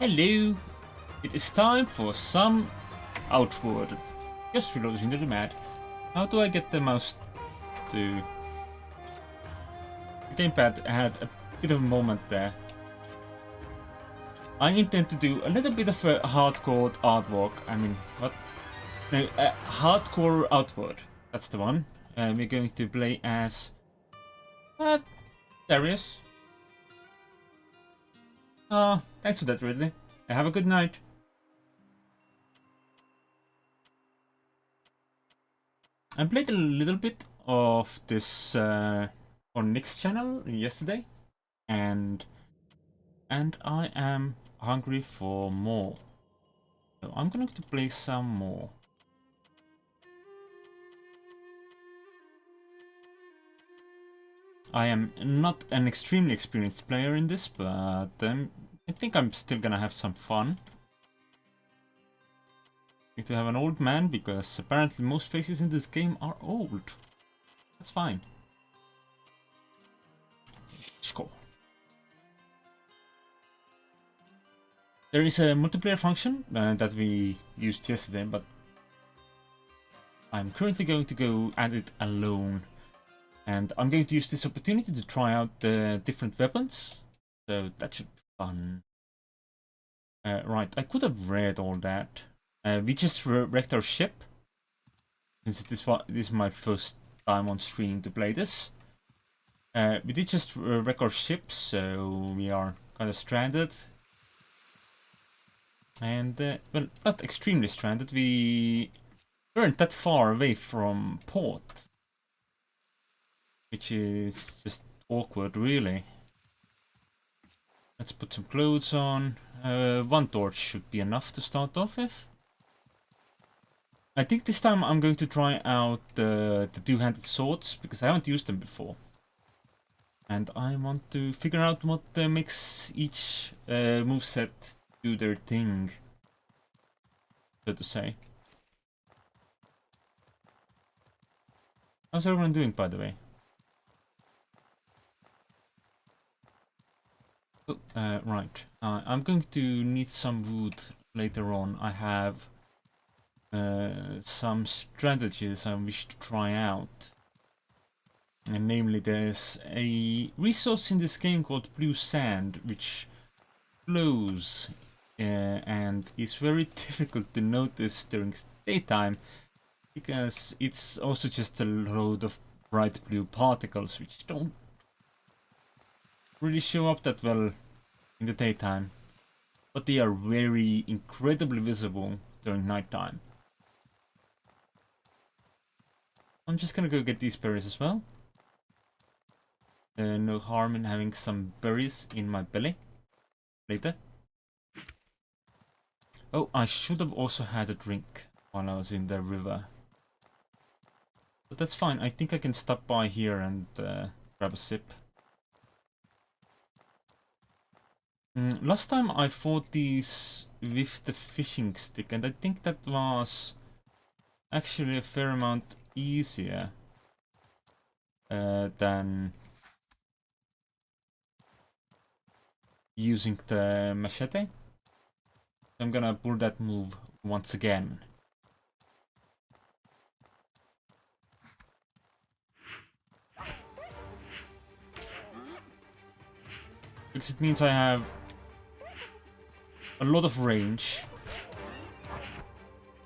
Hello! It is time for some outward. Just reloaded into the mat. How do I get the mouse to... The gamepad had a bit of a moment there. I intend to do a little bit of a hardcore aardvark. I mean, what? No, hardcore outward. That's the one. We're going to play as... Darius. Oh, thanks for that, Ridley. Have a good night. I played a little bit of this on Nick's channel yesterday, and I am hungry for more. So I'm going to play some more. I am not an extremely experienced player in this, but I think I'm still gonna have some fun. Need to have an old man because apparently most faces in this game are old. That's fine. Score. There is a multiplayer function that we used yesterday, but I'm currently going to go at it alone. And I'm going to use this opportunity to try out the different weapons. So that should be fun. Right, I could have read all that. We just wrecked our ship. Since this is my first time on stream to play this. We did just wreck our ship, so we are kind of stranded. And, well, not extremely stranded. We weren't that far away from port. Which is just awkward, really. Let's put some clothes on. One torch should be enough to start off with. I think this time I'm going to try out the two-handed swords, because I haven't used them before. And I want to figure out what makes each moveset do their thing, so to say. How's everyone doing, by the way? Right. I'm going to need some wood later on. I have some strategies I wish to try out. And namely, there's a resource in this game called blue sand, which flows and is very difficult to notice during daytime, because it's also just a load of bright blue particles which don't really show up that well in the daytime, but they are very incredibly visible during nighttime. I'm just gonna go get these berries as well. No harm in having some berries in my belly later. Oh, I should have also had a drink while I was in the river. But that's fine, I think I can stop by here and grab a sip. Last time I fought these with the fishing stick, and I think that was actually a fair amount easier than using the machete. I'm gonna pull that move once again. Because it means I have a lot of range,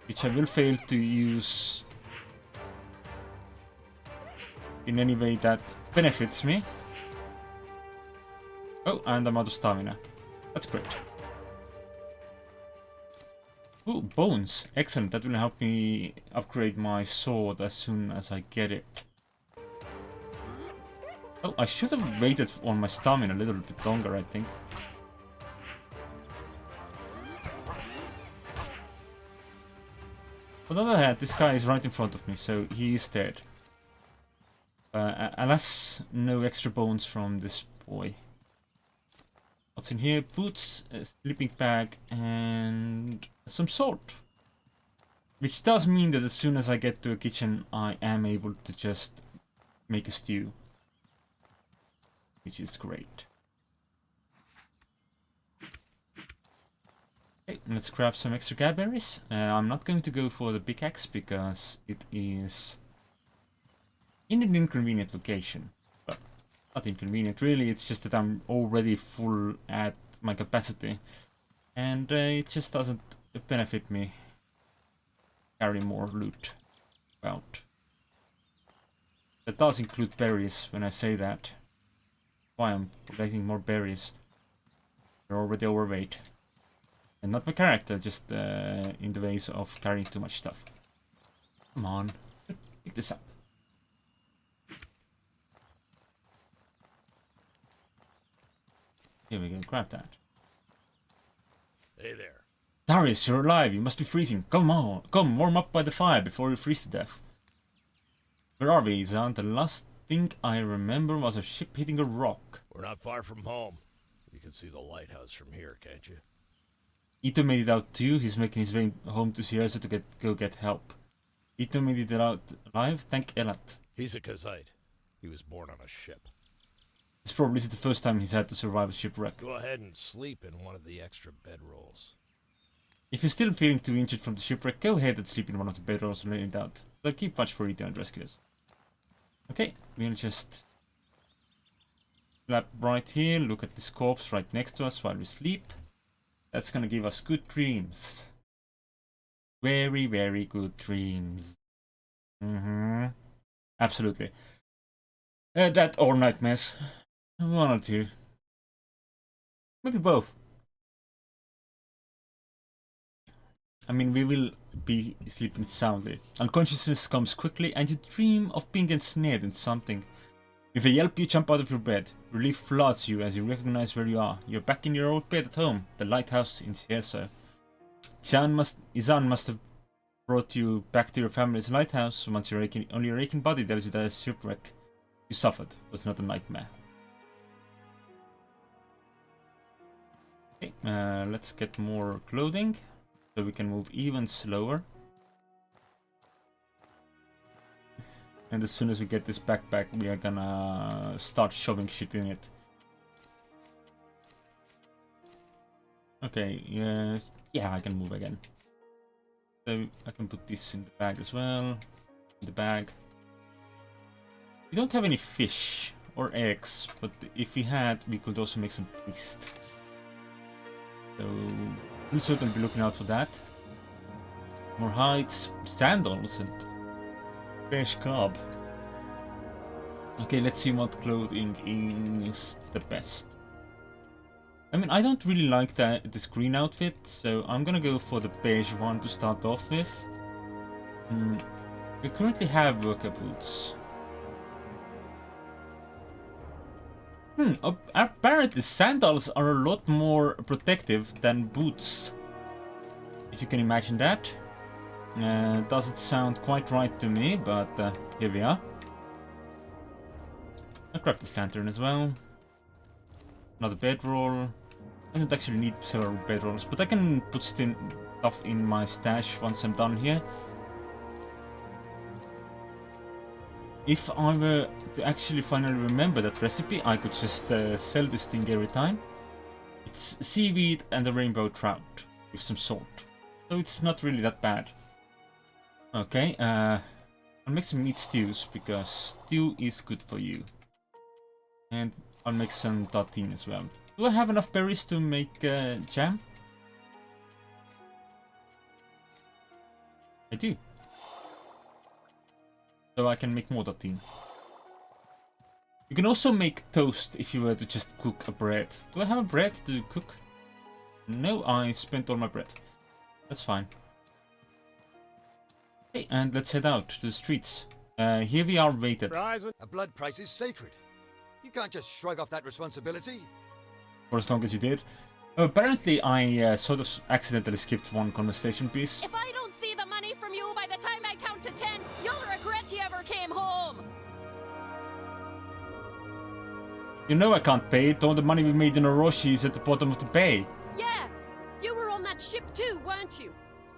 which I will fail to use in any way that benefits me. Oh, and I'm out of stamina. That's great. Ooh, bones. Excellent. That will help me upgrade my sword as soon as I get it. Oh, I should have waited on my stamina a little bit longer, I think. On the other hand, this guy is right in front of me, so he is dead. Alas, no extra bones from this boy. What's in here? Boots, a sleeping bag, and some salt. Which does mean that as soon as I get to a kitchen, I am able to just make a stew. Which is great. Let's grab some extra gadberries. I'm not going to go for the pickaxe because it is in an inconvenient location. Well, not inconvenient really, it's just that I'm already full at my capacity. And it just doesn't benefit me carry more loot out. That does include berries when I say that. Why I'm collecting more berries. They're already overweight. And not my character, just in the ways of carrying too much stuff. Come on, pick this up. Here we go, grab that. Hey there. Darius, you're alive, you must be freezing. Come on, come warm up by the fire before you freeze to death. Where are we, Izan? The last thing I remember was a ship hitting a rock. We're not far from home. You can see the lighthouse from here, can't you? Ito made it out too. He's making his way home to Sierra to go get help. Ito made it out alive. Thank Elat. He's a Kazite. He was born on a ship. This probably is the first time he's had to survive a shipwreck. Go ahead and sleep in one of the extra bedrolls. If you're still feeling too injured from the shipwreck, go ahead and sleep in one of the bedrolls and lay it out. They'll keep watch for Ito and rescuers. Okay, we'll just slap right here. Look at this corpse right next to us while we sleep. That's gonna give us good dreams. Very, very good dreams. Absolutely. That or nightmares. One or two. Maybe both. I mean, we will be sleeping soundly. Unconsciousness comes quickly and you dream of being ensnared in something. With a yelp, you jump out of your bed. Relief floods you as you recognize where you are. You're back in your old bed at home, the lighthouse in Sierra. Izan must have brought you back to your family's lighthouse once only your aching body tells you that a shipwreck you suffered was not a nightmare. Okay, let's get more clothing so we can move even slower. And as soon as we get this backpack, we are gonna start shoving shit in it. Okay, yeah, I can move again. So I can put this in the bag as well. In the bag. We don't have any fish or eggs, but if we had, we could also make some paste. So we'll certainly be looking out for that. More hides, sandals, and beige cob. Okay, let's see what clothing is the best. I mean, I don't really like this green outfit, so I'm gonna go for the beige one to start off with. We currently have worker boots. Apparently sandals are a lot more protective than boots. If you can imagine that. Doesn't sound quite right to me, but here we are. I'll grab this lantern as well. Another bedroll. I don't actually need several bedrolls, but I can put stuff in my stash once I'm done here. If I were to actually finally remember that recipe, I could just sell this thing every time. It's seaweed and a rainbow trout with some salt. So it's not really that bad. Okay, I'll make some meat stews because stew is good for you. And I'll make some tartine as well. Do I have enough berries to make jam? I do. So I can make more tartine. You can also make toast if you were to just cook a bread. Do I have a bread to cook? No, I spent all my bread. That's fine. Okay, and let's head out to the streets. Here we are waited. A blood price is sacred. You can't just shrug off that responsibility. For as long as you did. Apparently I sort of accidentally skipped one conversation piece. If I don't see the money from you by the time I count to 10, you'll regret you ever came home. You know I can't pay it. All the money we made in Orochi is at the bottom of the bay. Yeah, you were on that ship too, weren't you?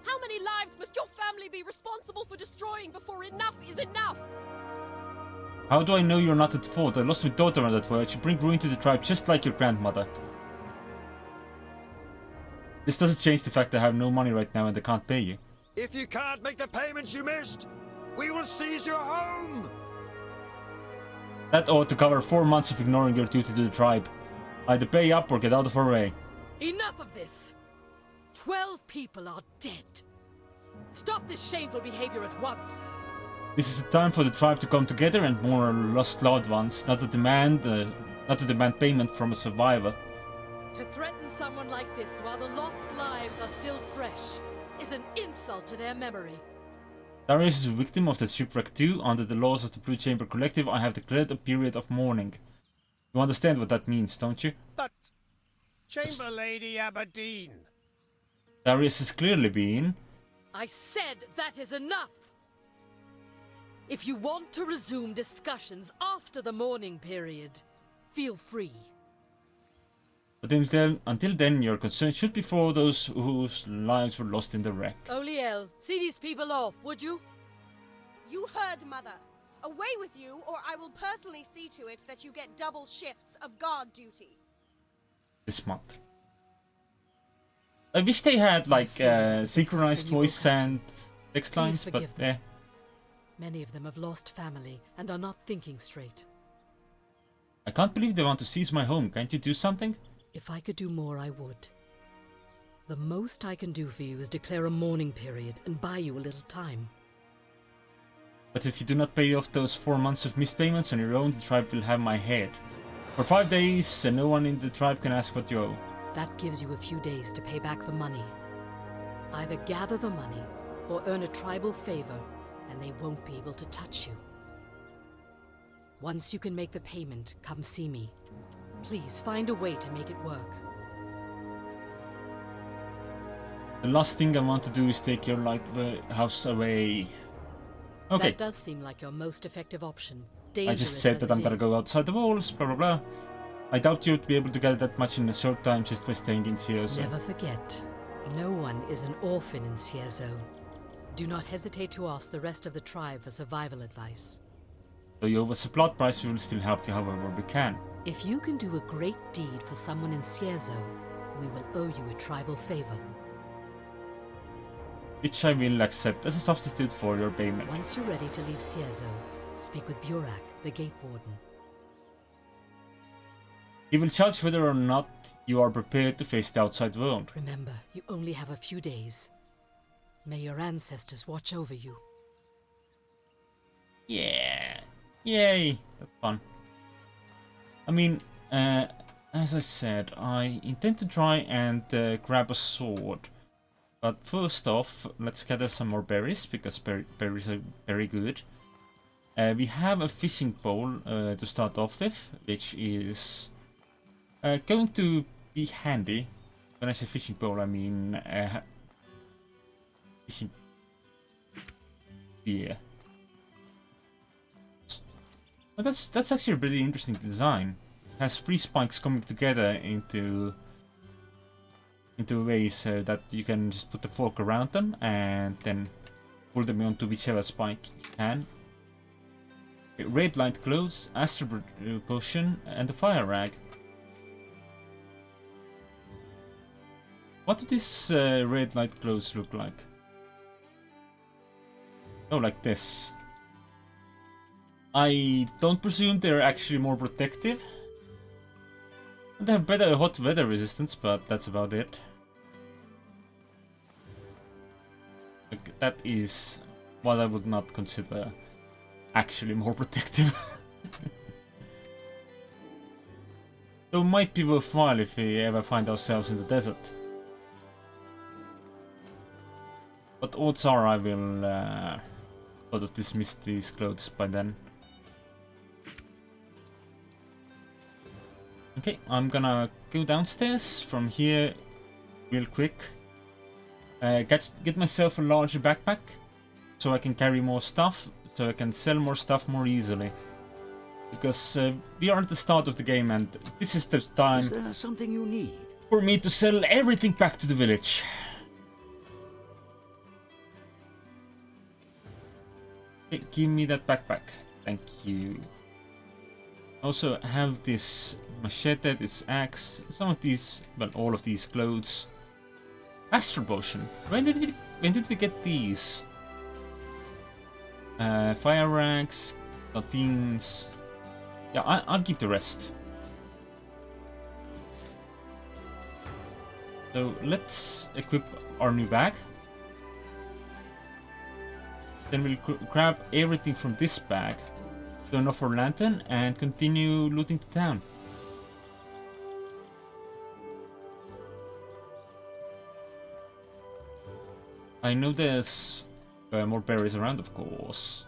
How many lives must your family be responsible for destroying before enough is enough? How do I know you're not at fault? I lost my daughter on that voyage. You bring ruin to the tribe just like your grandmother. This doesn't change the fact that I have no money right now and I can't pay you. If you can't make the payments you missed, we will seize your home! That ought to cover 4 months of ignoring your duty to the tribe. Either pay up or get out of our way. Enough of this! 12 people are dead. Stop this shameful behavior at once. This is the time for the tribe to come together and mourn our lost loved ones, not to demand payment from a survivor. To threaten someone like this while the lost lives are still fresh is an insult to their memory. Darius is a victim of that shipwreck too. Under the laws of the Blue Chamber Collective, I have declared a period of mourning. You understand what that means, don't you? But, Chamber Lady Aberdeen. Darius has clearly been. I said that is enough! If you want to resume discussions after the mourning period, feel free. But until then, your concern should be for those whose lives were lost in the wreck. Oliel, see these people off, would you? You heard, Mother. Away with you, or I will personally see to it that you get double shifts of guard duty. This month. I wish they had like synchronized voice and text lines, but them. Many of them have lost family and are not thinking straight. I can't believe they want to seize my home. Can't you do something? If I could do more, I would. The most I can do for you is declare a mourning period and buy you a little time. But if you do not pay off those 4 months of missed payments on your own, the tribe will have my head. For 5 days, and no one in the tribe can ask what you owe. That gives you a few days to pay back the money. Either gather the money, or earn a tribal favor, and they won't be able to touch you. Once you can make the payment, come see me. Please find a way to make it work. The last thing I want to do is take your lighthouse away. Okay. That does seem like your most effective option. I Dangerous just said that I'm gonna go outside the walls, blah blah blah. I doubt you'd be able to get that much in a short time just by staying in Cierzo. Never forget, no one is an orphan in Cierzo. Do not hesitate to ask the rest of the tribe for survival advice. Though you owe us a plot price, we will still help you however we can. If you can do a great deed for someone in Cierzo, we will owe you a tribal favor. Which I will accept as a substitute for your payment. Once you're ready to leave Cierzo, speak with Burak, the Gate Warden. He will judge whether or not you are prepared to face the outside world. Remember, you only have a few days. May your ancestors watch over you. Yeah. Yay. That's fun. I mean, as I said, I intend to try and grab a sword. But first off, let's gather some more berries, because berries are very good. We have a fishing pole to start off with, which is going to be handy. When I say fishing pole, I mean fishing. Yeah. But that's actually a pretty interesting design. It has 3 spikes coming together into a way so that you can just put the fork around them and then pull them onto whichever spike you can. Red light clothes, astral potion, and a fire rag. What do these red light clothes look like? Oh, like this. I don't presume they're actually more protective. They have better hot weather resistance, but that's about it. Like, that is what I would not consider actually more protective. Though might be worthwhile if we ever find ourselves in the desert. But odds are I will sort of dismiss these clothes by then. Okay, I'm gonna go downstairs from here real quick. Get myself a larger backpack so I can carry more stuff, so I can sell more stuff more easily. Because we are at the start of the game and this is the time Is there something you need? for me to sell everything back to the village. Okay, give me that backpack. Thank you. Also have this machete, this axe, some of these, well, all of these clothes. Astral Potion. When did we get these? Fire ranks, canteens. Yeah, I'll keep the rest. So let's equip our new bag. Then we'll grab everything from this bag. Turn off our lantern and continue looting the town. I know there's more berries around, of course.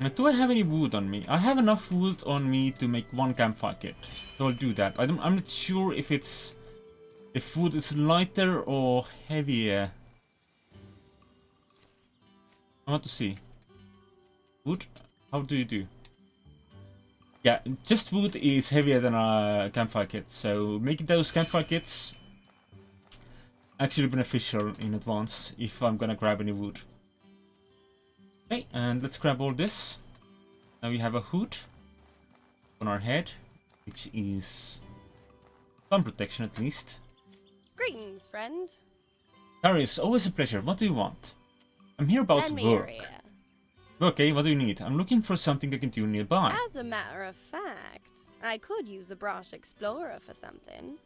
Now, do I have any wood on me? I have enough wood on me to make one campfire kit, so I'll do that. I'm not sure if food is lighter or heavier. I want to see. Wood? How do you do? Yeah, just wood is heavier than a campfire kit, so making those campfire kits actually beneficial in advance if I'm gonna grab any wood. Okay, and let's grab all this. Now we have a hood on our head, which is some protection at least. Greetings, friend. Darius, always a pleasure. What do you want? I'm here about work. Okay, what do you need? I'm looking for something I can do nearby. As a matter of fact, I could use a brash explorer for something.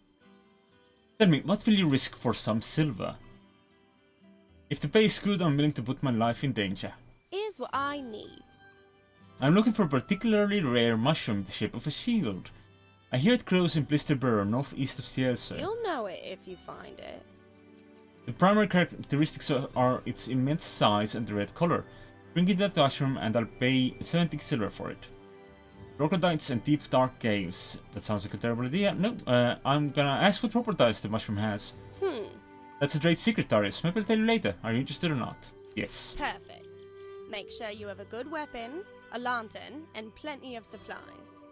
Tell me, what will you risk for some silver? If the pay is good, I'm willing to put my life in danger. Here's what I need. I'm looking for a particularly rare mushroom in the shape of a shield. I hear it grows in Blisterborough, northeast of Cielso. You'll know it if you find it. The primary characteristics are its immense size and the red color. Bring me that mushroom and I'll pay 70 silver for it. Crocodiles and deep dark caves. That sounds like a terrible idea. No, I'm gonna ask what properties the mushroom has. That's a trade secret, Darius. Maybe I'll tell you later. Are you interested or not? Yes. Perfect. Make sure you have a good weapon, a lantern, and plenty of supplies.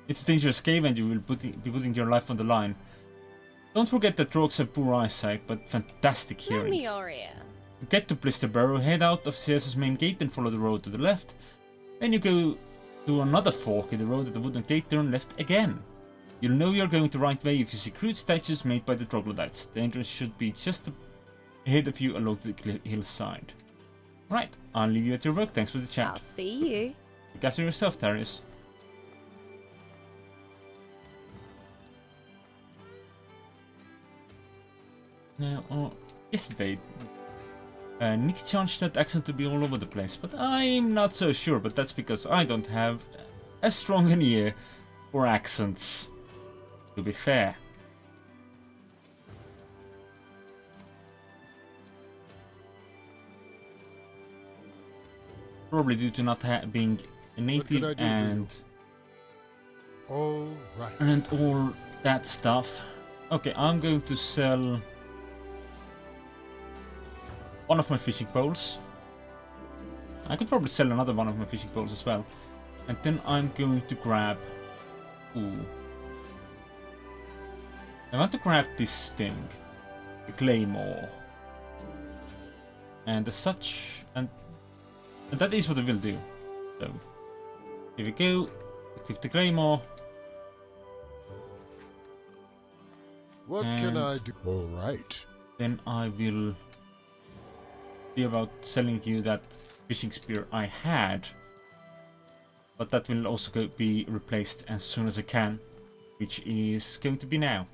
It's a dangerous cave and you will be putting your life on the line. Don't forget that rogues have poor eyesight, but fantastic hearing. Let me Oria. Get to Blisterborough, head out of Cielso's main gate and follow the road to the left. Then you go to another fork in the road at the wooden gate, turn left again. You'll know you're going the right way if you see crude statues made by the troglodytes. The entrance should be just ahead of you along the hillside. Right, I'll leave you at your work. Thanks for the chat. I'll see you. Look after yourself, Darius. Now, yesterday, Nick charged that accent to be all over the place, but I'm not so sure, but that's because I don't have as strong an ear for accents, to be fair. Probably due to not being a native and all right. and all that stuff. Okay, I'm going to sell one of my fishing poles. I could probably sell another one of my fishing poles as well. And then I'm going to grab... Ooh. I want to grab this thing. The claymore. And as such... And that is what I will do. So, here we go. Equip the claymore. What can I do? All right. Then I will see about selling you that fishing spear I had. But that will also be replaced as soon as I can. Which is going to be now.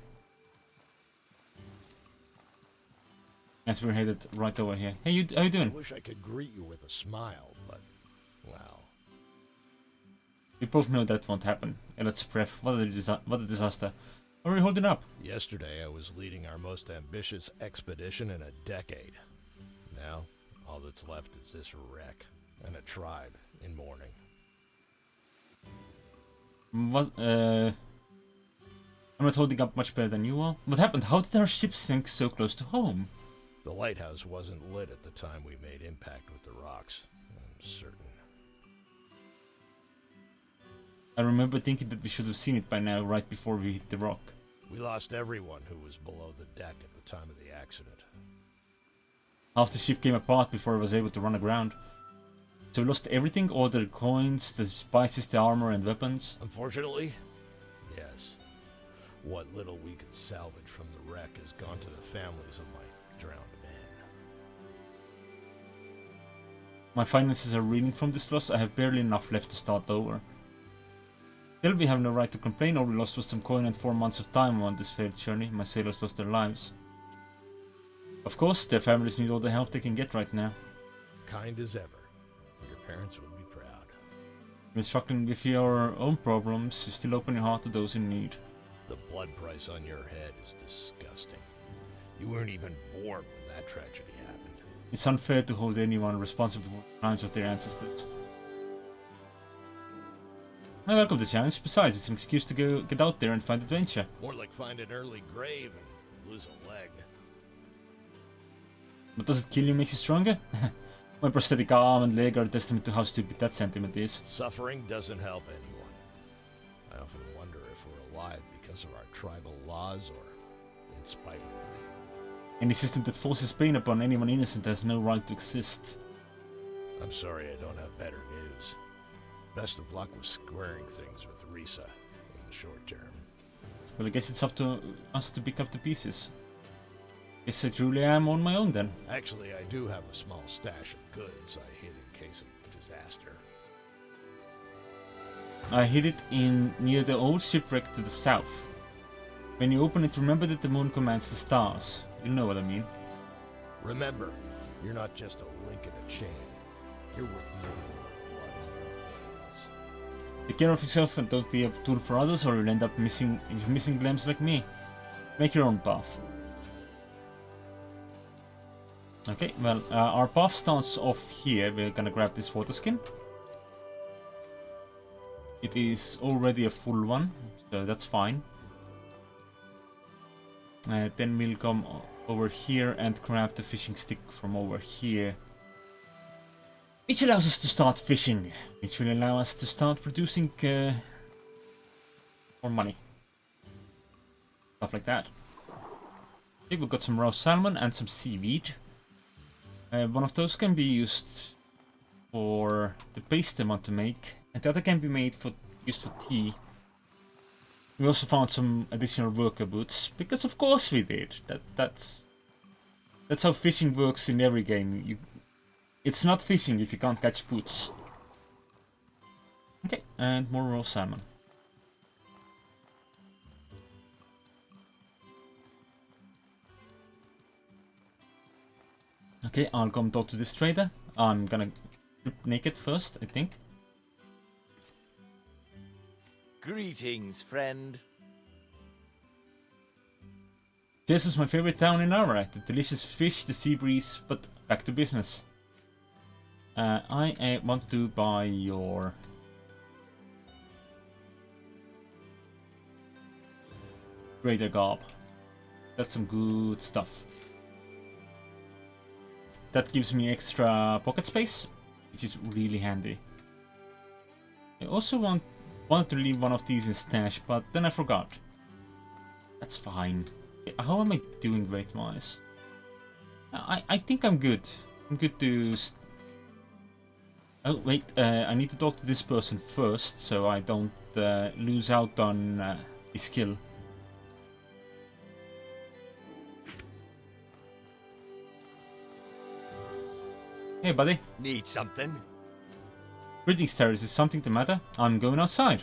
As we're headed right over here. Hey, how you doing? I wish I could greet you with a smile, but, well... We both know that won't happen. Let's pref. What a disaster. How are we holding up? Yesterday I was leading our most ambitious expedition in a decade. Now, all that's left is this wreck, and a tribe in mourning. What, I'm not holding up much better than you are. What happened? How did our ship sink so close to home? The lighthouse wasn't lit at the time we made impact with the rocks, I'm certain. I remember thinking that we should have seen it by now, right before we hit the rock. We lost everyone who was below the deck at the time of the accident. Half the ship came apart before it was able to run aground. So we lost everything, all the coins, the spices, the armor and weapons. Unfortunately, yes. What little we could salvage from the wreck has gone to the families of my drowned men. My finances are reeling from this loss. I have barely enough left to start over. Still, we have no right to complain. All we lost was some coin and 4 months of time on this failed journey. My sailors lost their lives. Of course, their families need all the help they can get right now. Kind as ever. Your parents would be proud. You're struggling with your own problems. You still open your heart to those in need. The blood price on your head is disgusting. You weren't even born when that tragedy happened. It's unfair to hold anyone responsible for the crimes of their ancestors. I welcome the challenge. Besides, it's an excuse to get out there and find adventure. More like find an early grave and lose a leg. But does it kill you makes you stronger? My prosthetic arm and leg are a testament to how stupid that sentiment is. Suffering doesn't help anyone. I often wonder if we're alive because of our tribal laws or in spite of them. Any system that forces pain upon anyone innocent has no right to exist. I'm sorry I don't have better news. Best of luck with squaring things with Risa in the short term. Well, I guess it's up to us to pick up the pieces. Guess I truly am on my own then. Actually, I do have a small stash of goods I hid in case of disaster. I hid it in near the old shipwreck to the south. When you open it, remember that the moon commands the stars. You know what I mean. Remember, you're not just a link in a chain. You're worth more than the blood in your veins. Take care of yourself and don't be a tool for others, or you'll end up missing glimpses like me. Make your own path. Okay, well, our path starts off here. We're gonna grab this water skin. It is already a full one, so that's fine. Then we'll come over here and grab the fishing stick from over here. Which allows us to start fishing, which will allow us to start producing more money. Stuff like that. Okay, we've got some raw salmon and some seaweed. One of those can be used for the paste I want to make, and the other can be used for tea. We also found some additional worker boots, because of course we did. That's how fishing works in every game. It's not fishing if you can't catch boots. Okay, and more raw salmon. Okay, I'll come talk to this trader. I'm gonna strip naked first, I think. Greetings, friend. This is my favorite town in Aardvark. The delicious fish, the sea breeze, but back to business. I want to buy your... Raider garb. That's some good stuff. That gives me extra pocket space, which is really handy. I also wanted to leave one of these in stash, but then I forgot. That's fine. How am I doing weight-wise? I think I'm good. I'm good to... Oh, wait, I need to talk to this person first, so I don't lose out on his skill. Hey, buddy. Need something? Greetings, Terrace. Is something the matter? I'm going outside.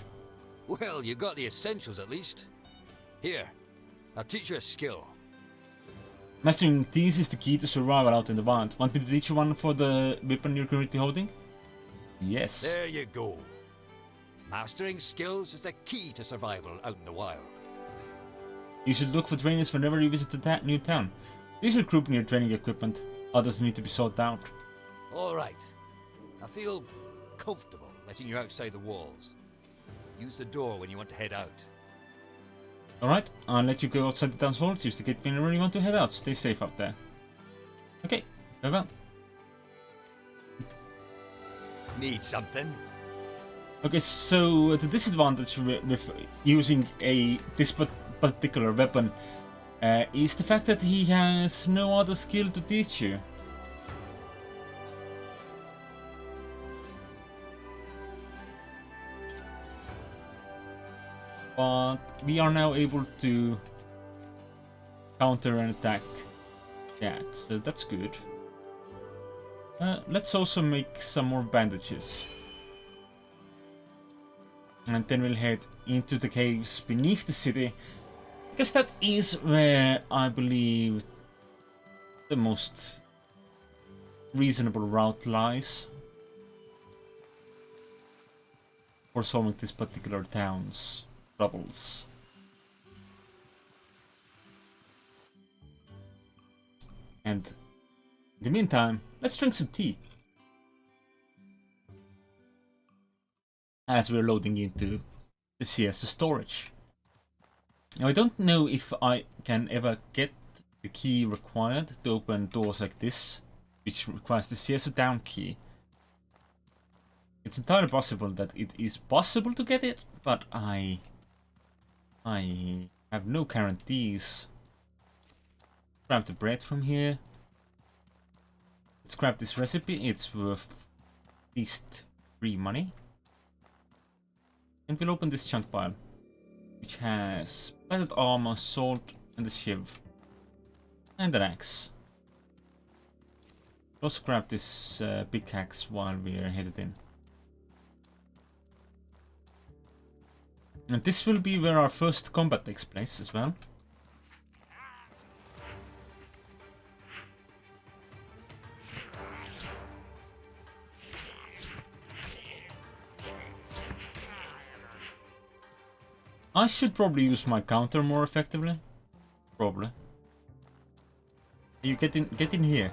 Well, you got the essentials at least. Here, I'll teach you a skill. Mastering these is the key to survival out in the wild. Want me to teach you one for the weapon you're currently holding? Yes. There you go. Mastering skills is the key to survival out in the wild. You should look for trainers whenever you visit the new town. You should group near training equipment. Others need to be sought out. All right. I feel comfortable letting you outside the walls. Use the door when you want to head out. Alright, I'll let you go outside the town's walls. Use the gate whenever you want to head out. Stay safe out there. Okay, farewell. Need something? Okay, so the disadvantage with using this particular weapon is the fact that he has no other skill to teach you. But we are now able to counter and attack that, so that's good. Let's also make some more bandages. And then we'll head into the caves beneath the city, because that is where I believe the most reasonable route lies for solving this particular town's troubles. And in the meantime, let's drink some tea as we're loading into the CS storage. Now I don't know if I can ever get the key required to open doors like this, which requires the CS down key. It's entirely possible that it is possible to get it, but I have no guarantees. Grab the bread from here. Let's grab this recipe, it's worth at least 3 money. And we'll open this chunk pile, which has battered armor, salt, and a shiv. And an axe. Let's grab this pickaxe while we are headed in. And this will be where our first combat takes place as well. I should probably use my counter more effectively. Probably. You get in here.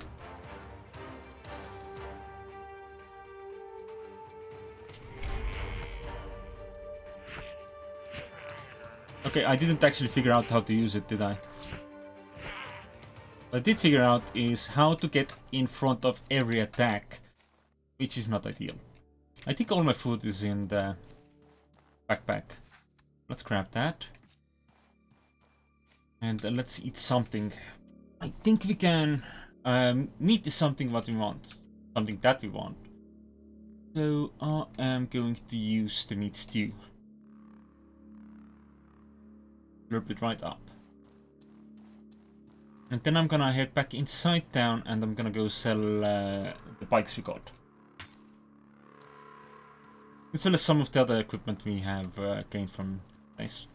Okay, I didn't actually figure out how to use it, did I? What I did figure out is how to get in front of every attack, which is not ideal. I think all my food is in the backpack. Let's grab that. And let's eat something. I think we can... meat is something what we want. Something that we want. So I am going to use the meat stew. Slurp it right up. And then I'm gonna head back inside town and I'm gonna go sell the bikes we got. As well as some of the other equipment we have gained from place.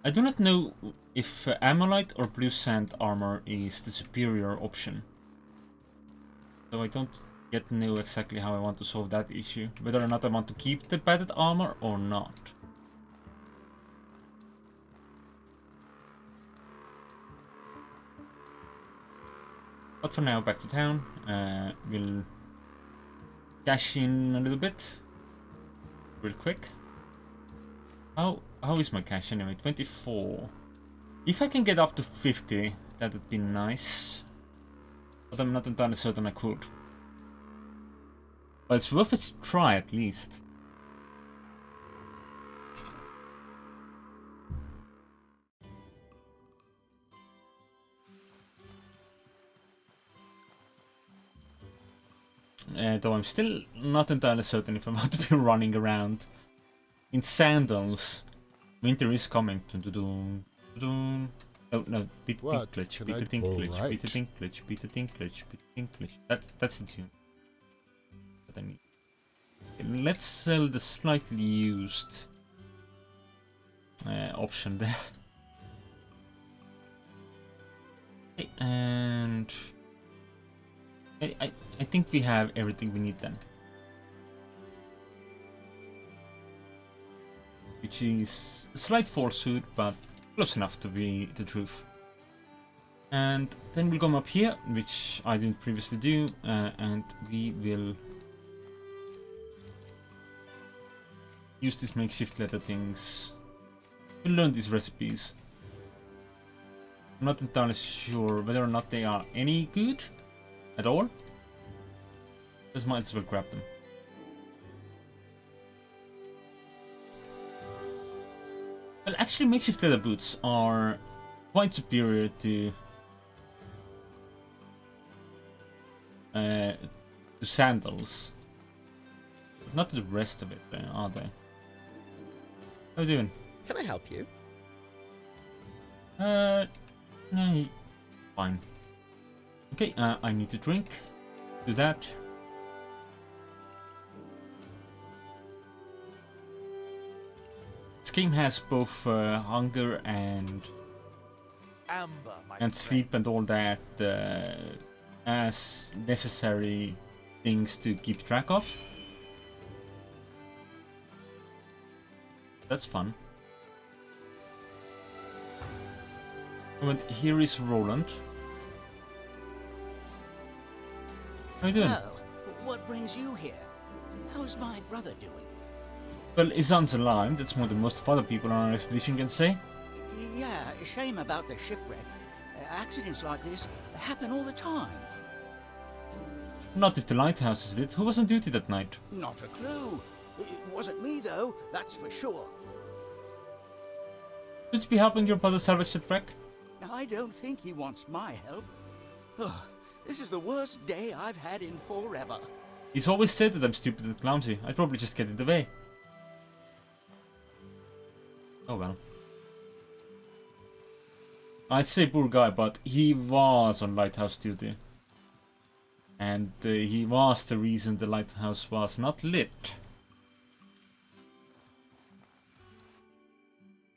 I do not know if Ammonite or Blue Sand armor is the superior option. So I don't yet know exactly how I want to solve that issue. Whether or not I want to keep the padded armor or not. But for now, back to town. We'll cash in a little bit. Real quick. How is my cash anyway? 24. If I can get up to 50, that would be nice. But I'm not entirely certain I could. But it's worth a try at least. Though I'm still not entirely certain if I'm about to be running around in sandals. Winter is coming. Oh no, beat the What Dinklage, can beat I the do? Dinklage, Alright. beat the Dinklage, beat the Dinklage, beat the Dinklage. That's the tune that I need. Okay, let's sell the slightly used option there. Okay, and I think we have everything we need then. Which is a slight falsehood, but close enough to be the truth. And then we'll come up here, which I didn't previously do, and we will use these makeshift leather things. We'll learn these recipes. I'm not entirely sure whether or not they are any good at all. Just might as well grab them. Well, actually, makeshift leather boots are quite superior to sandals. But not to the rest of it, are they? How you doing? Can I help you? No, fine. Okay, I need to drink. Do that. This game has both hunger and Amber, my sleep and all that as necessary things to keep track of. That's fun. But here is Roland. How you doing? Well, what brings you here? How's my brother doing? Well, Izan's alive. That's more than most of other people on our expedition can say. Yeah, shame about the shipwreck. Accidents like this happen all the time. Not if the lighthouse is lit. Who was on duty that night? Not a clue. It wasn't me, though, that's for sure. Should you be helping your brother salvage that wreck? I don't think he wants my help. Ugh, this is the worst day I've had in forever. He's always said that I'm stupid and clumsy. I'd probably just get in the way. Oh well. I'd say poor guy, but he was on lighthouse duty. And he was the reason the lighthouse was not lit.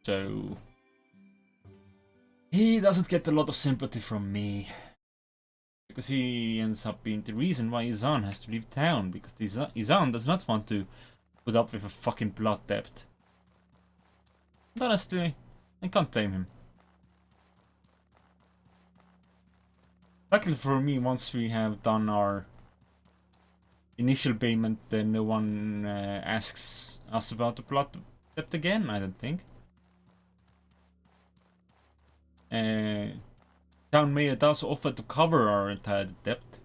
So he doesn't get a lot of sympathy from me. Because he ends up being the reason why Izan has to leave town. Because Izan does not want to put up with a fucking blood debt. But honestly, I can't blame him. Luckily for me, once we have done our initial payment, then no one asks us about the blood debt again, I don't think. Town Mayor does offer to cover our entire debt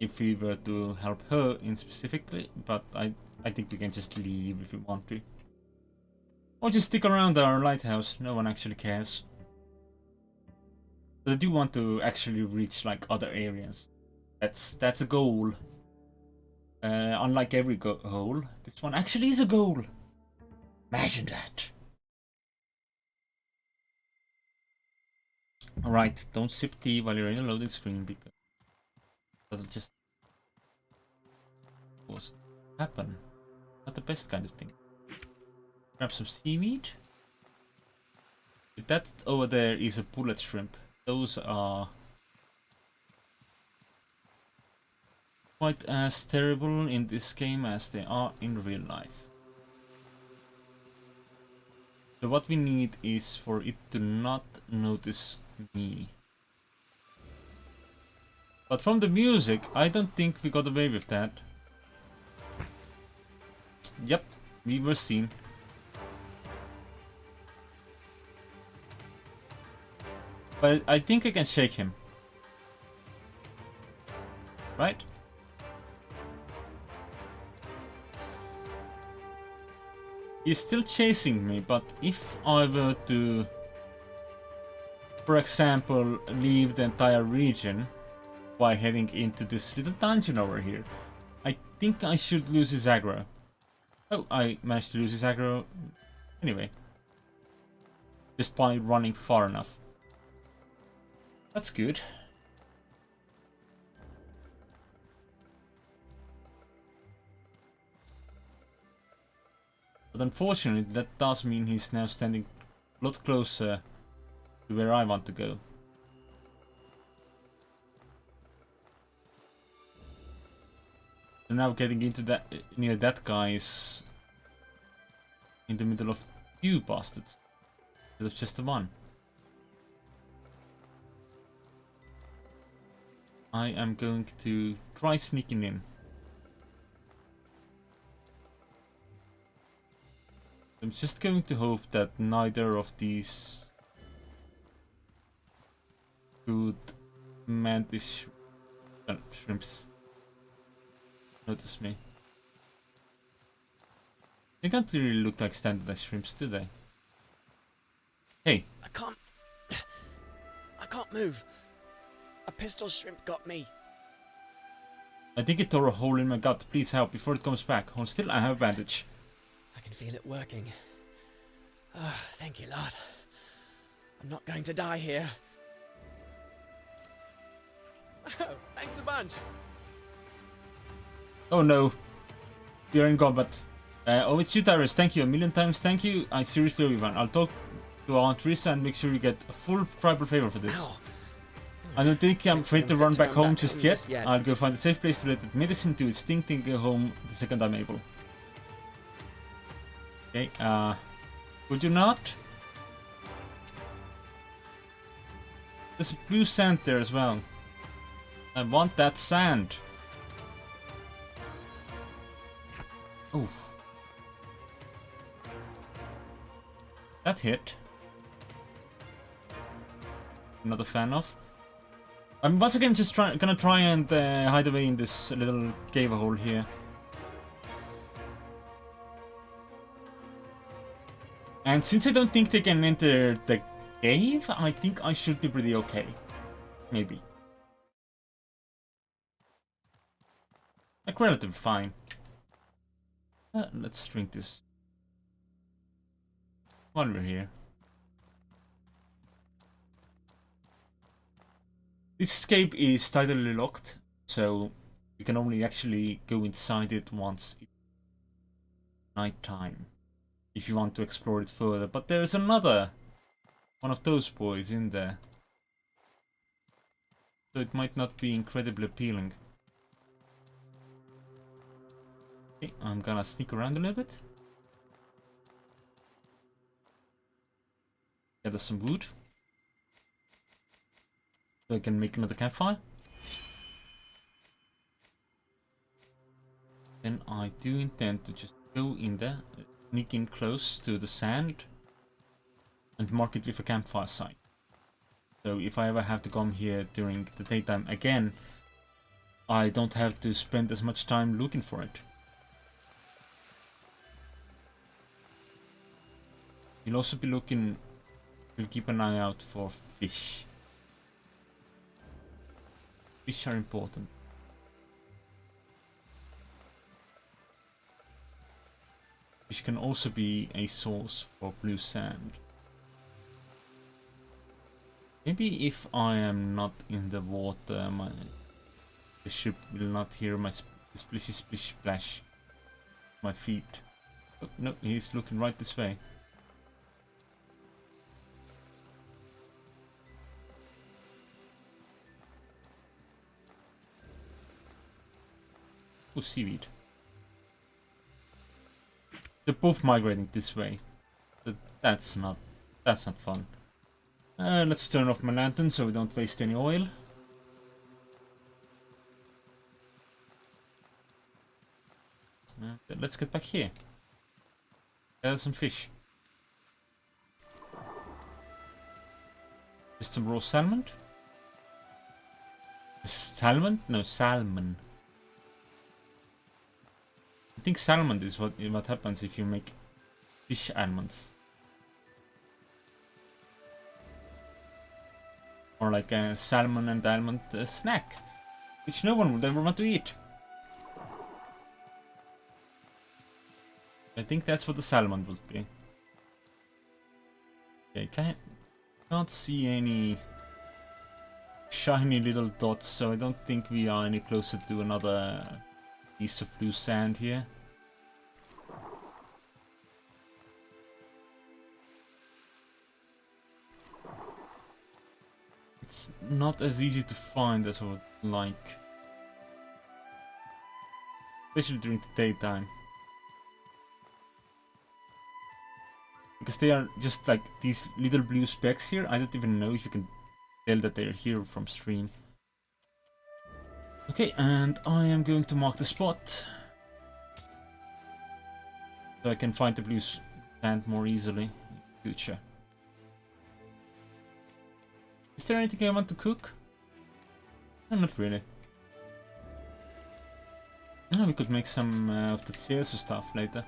if we were to help her in specifically, but I think we can just leave if we want to. Or just stick around our lighthouse, no one actually cares. But I do want to actually reach like other areas. That's a goal. Unlike every goal, this one actually is a goal. Imagine that. Alright, don't sip tea while you're in a loading screen because that'll just happen. Not the best kind of thing. Grab some seaweed. That over there is a bullet shrimp. Those are quite as terrible in this game as they are in real life. So what we need is for it to not notice me. But from the music, I don't think we got away with that. Yep, we were seen. But I think I can shake him. Right? He's still chasing me, but if I were to, for example, leave the entire region by heading into this little dungeon over here, I think I should lose his aggro. Oh, I managed to lose his aggro anyway. Just by running far enough. That's good. But unfortunately, that does mean he's now standing a lot closer to where I want to go. So now getting into that near that guy is in the middle of two bastards. Instead of just the one. I am going to try sneaking in. I'm just going to hope that neither of these good mantis shrimps notice me. They don't really look like standardized shrimps, do they? Hey. I can't move. A pistol shrimp got me. I think it tore a hole in my gut. Please help before it comes back. Hold still, I have a bandage. I can feel it working. Thank you, Lord. I'm not going to die here. Thanks a bunch. Oh no. We are in combat. Oh, it's you, Tyrus. Thank you a million times. Thank you. I seriously owe you one. I'll talk to Aunt Risa and make sure you get a full tribal favor for this. Ow. I don't think I'm free to run back home just just yet. I'll go find a safe place to let that medicine do its thing and go home the second I'm able. Okay, would you not? There's blue sand there as well. I want that sand. Oh. That hit. Not a fan of. I'm once again just gonna try and hide away in this little cave hole here. And since I don't think they can enter the cave, I think I should be pretty okay. Maybe. Like relatively fine. Let's drink this while we're here. This escape is tidally locked, so you can only actually go inside it once it's night time if you want to explore it further. But there's another one of those boys in there, so it might not be incredibly appealing. Okay, I'm gonna sneak around a little bit. Gather some wood so I can make another campfire. Then I do intend to just go in there, sneak in close to the sand, and mark it with a campfire site. So if I ever have to come here during the daytime again, I don't have to spend as much time looking for it. You'll also be looking, we'll keep an eye out for fish. Fish are important. Fish can also be a source for blue sand. Maybe if I am not in the water, the ship will not hear my splishy splish splash. My feet. Oh, no, he's looking right this way. Oh, seaweed. They're both migrating this way. But that's not fun. Let's turn off my lantern so we don't waste any oil. Let's get back here. Gather some fish. Just some raw salmon. Salmon? No, salmon. I think salmon is what happens if you make fish almonds. Or like a salmon and almond snack, which no one would ever want to eat. I think that's what the salmon would be. Okay, can't see any shiny little dots, so I don't think we are any closer to another piece of blue sand here. It's not as easy to find as I would like. Especially during the daytime. Because they are just like these little blue specks here. I don't even know if you can tell that they're here from stream. Okay, and I am going to mark the spot. So I can find the blue sand more easily in the future. Is there anything I want to cook? No, not really. Oh, we could make some of the Caesar stuff later.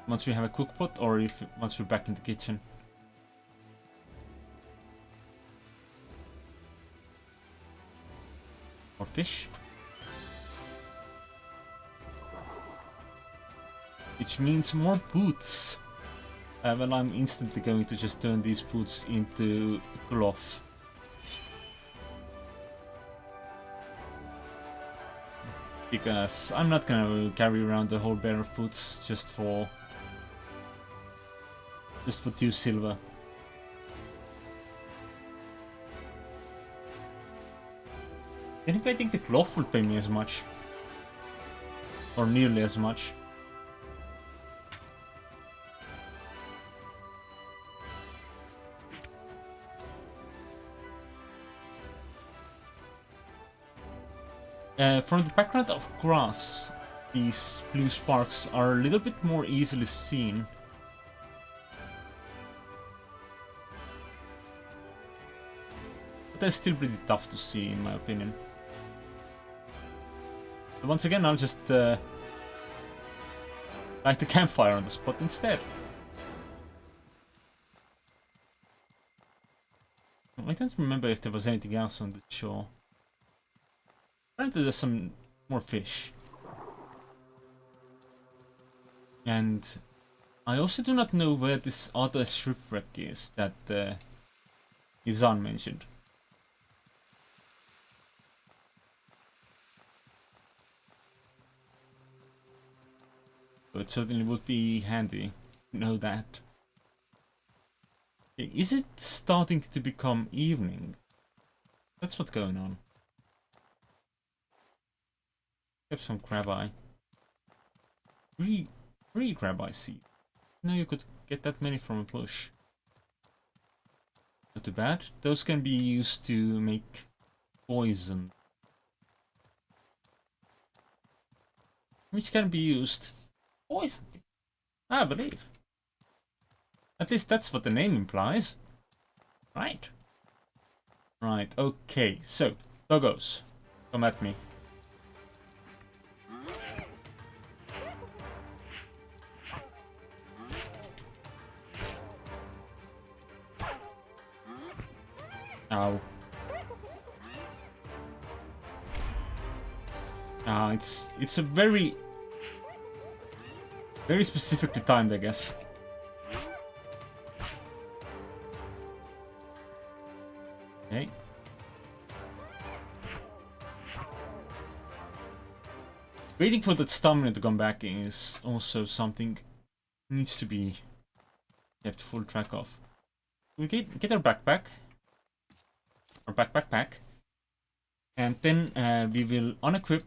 Once we have a cookpot, or once we're back in the kitchen. More fish. Which means more boots. Well, I'm instantly going to just turn these boots into cloth. Because I'm not gonna carry around the whole pair of boots just for 2 silver. Anyway, I think the cloth will pay me as much. Or nearly as much. From the background of grass, these blue sparks are a little bit more easily seen. But they're still pretty tough to see, in my opinion. But once again, I'll just light the campfire on the spot instead. I don't remember if there was anything else on the shore. Apparently there's some more fish. And I also do not know where this other shipwreck is that is unmentioned. But it certainly would be handy to know that. Is it starting to become evening? That's what's going on. Have some crab eye. Three crab eye seeds. No, you could get that many from a bush. Not too bad. Those can be used to make poison. Which can be used poison, I believe. At least that's what the name implies. Right. Right, okay, so, doggos, come at me. Ow. It's a very specifically timed, I guess. Okay. Waiting for that stamina to come back is also something needs to be kept full track of. We get our backpack. Our backpack pack. And then we will unequip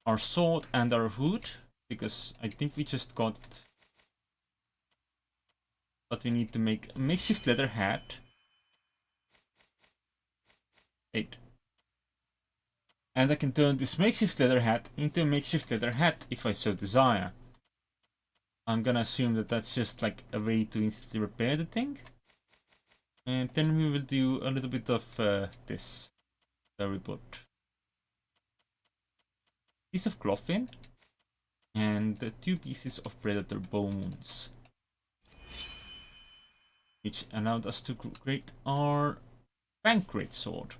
our sword and our hood, because I think we just got... But we need to make a makeshift leather hat. 8. And I can turn this makeshift leather hat into a makeshift leather hat if I so desire. I'm gonna assume that that's just like a way to instantly repair the thing. And then we will do a little bit of this. So we put piece of cloth in and 2 pieces of predator bones, which allowed us to create our bankrate sword,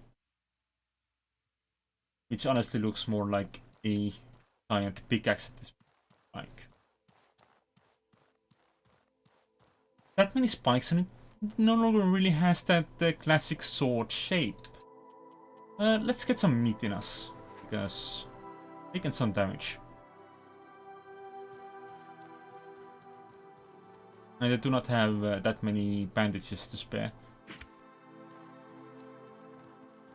which honestly looks more like a giant pickaxe at this point. Like that many spikes on it no longer really has that classic sword shape. Let's get some meat in us, because taking some damage. And I do not have that many bandages to spare.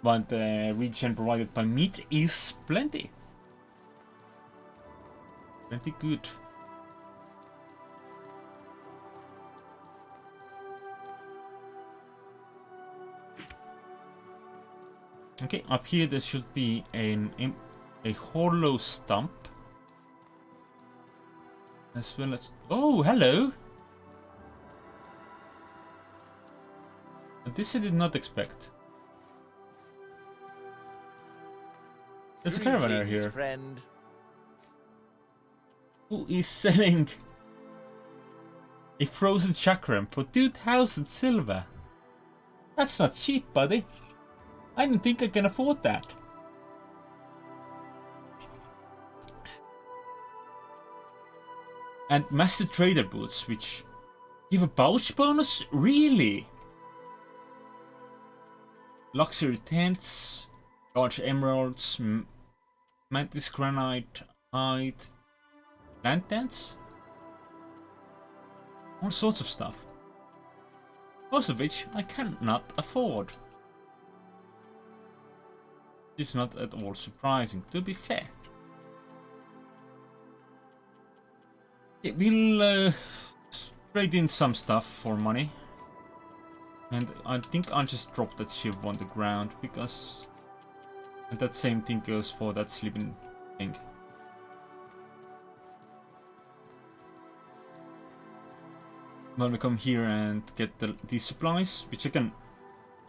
But regen provided by meat is plenty. Plenty good. Okay, up here there should be a hollow stump. As well as... Oh, hello! This I did not expect. There's a caravaner here. Friend. Who is selling a frozen chakram for 2,000 silver? That's not cheap, buddy. I don't think I can afford that. And master trader boots, which Give a pouch bonus? Really? Luxury tents, large emeralds, mantis granite, hide, plant tents? All sorts of stuff. Most of which I cannot afford. This is not at all surprising, to be fair. Yeah, we'll trade in some stuff for money. And I think I'll just drop that ship on the ground, because... And that same thing goes for that sleeping thing. When we come here and get these supplies, which I can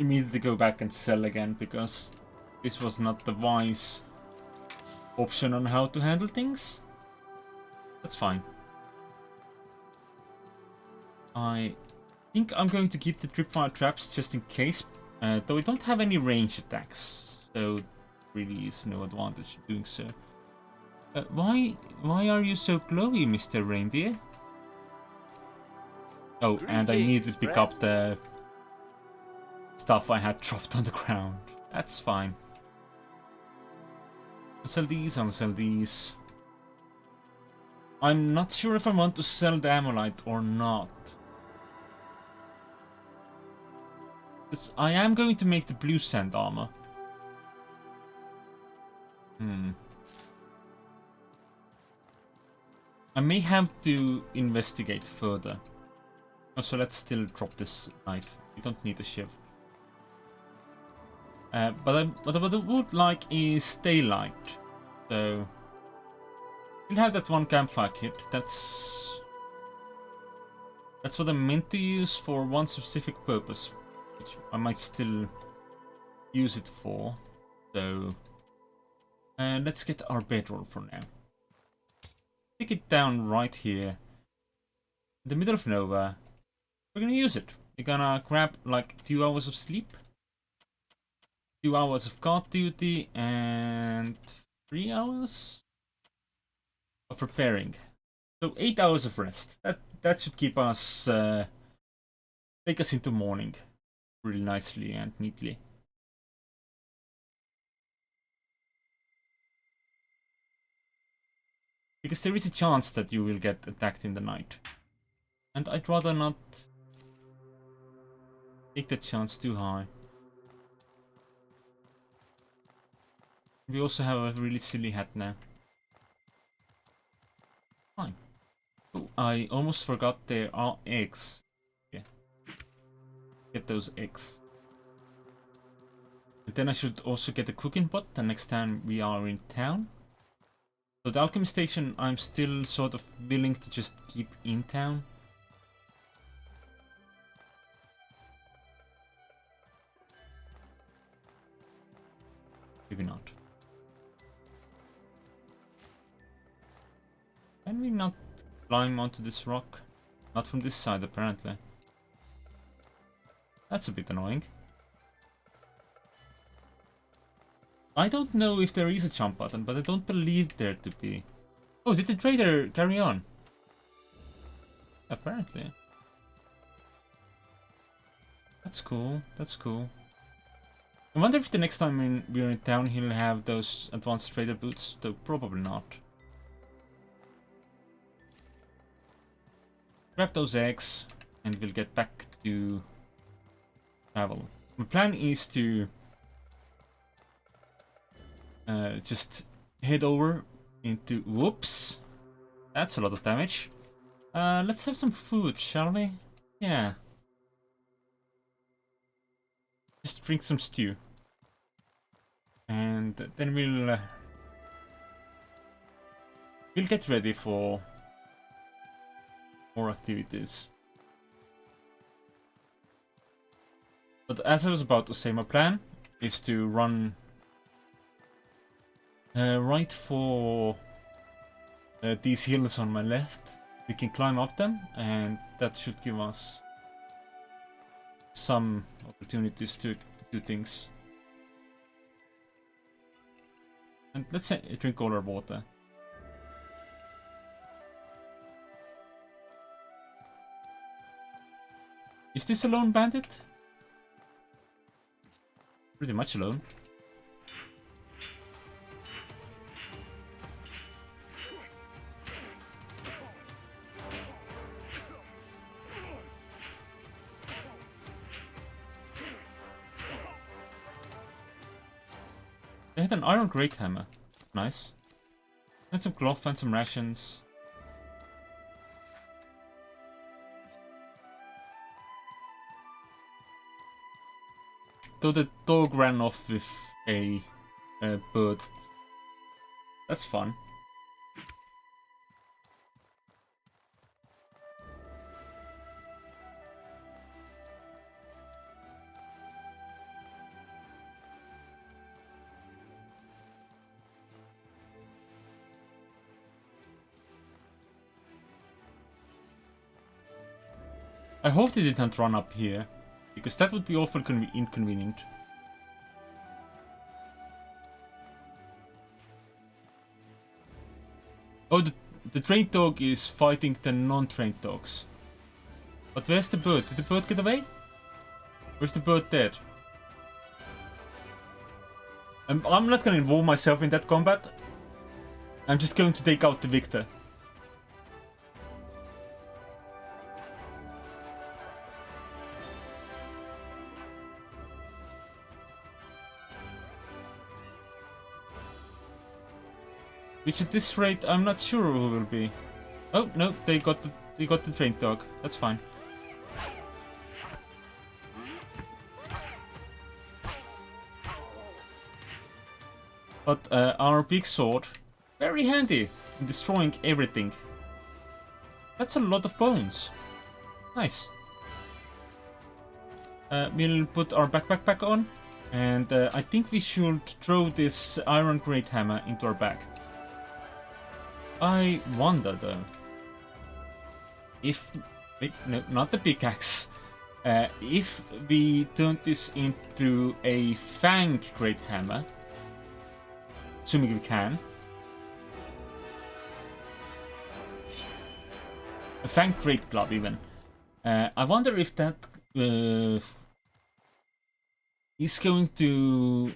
immediately go back and sell again, because this was not the wise option on how to handle things. That's fine. I think I'm going to keep the tripwire traps just in case, though I don't have any range attacks, so really is no advantage doing so. Why are you so glowy, Mr. Reindeer? Oh, and I need to pick up the stuff I had dropped on the ground. That's fine. I'll sell these, I'll sell these. I'm not sure if I want to sell the Ammonite or not. Because I am going to make the blue sand armor. I may have to investigate further. Oh, so let's still drop this knife. We don't need a shiv. But what I would like is daylight. So we'll have that one campfire kit. That's what I'm meant to use for one specific purpose, which I might still use it for. So let's get our bedroll for now. Stick it down right here, in the middle of nowhere. We're gonna use it. We're gonna grab like 2 hours of sleep, 2 hours of guard duty, and 3 hours of repairing. So 8 hours of rest. That should keep us take us into morning really nicely and neatly. Because there is a chance that you will get attacked in the night. And I'd rather not take that chance too high. We also have a really silly hat now. Fine. Oh, I almost forgot there are eggs. Yeah. Get those eggs. And then I should also get a cooking pot the next time we are in town. So the alchemy station I'm still sort of willing to just keep in town. Maybe not. Can we not climb onto this rock? Not from this side apparently. That's a bit annoying. I don't know if there is a jump button, but I don't believe there to be. Oh, did the trader carry on? Apparently. That's cool, that's cool. I wonder if the next time we're in town he'll have those advanced trader boots, though probably not. Grab those eggs and we'll get back to travel. My plan is to just head over into... Whoops! That's a lot of damage. Let's have some food, shall we? Yeah. Just drink some stew. And then we'll get ready for more activities. But as I was about to say, my plan is to run right for these hills on my left. We can climb up them, and that should give us some opportunities to do things. And let's drink all our water. Is this a lone bandit? Pretty much alone. They had an iron great hammer. Nice. And some cloth and some rations. Though the dog ran off with a bird. That's fun. I hope they didn't run up here, because that would be awful inconvenient. Oh, the trained dog is fighting the non-trained dogs. But where's the bird? Did the bird get away? Where's the bird dead? I'm not gonna involve myself in that combat. I'm just going to take out the victor. Which at this rate, I'm not sure who will be. Oh no, they got the trained dog. That's fine. But our big sword, very handy in destroying everything. That's a lot of bones. Nice. We'll put our backpack back on, and I think we should throw this iron great hammer into our bag. I wonder though, if, wait, no, not the pickaxe, if we turn this into a fang great hammer, assuming we can, a fang great club even, I wonder if that is going to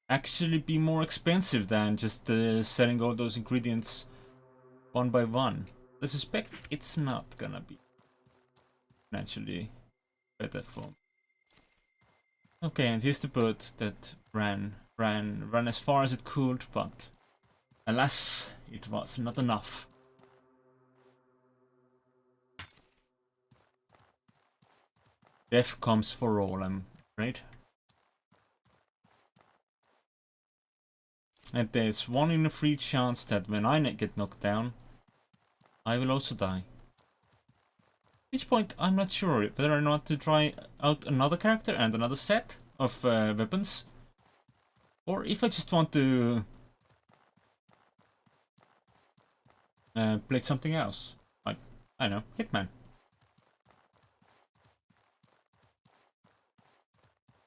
actually be more expensive than just selling all those ingredients one by one. I suspect it's not gonna be financially better for me. Okay, and here's the bird that ran as far as it could, but alas, it was not enough. Death comes for all, I'm afraid. And there's 1 in a 3 chance that when I get knocked down, I will also die. At which point, I'm not sure whether or not to try out another character and another set of weapons, or if I just want to play something else, like, I don't know, Hitman.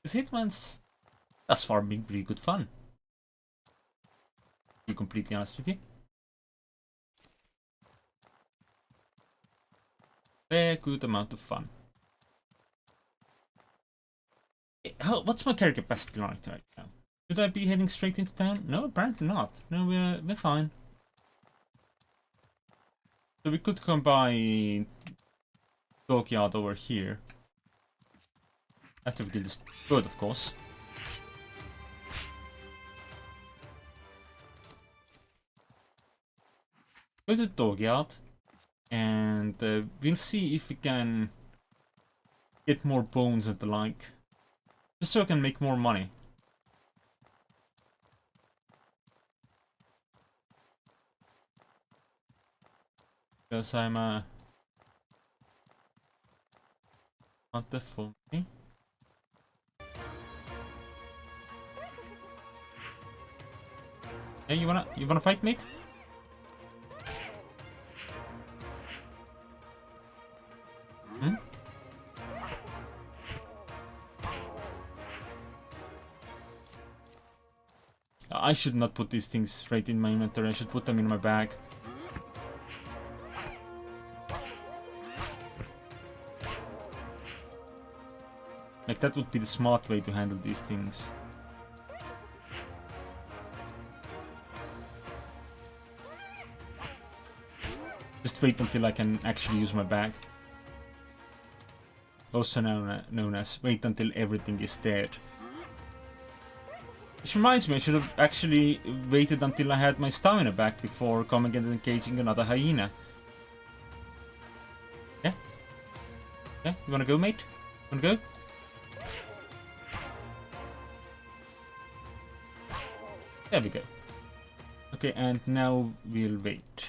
Because Hitman's thus far been pretty good fun, to be completely honest with you. A good amount of fun. What's my carry capacity like right now? Should I be heading straight into town? No, apparently not. No, we're fine. So we could come by Dockyard over here. After we kill this bird, of course. Go to the Dockyard. And we'll see if we can get more bones and the like. Just so I can make more money. Because I'm not the for me. Hey, you wanna fight, mate? Hmm? I should not put these things straight in my inventory. I should put them in my bag. Like, that would be the smart way to handle these things. Just wait until I can actually use my bag. Also known as wait until everything is dead. Which reminds me, I should have actually waited until I had my stamina back before coming and engaging another hyena. Yeah? Yeah? You wanna go, mate? Wanna go? There we go. Okay, and now we'll wait.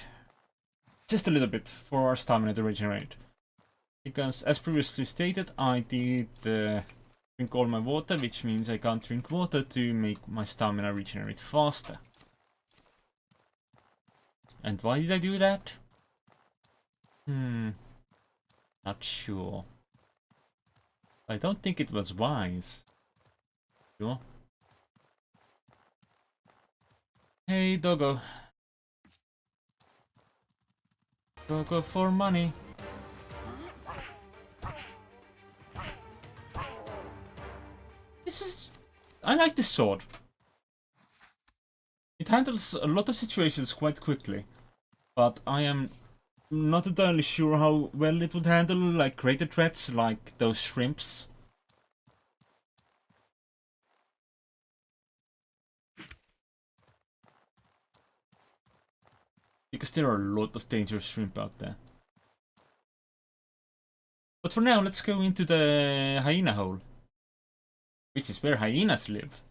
Just a little bit for our stamina to regenerate. Because, as previously stated, I did drink all my water, which means I can't drink water to make my stamina regenerate faster. And why did I do that? Not sure. I don't think it was wise. Sure. Hey, doggo. Doggo for money. I like this sword. It handles a lot of situations quite quickly, but I am not entirely sure how well it would handle like greater threats like those shrimps. Because there are a lot of dangerous shrimp out there. But for now, let's go into the hyena hole. Which is where hyenas live.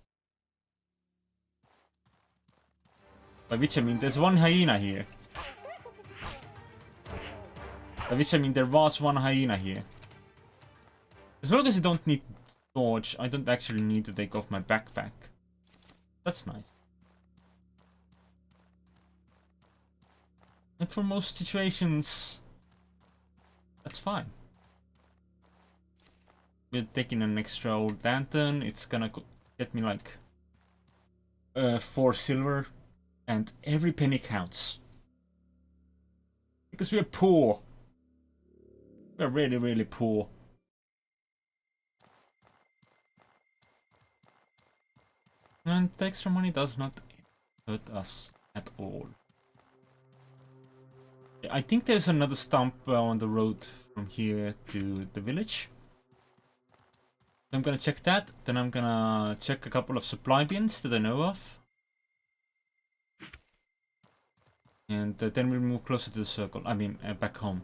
By which I mean there's one hyena here. By which I mean there was one hyena here. As long as I don't need to dodge, I don't actually need to take off my backpack. That's nice. And for most situations, that's fine. We're taking an extra old lantern. It's gonna get me like 4 silver, and every penny counts. Because we're poor. We're really, really poor. And the extra money does not hurt us at all. I think there's another stump on the road from here to the village. I'm gonna check that, then I'm gonna check a couple of supply bins that I know of. And then we'll move closer to the circle, I mean back home.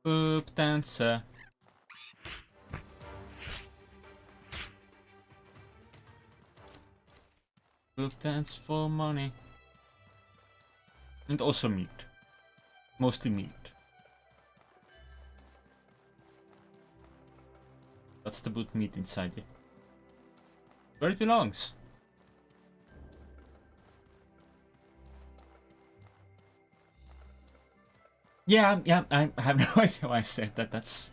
Boop dancer. Boop dance for money. And also meat. Mostly meat. That's the boot meat inside you. Where it belongs. Yeah, I have no idea why I said that. That's...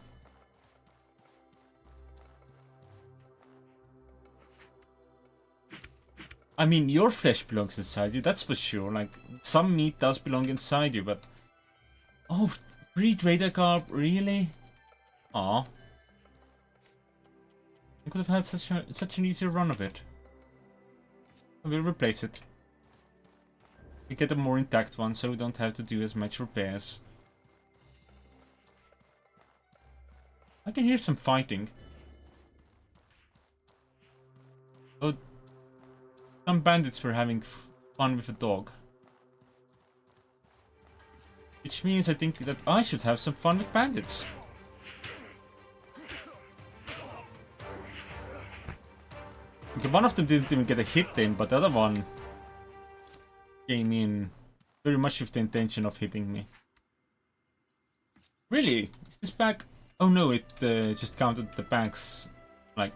I mean, your flesh belongs inside you, that's for sure. Like, some meat does belong inside you, but... Oh, free trader carb, really? Aw. I could have had such an easier run of it. I will replace it. We get a more intact one, so we don't have to do as much repairs. I can hear some fighting. Oh, some bandits were having fun with a dog. Which means I think that I should have some fun with bandits. Okay, one of them didn't even get a hit in, but the other one came in very much with the intention of hitting me. Really? Is this bag... Oh no, it just counted the bag's, like,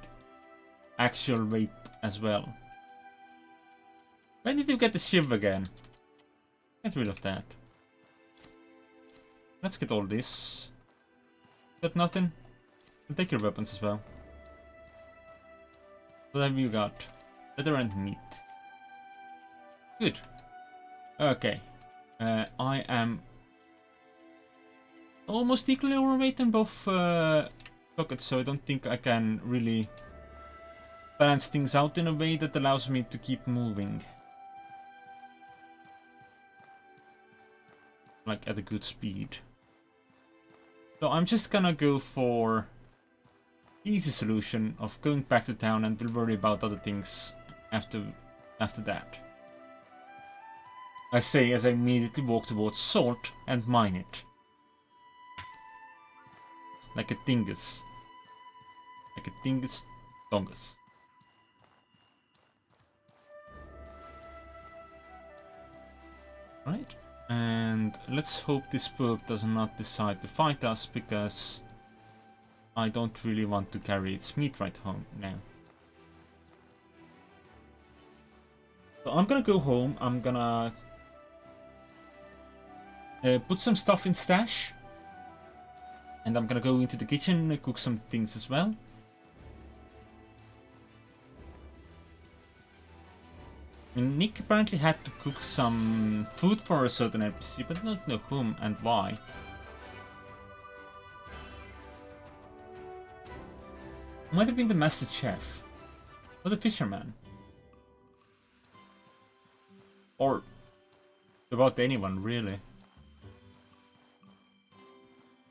actual weight as well. When did you get the shiv again? Get rid of that. Let's get all this. Got nothing? I'll take your weapons as well. What have you got? Leather and meat. Good. Okay. I am almost equally overweight in both pockets, so I don't think I can really balance things out in a way that allows me to keep moving. Like at a good speed. So I'm just gonna go for the easy solution of going back to town, and we'll worry about other things after that. I say as I immediately walk towards salt and mine it. Like a dingus. Like a dingus dongus. Right. And let's hope this perp does not decide to fight us, because I don't really want to carry its meat right home now. So I'm gonna go home, I'm gonna put some stuff in stash. And I'm gonna go into the kitchen and cook some things as well. Nick apparently had to cook some food for a certain NPC, but not know whom and why. Might have been the master chef. Or the fisherman. Or about anyone, really.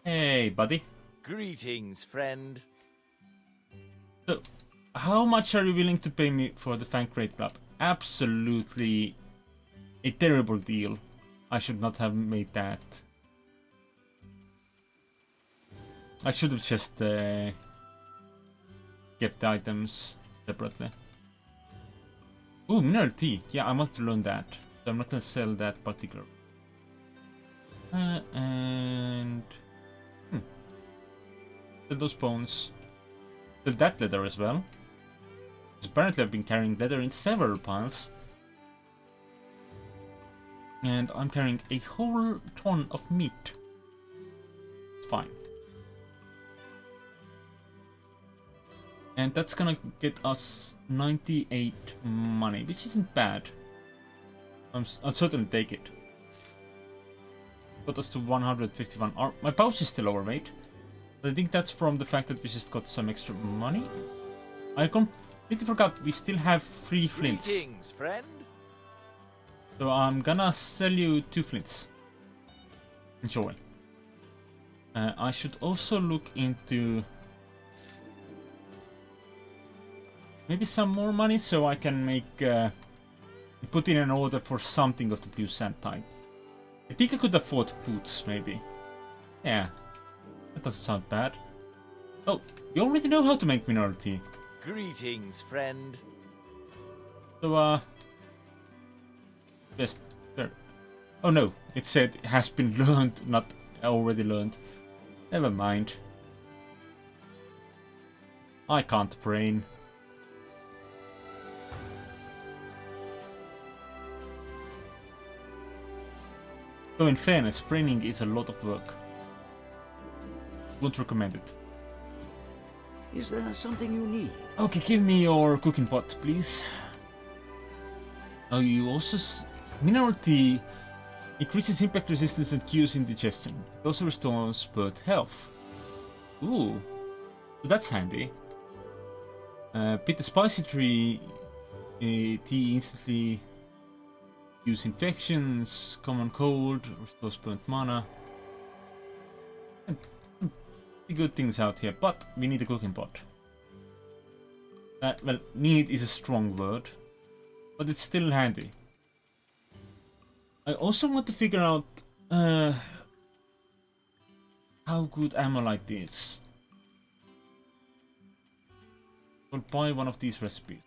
Hey, buddy. Greetings, friend. So, how much are you willing to pay me for the Fank Raid Club? Absolutely a terrible deal. I should not have made that. I should have just kept the items separately. Ooh, mineral tea. Yeah, I want to learn that. So I'm not gonna sell that particular. And sell those bones. Sell that leather as well. Apparently I've been carrying leather in several piles. And I'm carrying a whole ton of meat. It's fine. And that's gonna get us 98 money, which isn't bad. I'll certainly take it. Got us to 151. My pouch is still overweight. But I think that's from the fact that we just got some extra money. I completely forgot we still have 3 flints. Greetings, friend. So I'm gonna sell you 2 flints. Enjoy. I should also look into maybe some more money so I can make put in an order for something of the blue sand type. I think I could afford boots, maybe. Yeah, that doesn't sound bad. Oh, you already know how to make mineral tea. Greetings, friend. So, just there. Oh no, it said it has been learned, not already learned. Never mind. I can't brain. So in fairness, braining is a lot of work. Won't recommend it. Is there something you need? Okay, give me your cooking pot, please. Oh, you also... mineral tea increases impact resistance and cures indigestion. It also restores bird health. Ooh, so that's handy. Bitter spicy tea instantly use infections, common cold, restores burnt mana. Good things out here, but we need a cooking pot. Well, need is a strong word, but it's still handy. I also want to figure out how good Amolite is. I'll buy one of these recipes.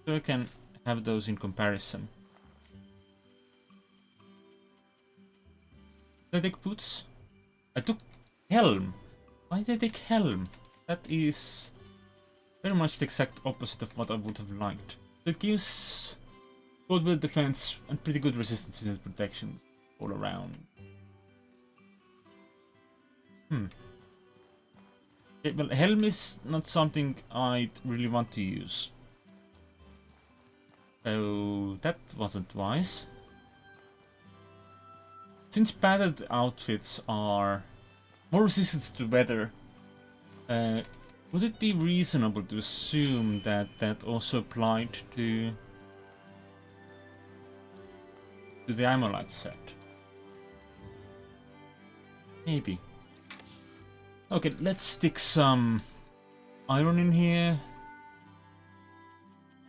So I can have those in comparison. Did I take boots? I took helm. Why did I take helm? That is very much the exact opposite of what I would have liked. It gives good with defense and pretty good resistance and protection all around. Okay, well, helm is not something I'd really want to use. So that wasn't wise. Since padded outfits are more resistant to weather, would it be reasonable to assume that that also applied to the Amolite set? Maybe. Okay, let's stick some iron in here.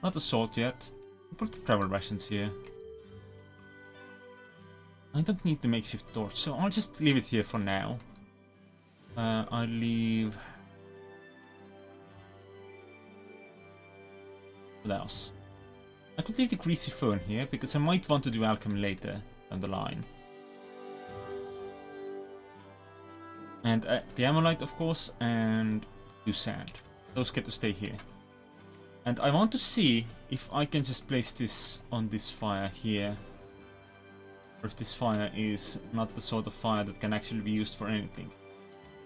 Not the salt yet. Put the travel rations here. I don't need the makeshift torch, so I'll just leave it here for now. I'll leave... What else? I could leave the greasy fern here, because I might want to do alchemy later down the line. And the Amolite, of course, and blue sand. Those get to stay here. And I want to see if I can just place this on this fire here. Or if this fire is not the sort of fire that can actually be used for anything.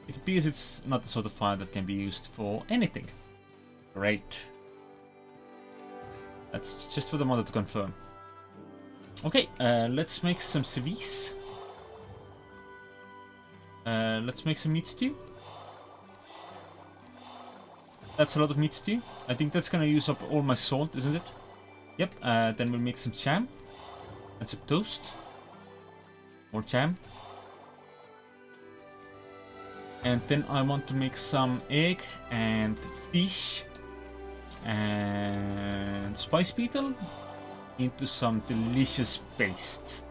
It appears it's not the sort of fire that can be used for anything. Great. That's just what I wanted to confirm. Okay, let's make some civis. Let's make some meat stew. That's a lot of meat stew. I think that's gonna use up all my salt, isn't it? Yep, then we'll make some jam. And some toast. More jam. And then I want to make some egg and fish and spice beetle into some delicious paste.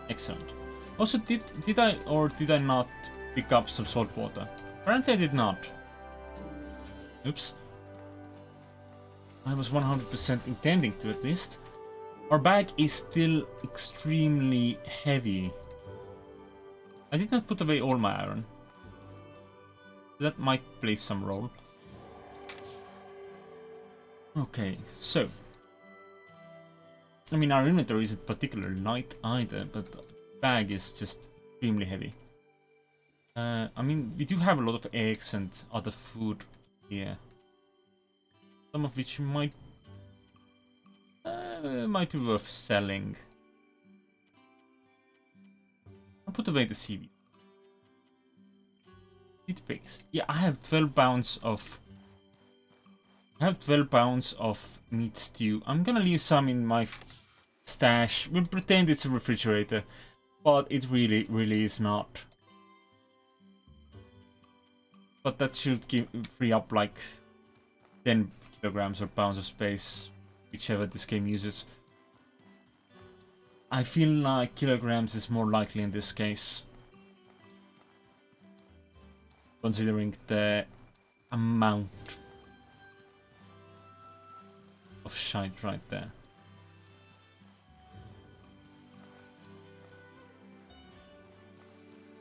Excellent. Also, did I or did I not pick up some salt water? Apparently I did not. Oops. I was 100% intending to, at least. Our bag is still extremely heavy. I did not put away all my iron. That might play some role. Okay, so. I mean, our inventory isn't particularly light either, but the bag is just extremely heavy. I mean, we do have a lot of eggs and other food here. Some of which might be worth selling. I'll put away the seaweed. Seed paste. Yeah, I have 12 pounds of... meat stew. I'm gonna leave some in my stash. We'll pretend it's a refrigerator, but it really is not. But that should free up like 10 kilograms or pounds of space, whichever this game uses. I feel like kilograms is more likely in this case, considering the amount of shite right there.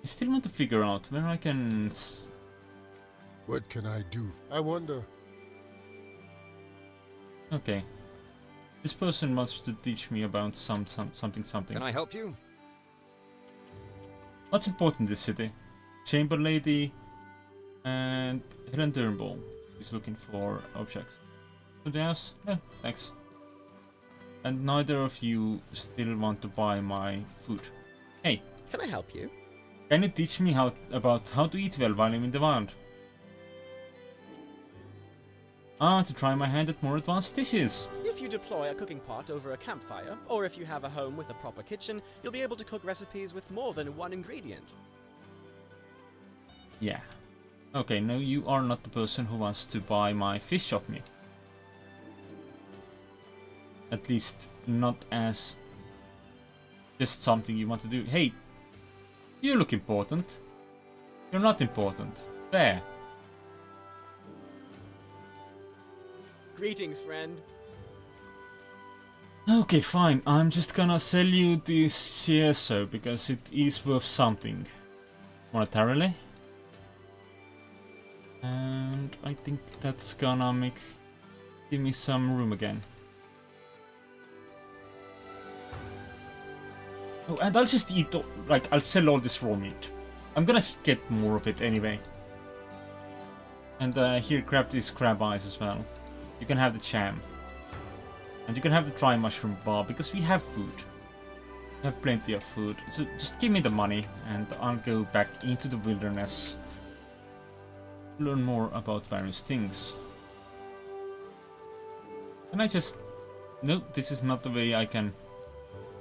I still want to figure out where I can... What can I do? I wonder. Okay. This person wants to teach me about something. Can I help you? What's important in this city? Chamber Lady and Helen Turnbull is looking for objects. Something else? No, thanks. And neither of you still want to buy my food. Hey. Can I help you? Can you teach me about how to eat well while I'm in the wild? To try my hand at more advanced dishes. If you deploy a cooking pot over a campfire, or if you have a home with a proper kitchen, you'll be able to cook recipes with more than one ingredient. Yeah. Okay, no, you are not the person who wants to buy my fish off me. At least not as just something you want to do. Hey, you look important. You're not important. There. Greetings, friend. Okay, fine. I'm just gonna sell you this CSO because it is worth something monetarily. And I think that's gonna give me some room again. Oh, and I'll just eat, I'll sell all this raw meat. I'm gonna get more of it anyway. And here, grab these crab eyes as well. You can have the jam. And you can have the dry mushroom bar because we have food. We have plenty of food. So just give me the money and I'll go back into the wilderness. Learn more about various things. Can I just... No, this is not the way I can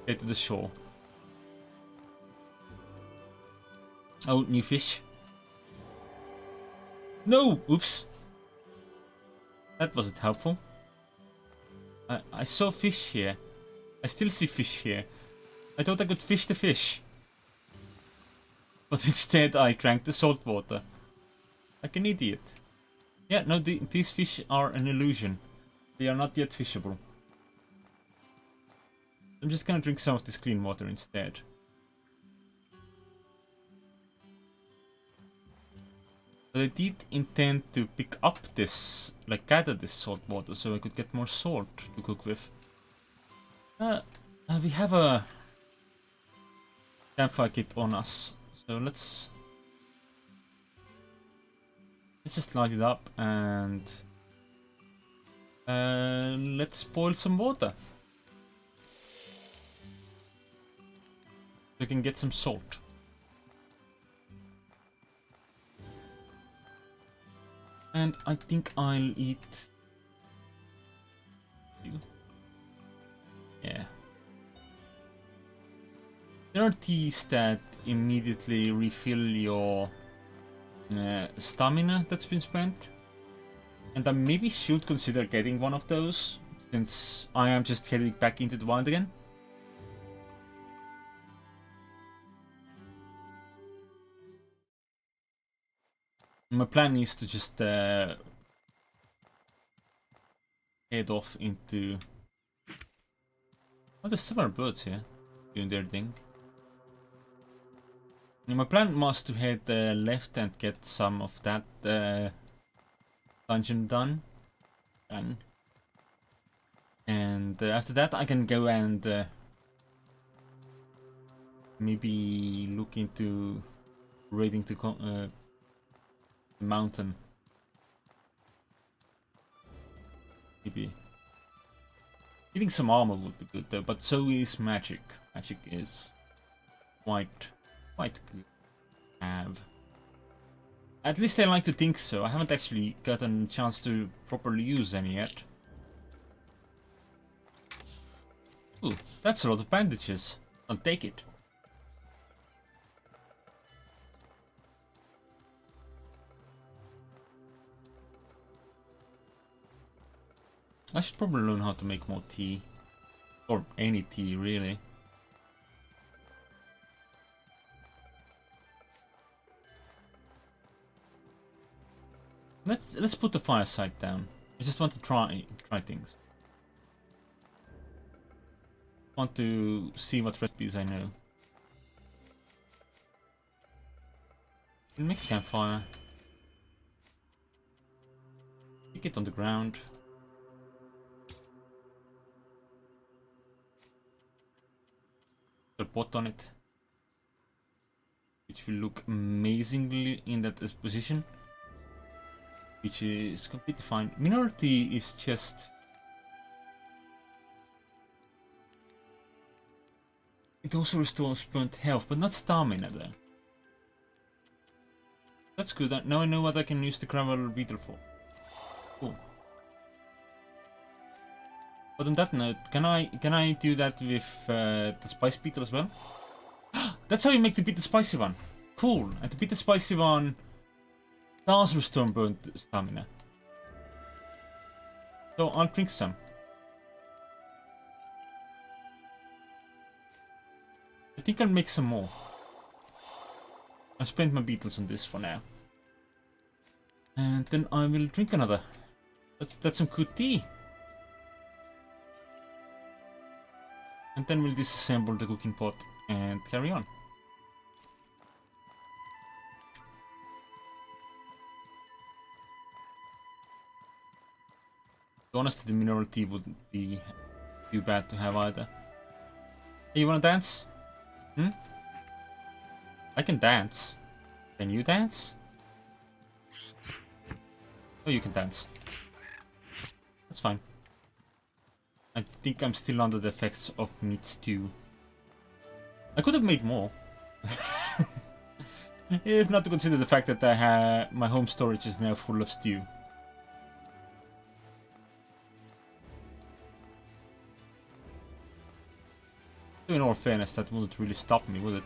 get to the shore. Oh, new fish. No! Oops! That wasn't helpful. I saw fish here. I still see fish here. I thought I could fish the fish. But instead I drank the salt water. Like an idiot. Yeah, no, these fish are an illusion. They are not yet fishable. I'm just gonna drink some of this clean water instead. But I did intend to pick up this, like gather this salt water so I could get more salt to cook with. We have a campfire kit on us, so let's just light it up and let's boil some water. So we can get some salt. And I think I'll eat you. Yeah. There are teas that immediately refill your stamina that's been spent. And I maybe should consider getting one of those, since I am just heading back into the wild again. My plan is to just head off into... Oh, there's several birds here doing their thing. And my plan was to head left and get some of that dungeon done. And after that I can go and maybe look into raiding the mountain. Maybe. Getting some armor would be good though, but so is magic. Magic is quite good to have. At least I like to think so. I haven't actually gotten a chance to properly use any yet. Ooh, that's a lot of bandages. I'll take it. I should probably learn how to make more tea. Or any tea, really. Let's put the fireside down. I just want to try things. Want to see what recipes I know. We'll make a campfire. Stick it on the ground. Put a pot on it, which will look amazingly in that position, which is completely fine. Mineral tea is just... It also restores burnt health, but not stamina though. That's good. Now I know what I can use the gravel beetle for. Cool. But on that note, can I do that with the spice beetle as well? That's how you make the bitter spicy one. Cool. And the bitter spicy one does restore burnt stamina. So I'll drink some. I think I'll make some more. I'll spend my beetles on this for now. And then I will drink another. That's some good tea. And then we'll disassemble the cooking pot and carry on. Honestly, the mineral tea wouldn't be too bad to have either. Hey, you wanna dance? Hmm? I can dance. Can you dance? Oh, you can dance. That's fine. I think I'm still under the effects of meat stew. I could have made more. If not to consider the fact that I have my home storage is now full of stew. So in all fairness, that wouldn't really stop me, would it?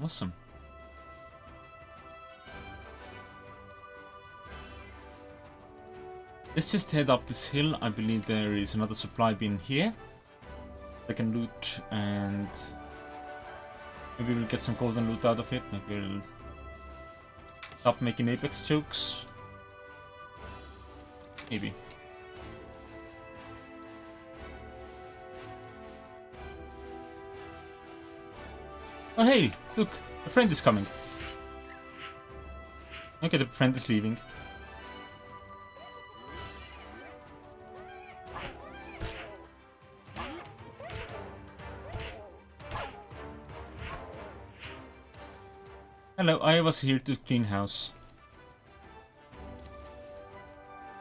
Awesome. Let's just head up this hill. I believe there is another supply bin here. I can loot, and maybe we'll get some golden loot out of it. Maybe we'll stop making Apex jokes. Maybe. Oh hey, look, a friend is coming. Okay, the friend is leaving. Hello, I was here to clean house.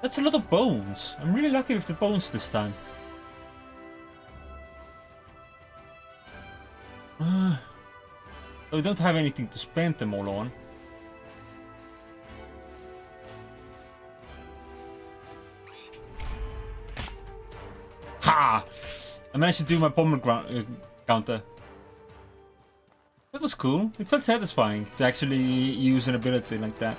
That's a lot of bones. I'm really lucky with the bones this time. We don't have anything to spend them all on. Ha! I managed to do my pomegranate counter. That was cool. It felt satisfying to actually use an ability like that.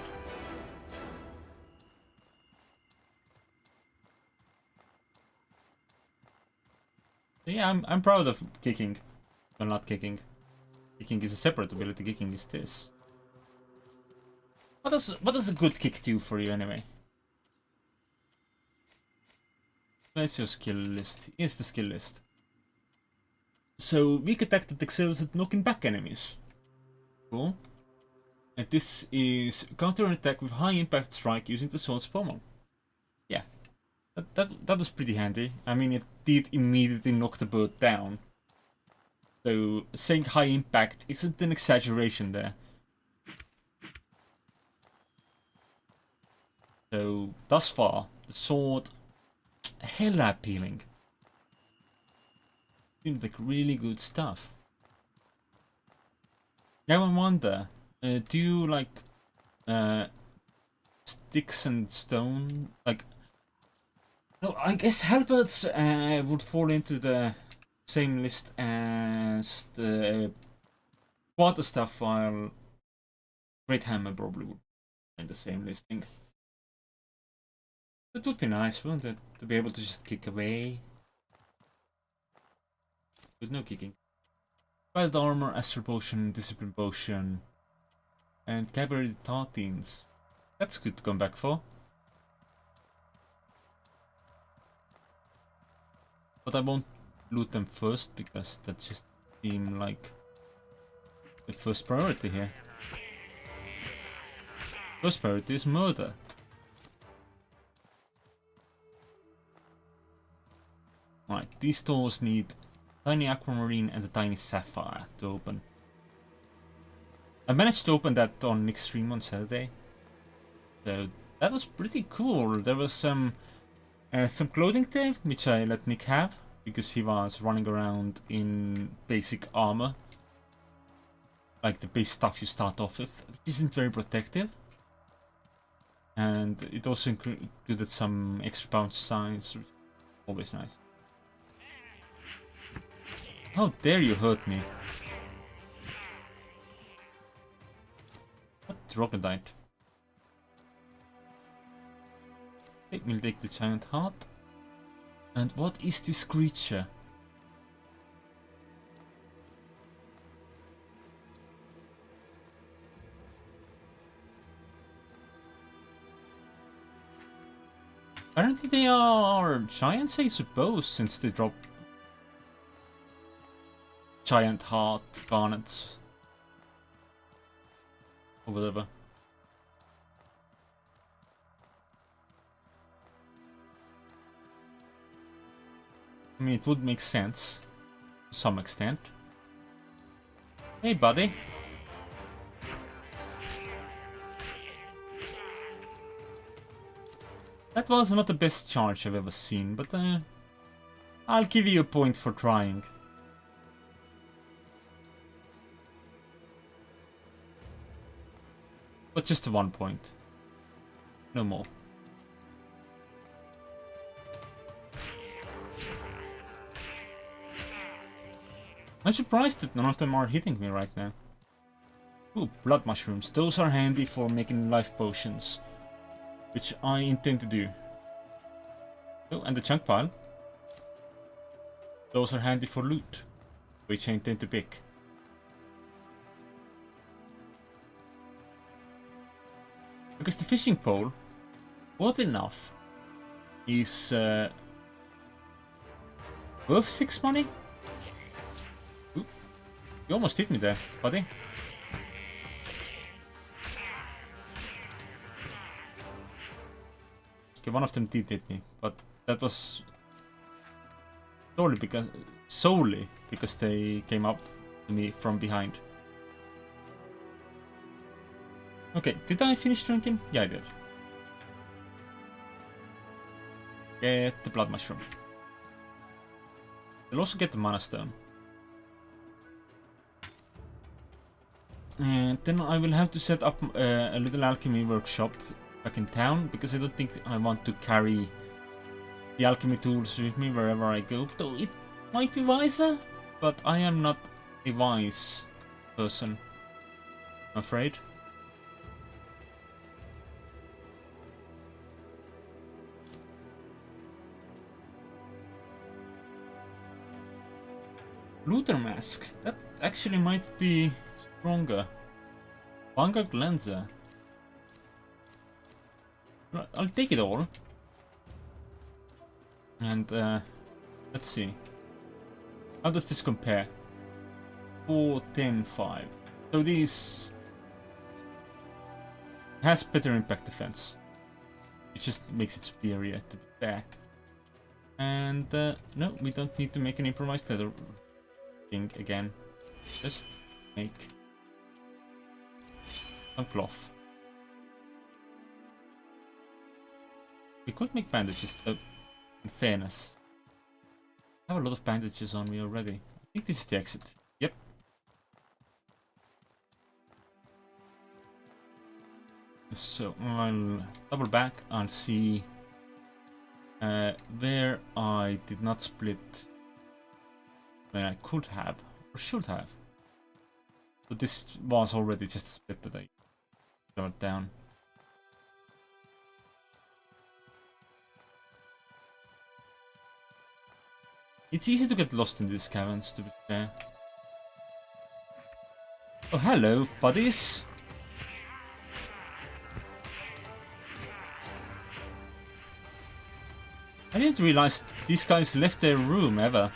So yeah, I'm proud of kicking. Well, not kicking. Kicking is a separate ability. Kicking is this. What does a good kick do for you anyway? Where's your skill list? Here's the skill list. So, weak attack that excels at knocking back enemies. Cool. And this is counter an attack with high impact strike using the sword's pommel. Yeah. That was pretty handy. I mean, it did immediately knock the bird down. So, saying high impact isn't an exaggeration there. So, thus far, the sword, hella appealing. Seems like really good stuff. Now I wonder, do you like sticks and stone? Like, no, I guess halberds would fall into the same list as the water stuff, while great hammer probably would be in the same listing. That would be nice, wouldn't it? To be able to just kick away. With no kicking. Wild armor, astral potion, discipline potion, and cabaret tartines. That's good to come back for. But I won't loot them first, because that just seems like the first priority here. First priority is murder. Right, these doors need tiny aquamarine and a tiny sapphire to open. I managed to open that on Nick's stream on Saturday. So that was pretty cool. There was some clothing there, which I let Nick have, because he was running around in basic armor. Like the base stuff you start off with, which isn't very protective. And it also included some extra bounce signs, which is always nice. How dare you hurt me? What troglodyte? Okay, we'll take the giant heart. And what is this creature? Apparently they are giants, I suppose, since they drop giant heart garnets. Or whatever. I mean, it would make sense to some extent. Hey, buddy. That was not the best charge I've ever seen, but I'll give you a point for trying. But just 1 point. No more. I'm surprised that none of them are hitting me right now. Ooh, blood mushrooms. Those are handy for making life potions, which I intend to do. Oh, and the chunk pile. Those are handy for loot, which I intend to pick. Because the fishing pole, what enough, is worth 6 money? Ooh, you almost hit me there, buddy. Okay, one of them did hit me, but that was solely because they came up to me from behind. Okay, did I finish drinking? Yeah, I did. Get the blood mushroom. I'll also get the mana stone. And then I will have to set up a little alchemy workshop back in town, because I don't think I want to carry the alchemy tools with me wherever I go. Though it might be wiser, but I am not a wise person, I'm afraid. Looter mask. That actually might be stronger. Banga Glenza. Right, I'll take it all. And let's see. How does this compare? 4, 10, 5. So these has better impact defense. It just makes it superior to be fair. And no, we don't need to make an improvised leather thing again. Just make some cloth. We could make bandages, though, in fairness. I have a lot of bandages on me already. I think this is the exit. Yep. So I'll double back and see where I did not split when I could have or should have. But this was already just a split that I wrote down. It's easy to get lost in these caverns, to be fair. Oh, hello, buddies! I didn't realize these guys left their room ever.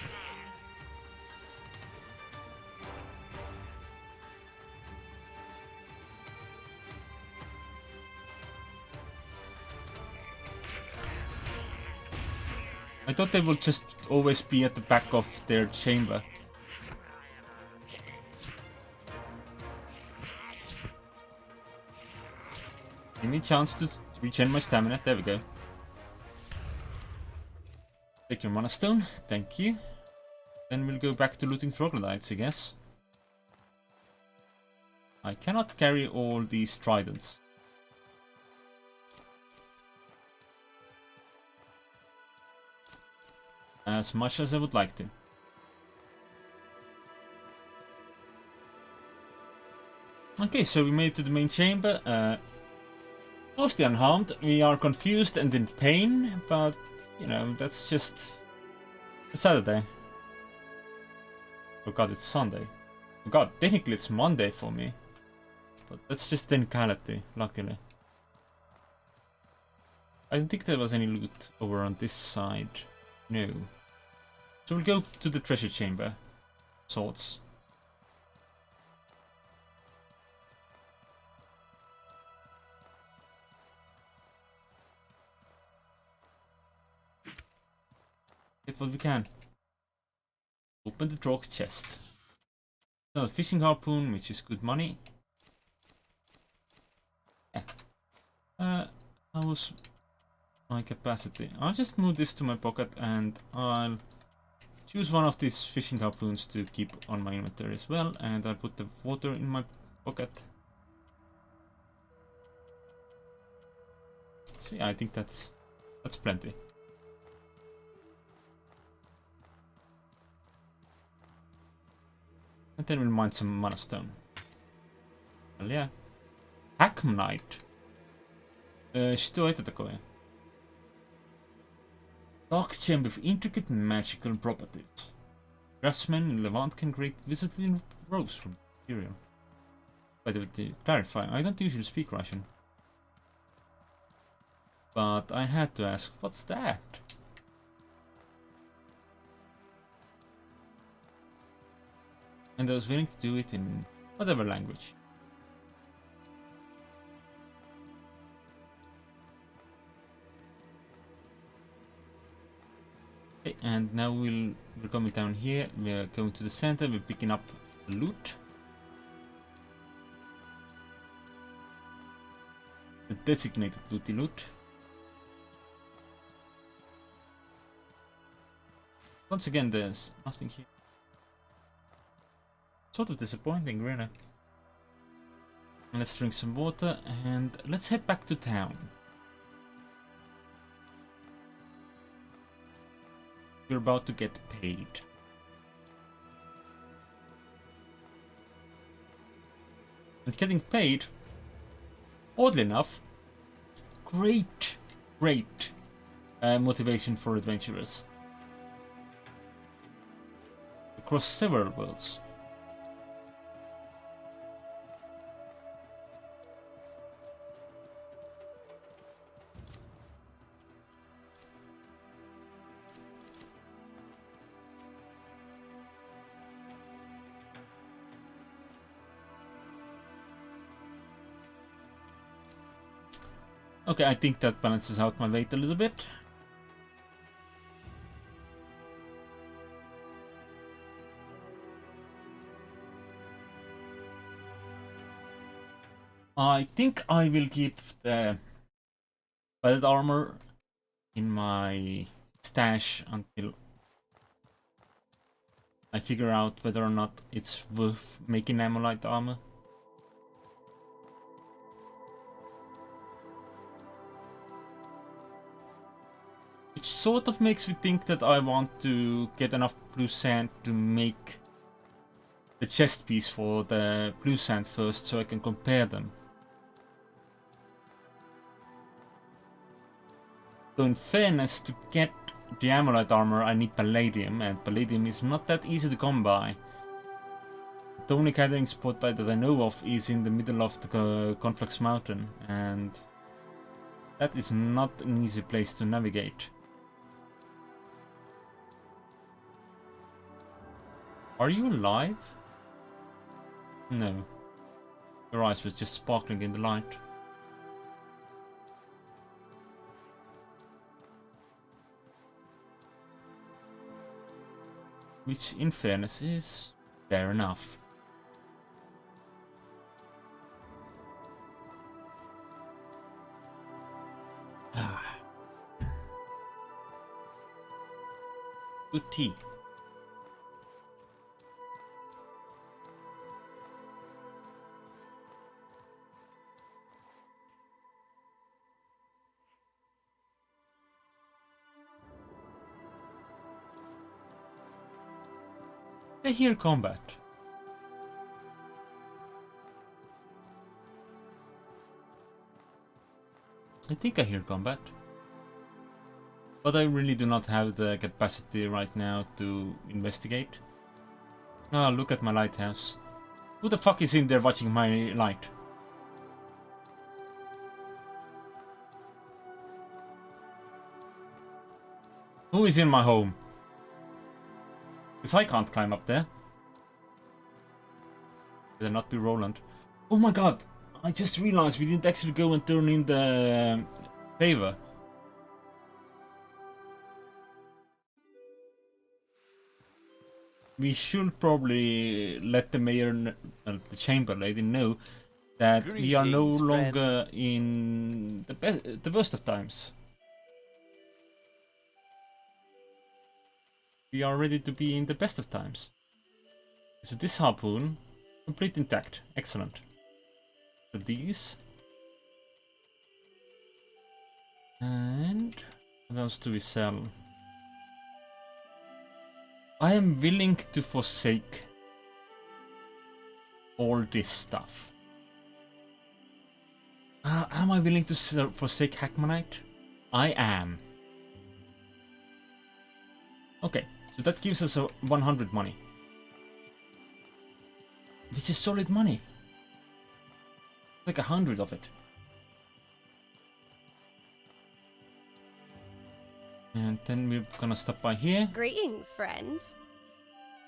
I thought they would just always be at the back of their chamber. Give me a chance to regen my stamina. There we go. Take your mana stone. Thank you. Then we'll go back to looting troglodytes, I guess. I cannot carry all these tridents. As much as I would like to. Okay, so we made it to the main chamber. Mostly unharmed. We are confused and in pain, but you know, that's just a Saturday. Oh god, it's Sunday. Oh god, technically it's Monday for me. But that's just technicality, luckily. I don't think there was any loot over on this side. No. So we'll go to the treasure chamber. Sorts. Get what we can. Open the drog's chest. Another fishing harpoon, which is good money. Yeah. I was my capacity. I'll just move this to my pocket and I'll choose one of these fishing harpoons to keep on my inventory as well, and I'll put the water in my pocket. So yeah, I think that's plenty. And then we'll mine some mana stone. Well, yeah. Hackmanite. 知ってはいたこれ. Dark gem with intricate magical properties. Craftsmen in Levant can create visiting ropes from material. By the way, to clarify, I don't usually speak Russian. But I had to ask, what's that? And I was willing to do it in whatever language. Okay, and now we're coming down here, we're going to the center, we're picking up loot. The designated looty loot. Once again, there's nothing here. Sort of disappointing, really. Let's drink some water and let's head back to town. We're about to get paid. And getting paid, oddly enough, great motivation for adventurers. Across several worlds. Okay, I think that balances out my weight a little bit. I think I will keep the padded armor in my stash until I figure out whether or not it's worth making ammonite armor. Which sort of makes me think that I want to get enough blue sand to make the chest piece for the blue sand first so I can compare them. So in fairness, to get the ammonite armor I need palladium, and palladium is not that easy to come by. The only gathering spot that I know of is in the middle of the Conflux Mountain, and that is not an easy place to navigate. Are you alive? No. Your eyes was just sparkling in the light. Which, in fairness, is fair enough. Good tea. I hear combat. I think I hear combat. But I really do not have the capacity right now to investigate. Ah, look at my lighthouse. Who the fuck is in there watching my light? Who is in my home? Because I can't climb up there. Better not be Roland. Oh my god! I just realized we didn't actually go and turn in the favor. We should probably let the mayor, the chamber lady, know that we are no longer in the worst of times. we are ready to be in the best of times. So this harpoon, complete intact. Excellent. So these. And what else do we sell? I am willing to forsake all this stuff. Am I willing to forsake Hackmanite? I am. Okay, so that gives us 100 money. Which is solid money. Like 100 of it. And then we're gonna stop by here. Greetings, friend.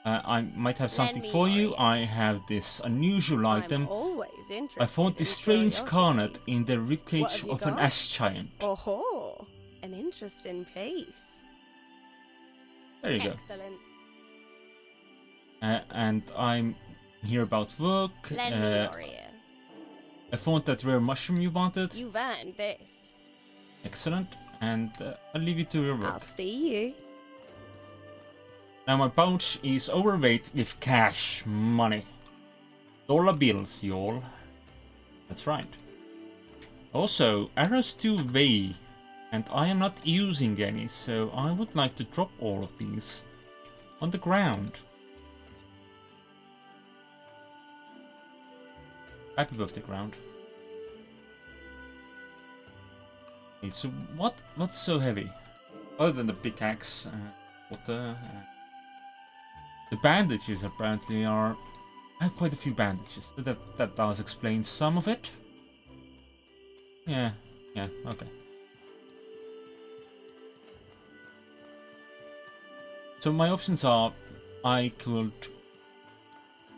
I might have something me for you. your ear. I have this unusual item. I'm always interested I found this in strange carnet curiosities. in the What ribcage have you of an got? ash giant. Oh, an interesting piece. There you go. Excellent. And I'm here about work. Lend me your ear. I found that rare mushroom you wanted. You've earned this. Excellent. And I'll leave you to your work. I'll see you. Now my pouch is overweight with cash money. Dollar bills, y'all. That's right. Also, arrows do weigh, and I am not using any, so I would like to drop all of these on the ground. Happy birthday, ground. Okay, so what's so heavy? Other than the pickaxe, water. The bandages apparently are. I have quite a few bandages. So that does explain some of it. Yeah, okay. So my options are, I could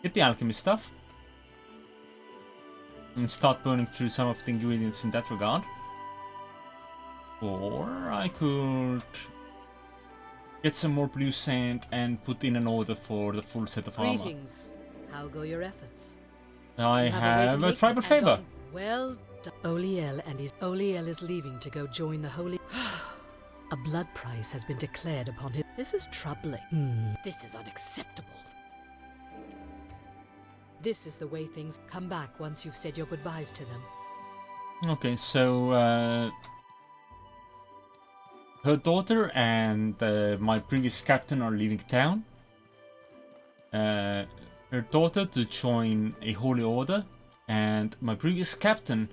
get the alchemy stuff and start burning through some of the ingredients in that regard. Or I could get some more blue sand and put in an order for the full set of armor. Greetings. How go your efforts? I You way to have a make tribal and favor. on- Well done. Oliel is leaving to go join the holy. A blood price has been declared upon him. This is troubling. This is unacceptable. This is the way things come back once you've said your goodbyes to them. Okay, so her daughter and my previous captain are leaving town. Her daughter to join a holy order, and my previous captain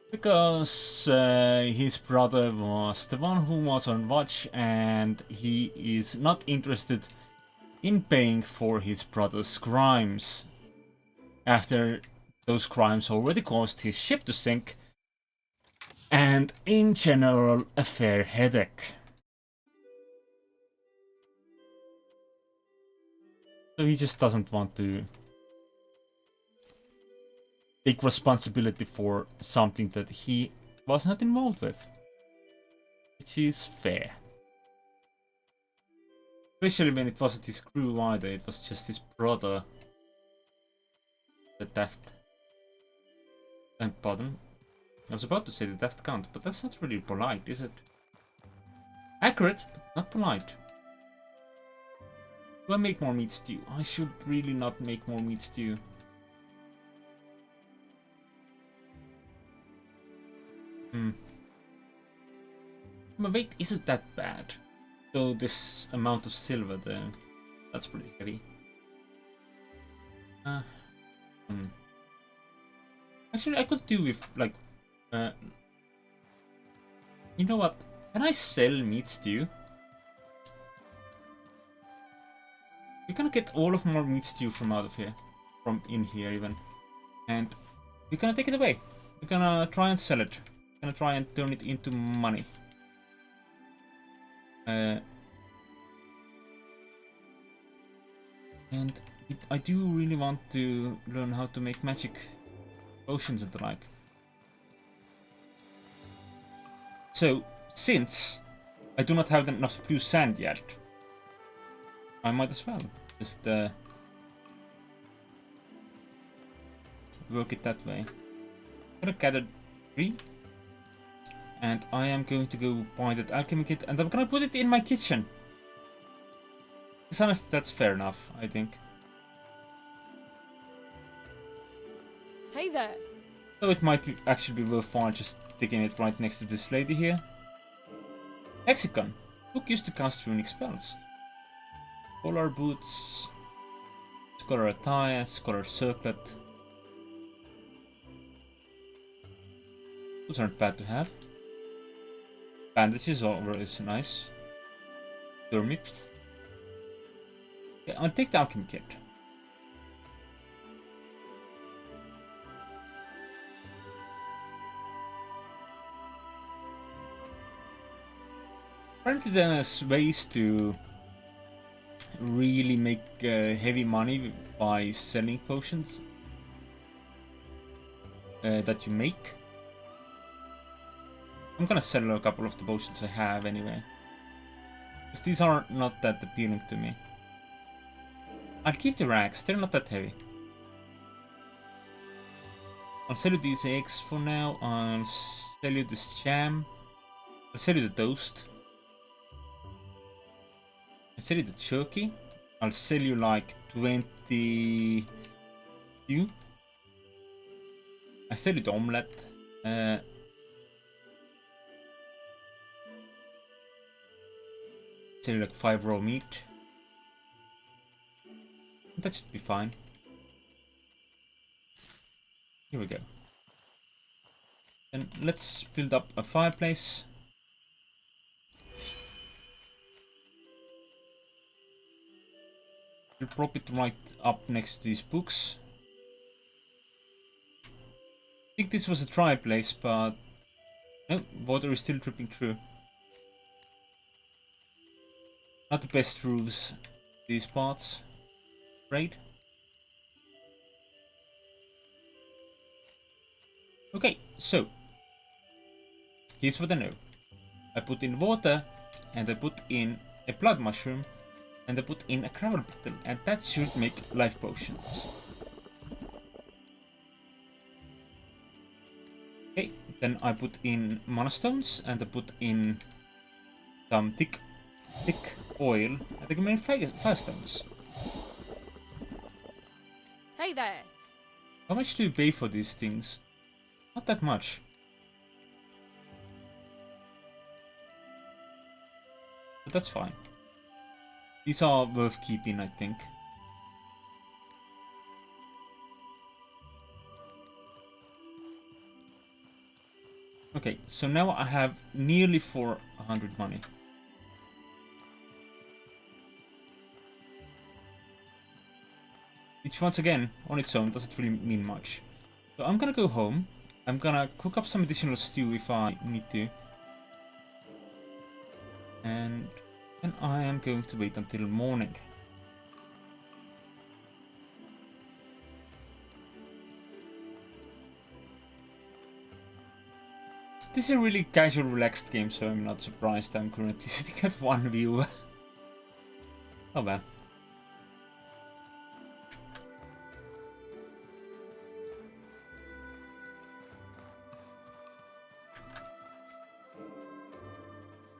because his brother was the one who was on watch, and he is not interested in paying for his brother's crimes after those crimes already caused his ship to sink, and in general a fair headache. So he just doesn't want to take responsibility for something that he was not involved with, which is fair. Especially when it wasn't his crew either, it was just his brother. The theft. Pardon? I was about to say the theft count, but that's not really polite, is it? Accurate, but not polite. Do I make more meat stew? I should really not make more meat stew. My weight isn't that bad. Though this amount of silver there, that's pretty heavy. Actually, I could do with, like, you know what? Can I sell meat stew? We're gonna get all of my meat stew from out of here. From in here, even. And we're gonna take it away. We're gonna try and sell it. We're gonna try and turn it into money. And I do really want to learn how to make magic potions and the like. So, since I do not have enough blue sand yet, I might as well just work it that way. I'm gonna gather 3, and I am going to go buy that alchemy kit, and I'm gonna put it in my kitchen. To be honest, that's fair enough, I think. Hey there. So it might actually be worthwhile just sticking it right next to this lady here. Hexicon. Book used to cast runic spells. Scholar boots. Scholar attire. Scholar circlet. Those aren't bad to have. Bandages are always nice. Thermips. Okay, I'll take the alchemy kit. Apparently there's ways to really make heavy money by selling potions that you make. I'm gonna sell a couple of the potions I have anyway. Because these are not that appealing to me. I'll keep the rags, they're not that heavy. I'll sell you these eggs for now. I'll sell you this jam. I'll sell you the toast. I'll sell you the turkey. I'll sell you like 22. I sell you the omelette. Sell you like 5 raw meat. That should be fine. Here we go. And let's build up a fireplace. We'll prop it right up next to these books. I think this was a dry place, but no, water is still dripping through. Not the best roofs, these parts, right? Okay, so here's what I know. I put in water, and I put in a blood mushroom, and I put in a gravel beetle, and that should make life potions. Okay, then I put in mana stones, and I put in some thick oil, and I can make fire stones. Hey there. How much do you pay for these things? Not that much. But that's fine. These are worth keeping, I think. Okay, so now I have nearly 400 money. Which once again, on its own, doesn't really mean much. So I'm gonna go home. I'm gonna cook up some additional stew if I need to. And then I am going to wait until morning. This is a really casual, relaxed game, so I'm not surprised I'm currently sitting at 1 view. Oh well.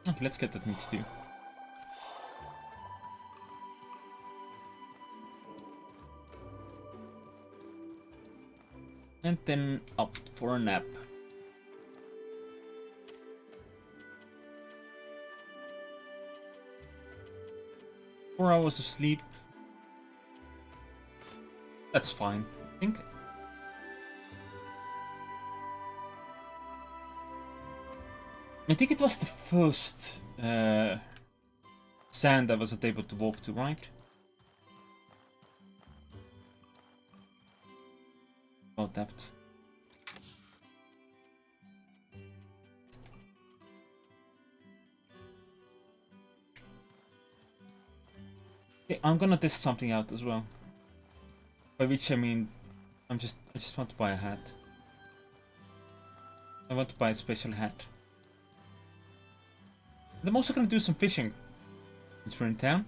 Okay, let's get that meat stew. And then up for a nap. Four hours of sleep. That's fine, I think. I think it was the first sand I wasn't able to walk to, right? About depth. Okay, I'm gonna test something out as well. By which I mean, I just want to buy a hat. I want to buy a special hat. And I'm also gonna do some fishing since we're in town.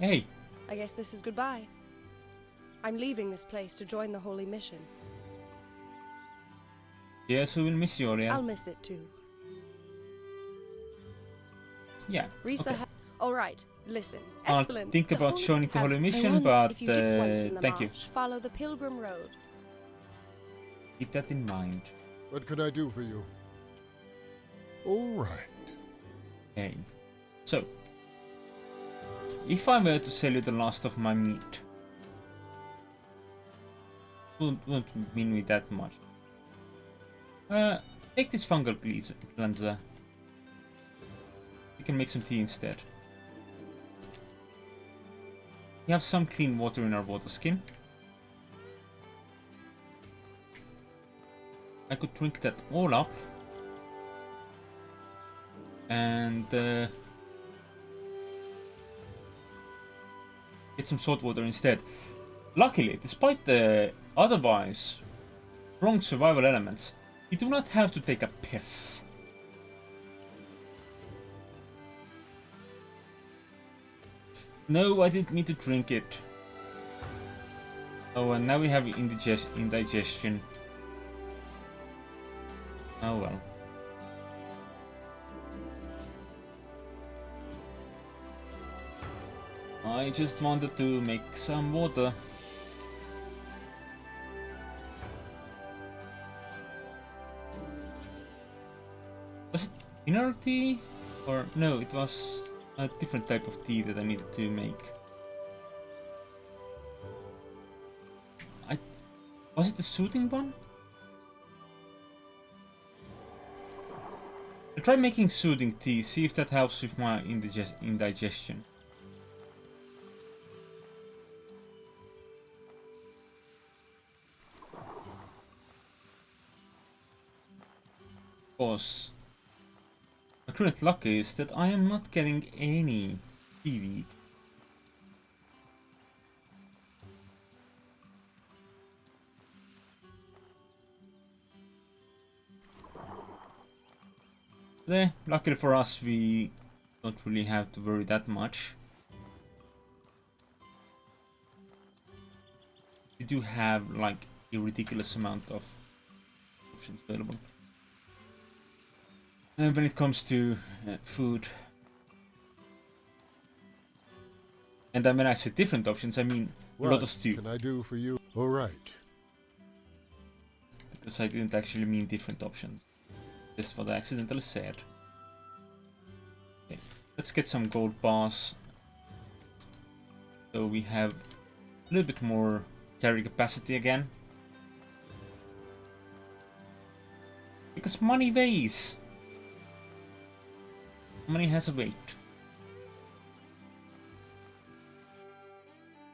Hey. I guess this is goodbye. I'm leaving this place to join the Holy Mission. Yes, we will miss you, Oriel. I'll miss it too. Yeah. Risa Okay. all right, listen. I'll Excellent. think The about Holy joining the have- Holy I Mission, wonder but if you dip once in the thank you. marsh, follow the Pilgrim Road. Keep that in mind. What can I do for you? All right. Okay. So, if I were to sell you the last of my meat, won't mean me that much. Take this fungal cleanser. You can make some tea instead. We have some clean water in our water skin. I could drink that all up. And get some salt water instead. Luckily, despite the otherwise strong survival elements, you do not have to take a piss. No, I didn't mean to drink it. Oh, and now we have indigestion. Oh well. I just wanted to make some water. Was it mineral tea? Or no, it was a different type of tea that I needed to make. Was it the soothing one? I'll try making soothing tea, see if that helps with my indigestion. Of course, my current luck is that I am not getting any seaweed. There, luckily for us, we don't really have to worry that much. We do have like a ridiculous amount of options available. And when it comes to food, and then when I say different options, I mean a lot of stew. What can I do for you? All right. Because I didn't actually mean different options. Just what I accidentally said. Okay, let's get some gold bars. So we have a little bit more carry capacity again. Because money weighs. Money has a weight.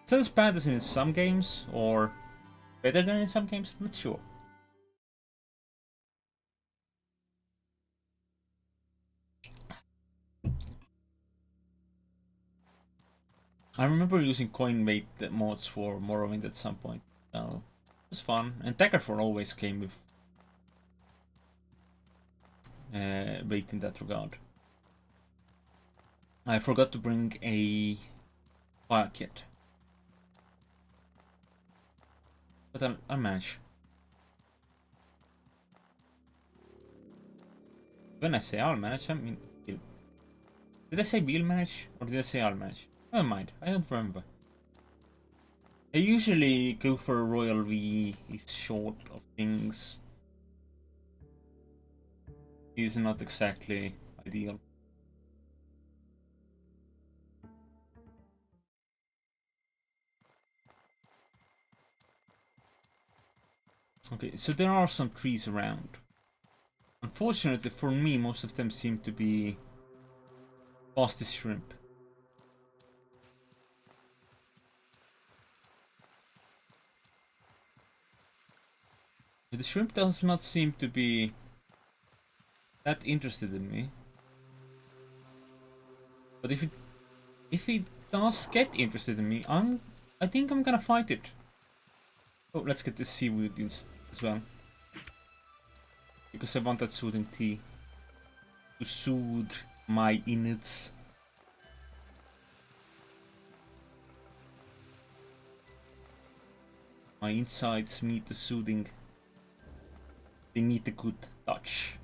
It's not as bad as in some games, or better than in some games, I'm not sure. I remember using coin weight mods for Morrowind at some point. So it was fun. And Daggerfall always came with weight in that regard. I forgot to bring a fire kit. But I'll manage. When I say I'll manage, I mean... Did I say we'll manage? Or did I say I'll manage? Never mind, I don't remember. I usually go for a Royal V, he's short of things. He's not exactly ideal. Okay, so there are some trees around. Unfortunately for me, most of them seem to be fastest shrimp. The shrimp does not seem to be that interested in me. But if it does get interested in me, I think I'm gonna fight it. Oh, let's get the seaweed as well. Because I want that soothing tea. To soothe my innards. My insides need the soothing. They need the good touch.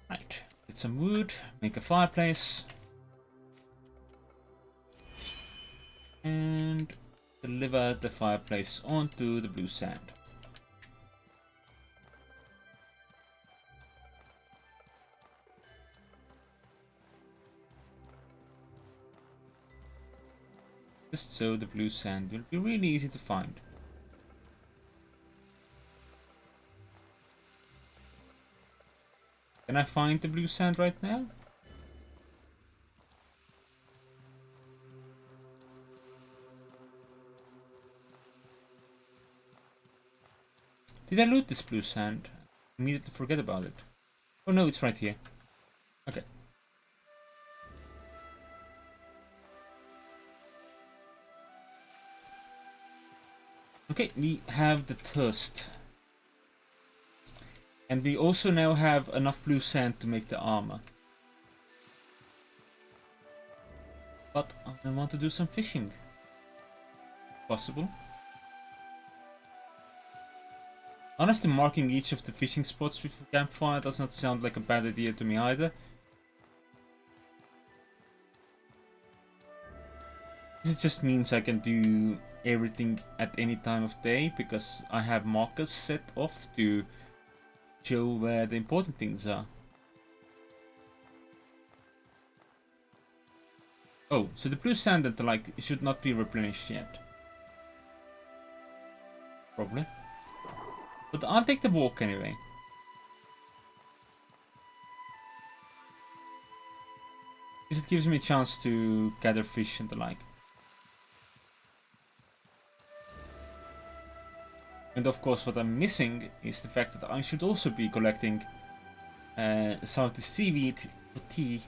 Right, get some wood, make a fireplace. And deliver the fireplace onto the blue sand. Just so the blue sand will be really easy to find. Can I find the blue sand right now? Did I loot this blue sand? Immediately forget about it. Oh no, it's right here. Okay. Okay, we have the thirst. And we also now have enough blue sand to make the armor. But I want to do some fishing. Possible. Honestly, marking each of the fishing spots with a campfire does not sound like a bad idea to me either. This just means I can do everything at any time of day because I have markers set off to show where the important things are. Oh, so the blue sand and the like should not be replenished yet. Probably. But I'll take the walk anyway. Because it gives me a chance to gather fish and the like. And of course what I'm missing is the fact that I should also be collecting some of the seaweed for tea.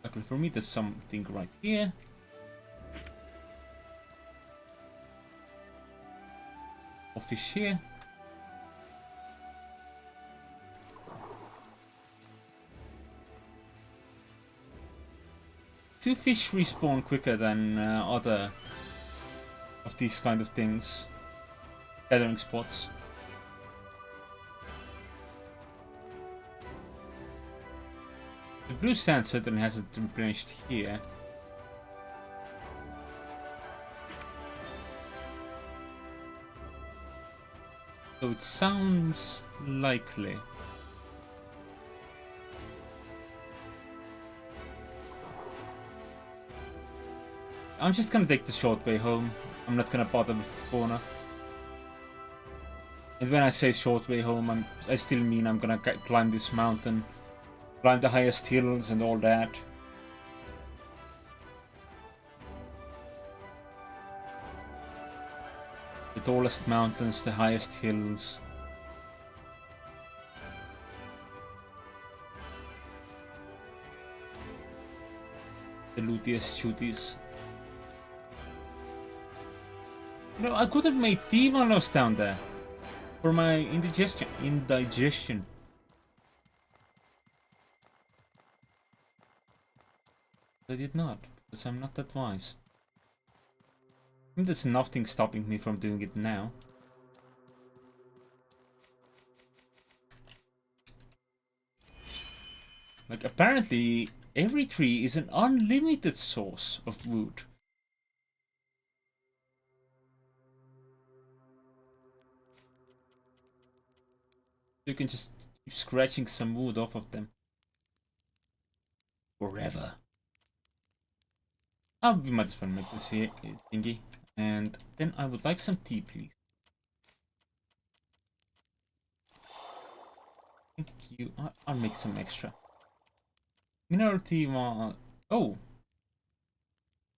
Luckily for me there's something right here. Or fish here. Two fish respawn quicker than other of these kind of things. Gathering spots. The blue sand certainly hasn't replenished here. So it sounds likely. I'm just gonna take the short way home. I'm not gonna bother with the corner. And when I say short way home, I still mean I'm gonna climb this mountain. Climb the highest hills and all that. The tallest mountains, the highest hills. The lootiest shooties. You know, I could have made tea while I was down there. For my indigestion. I did not, because I'm not that wise. I mean, there's nothing stopping me from doing it now. Like, apparently, every tree is an unlimited source of wood. You can just keep scratching some wood off of them. Forever. We might as well make this here thingy. And then I would like some tea, please. Thank you. I'll make some extra. Mineral tea oh!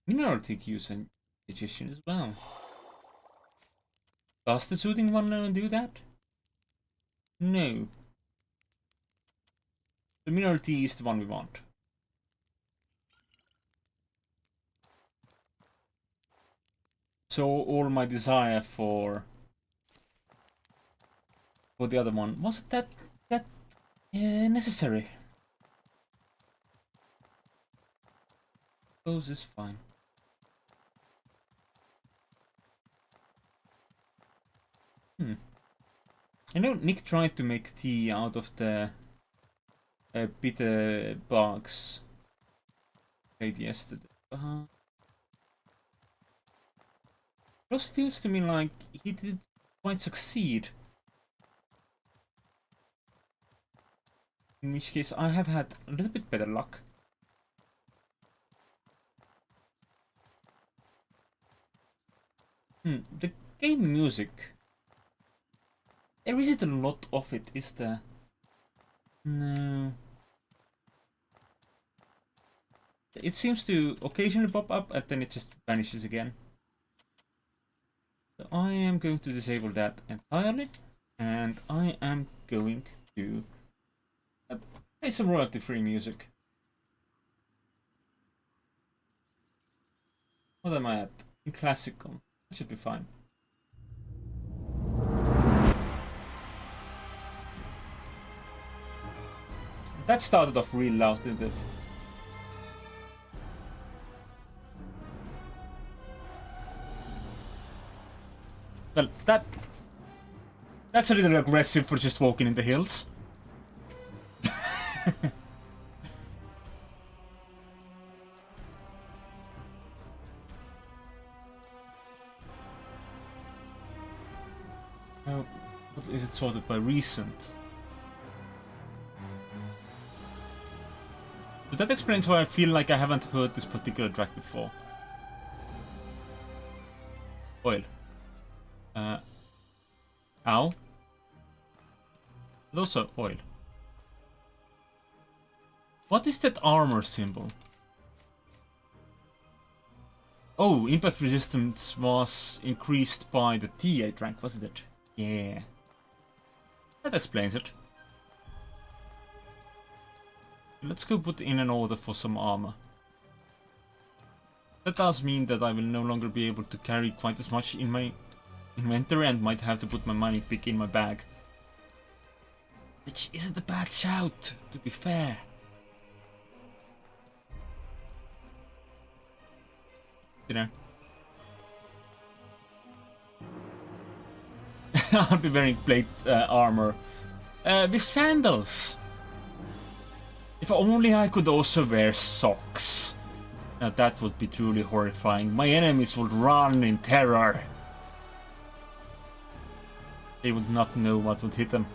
Mineral tea gives an digestion as well. Does the soothing one do that? No. The mineral tea is the one we want. So all my desire for the other one wasn't that necessary. Suppose is fine. I know Nick tried to make tea out of the bitter bugs played yesterday. It also feels to me like he did quite succeed. In which case I have had a little bit better luck. The game music. There isn't a lot of it, is there? No. It seems to occasionally pop up and then it just vanishes again. So I am going to disable that entirely. And I am going to play some royalty-free music. What am I at? In classical. That should be fine. That started off real loud, didn't it? Well, that's a little aggressive for just walking in the hills. What is it sorted by recent? But that explains why I feel like I haven't heard this particular track before. Oil. Ow. And also oil. What is that armor symbol? Oh, impact resistance was increased by the tea I drank, wasn't it? Yeah. That explains it. Let's go put in an order for some armor. That does mean that I will no longer be able to carry quite as much in my inventory and might have to put my money pick in my bag. Which isn't a bad shout, to be fair. You know. I'll be wearing plate armor with sandals. If only I could also wear socks. Now that would be truly horrifying. My enemies would run in terror. They would not know what would hit them.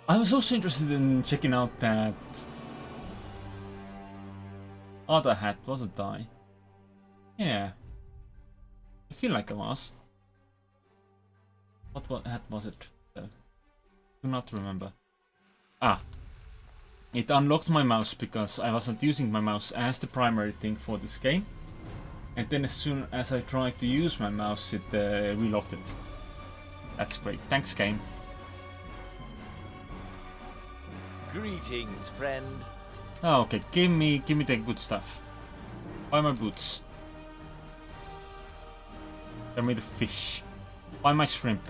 I was also interested in checking out that other hat, wasn't I? Yeah. I feel like I was. What hat was it? Do not remember. Ah. It unlocked my mouse because I wasn't using my mouse as the primary thing for this game. And then as soon as I tried to use my mouse, it relocked it. That's great. Thanks, game. Greetings, friend. Oh, okay. Give me the good stuff. Buy my boots. They're made of fish. Buy my shrimp.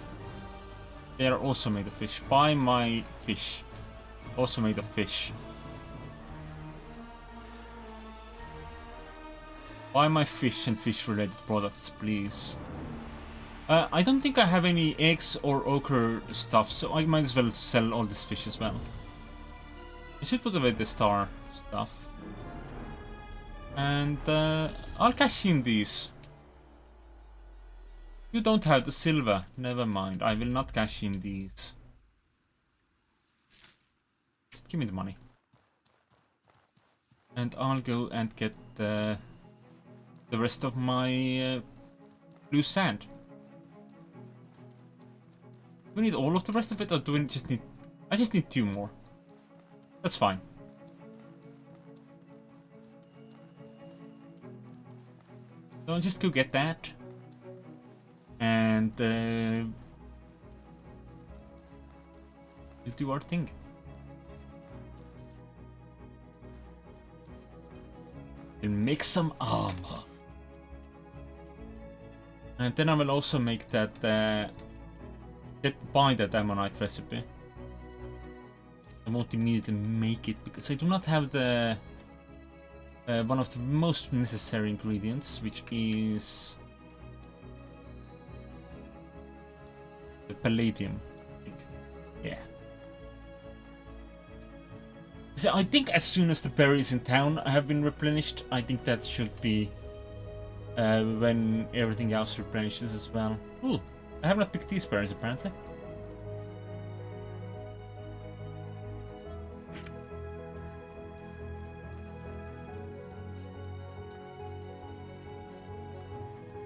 They are also made of fish. Buy my fish. Also made of fish. Buy my fish and fish related products, please. I don't think I have any eggs or ochre stuff, so I might as well sell all this fish as well. I should put away the star stuff. And I'll cash in these. You don't have the silver. Never mind. I will not cash in these. Just give me the money. And I'll go and get the rest of my blue sand. Do we need all of the rest of it, or do we just need... I just need 2 more. That's fine. So I'll just go get that. And we'll do our thing. We'll make some armor. And then I will also make that buy that ammonite recipe. I won't immediately make it because I do not have the one of the most necessary ingredients, which is the palladium. I think. Yeah. So I think as soon as the berries in town have been replenished, I think that should be when everything else replenishes as well. Ooh, I have not picked these berries apparently.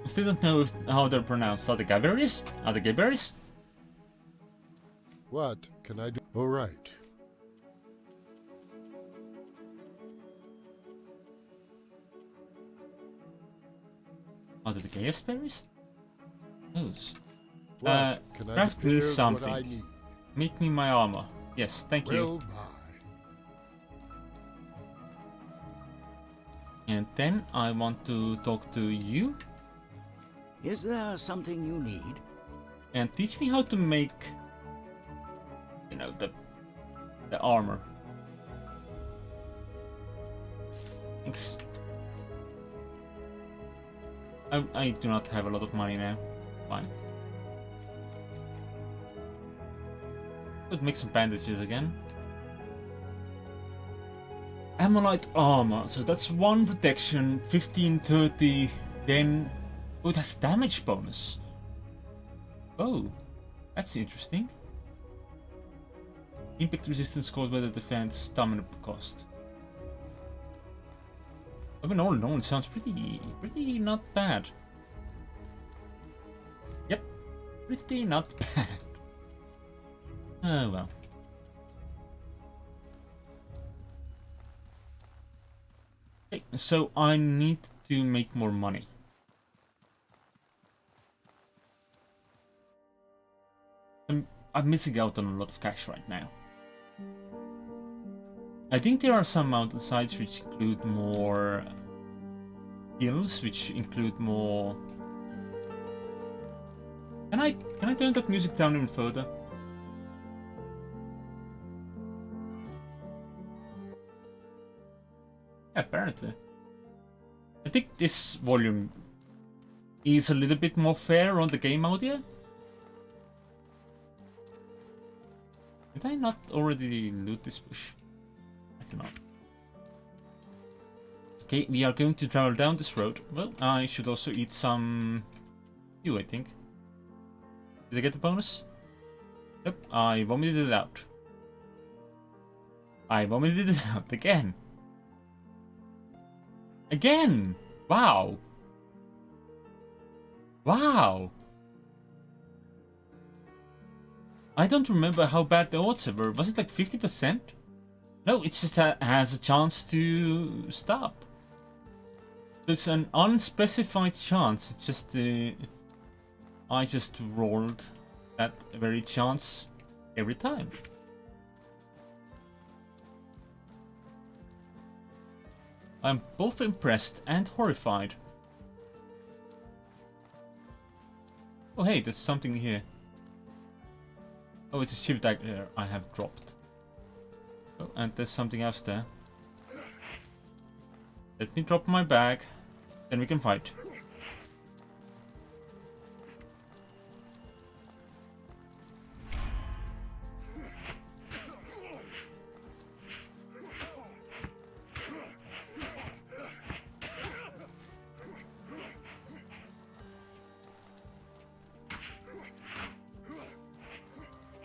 I still don't know how they're pronounced. Are they berries? Are they berries? What can I do? All right. Are they the gayest berries? Those. What can I Craft do? me Here's what I something. need. Make me my armor. Yes, thank you. Well, bye. And then I want to talk to you Is there something you need? and teach me how to make, you know, the armor. Thanks. I do not have a lot of money now. Fine. Could make some bandages again. Ammonite armor. So that's 1 protection, 15, 30. Then oh, it has damage bonus. Oh, that's interesting. Impact resistance, cold weather defense, stamina cost. I mean, all in all, it sounds pretty not bad. Yep, pretty not bad. Oh well. Okay, so I need to make more money. I'm missing out on a lot of cash right now. I think there are some mountainsides which include more hills, which include more. Can I turn that music down even further? Yeah, apparently. I think this volume is a little bit more fair on the game audio. Did I not already loot this bush? I cannot. Okay, we are going to travel down this road. Well, I should also eat some stew, I think. Did I get the bonus? Yep, I vomited it out. I vomited it out again. Again! Wow! Wow! I don't remember how bad the odds were. Was it like 50%? No, it just has a chance to stop. It's an unspecified chance. It's just I just rolled that very chance every time. I'm both impressed and horrified. Oh hey, there's something here. Oh, it's a ship that I have dropped. Oh, and there's something else there. Let me drop my bag, then we can fight.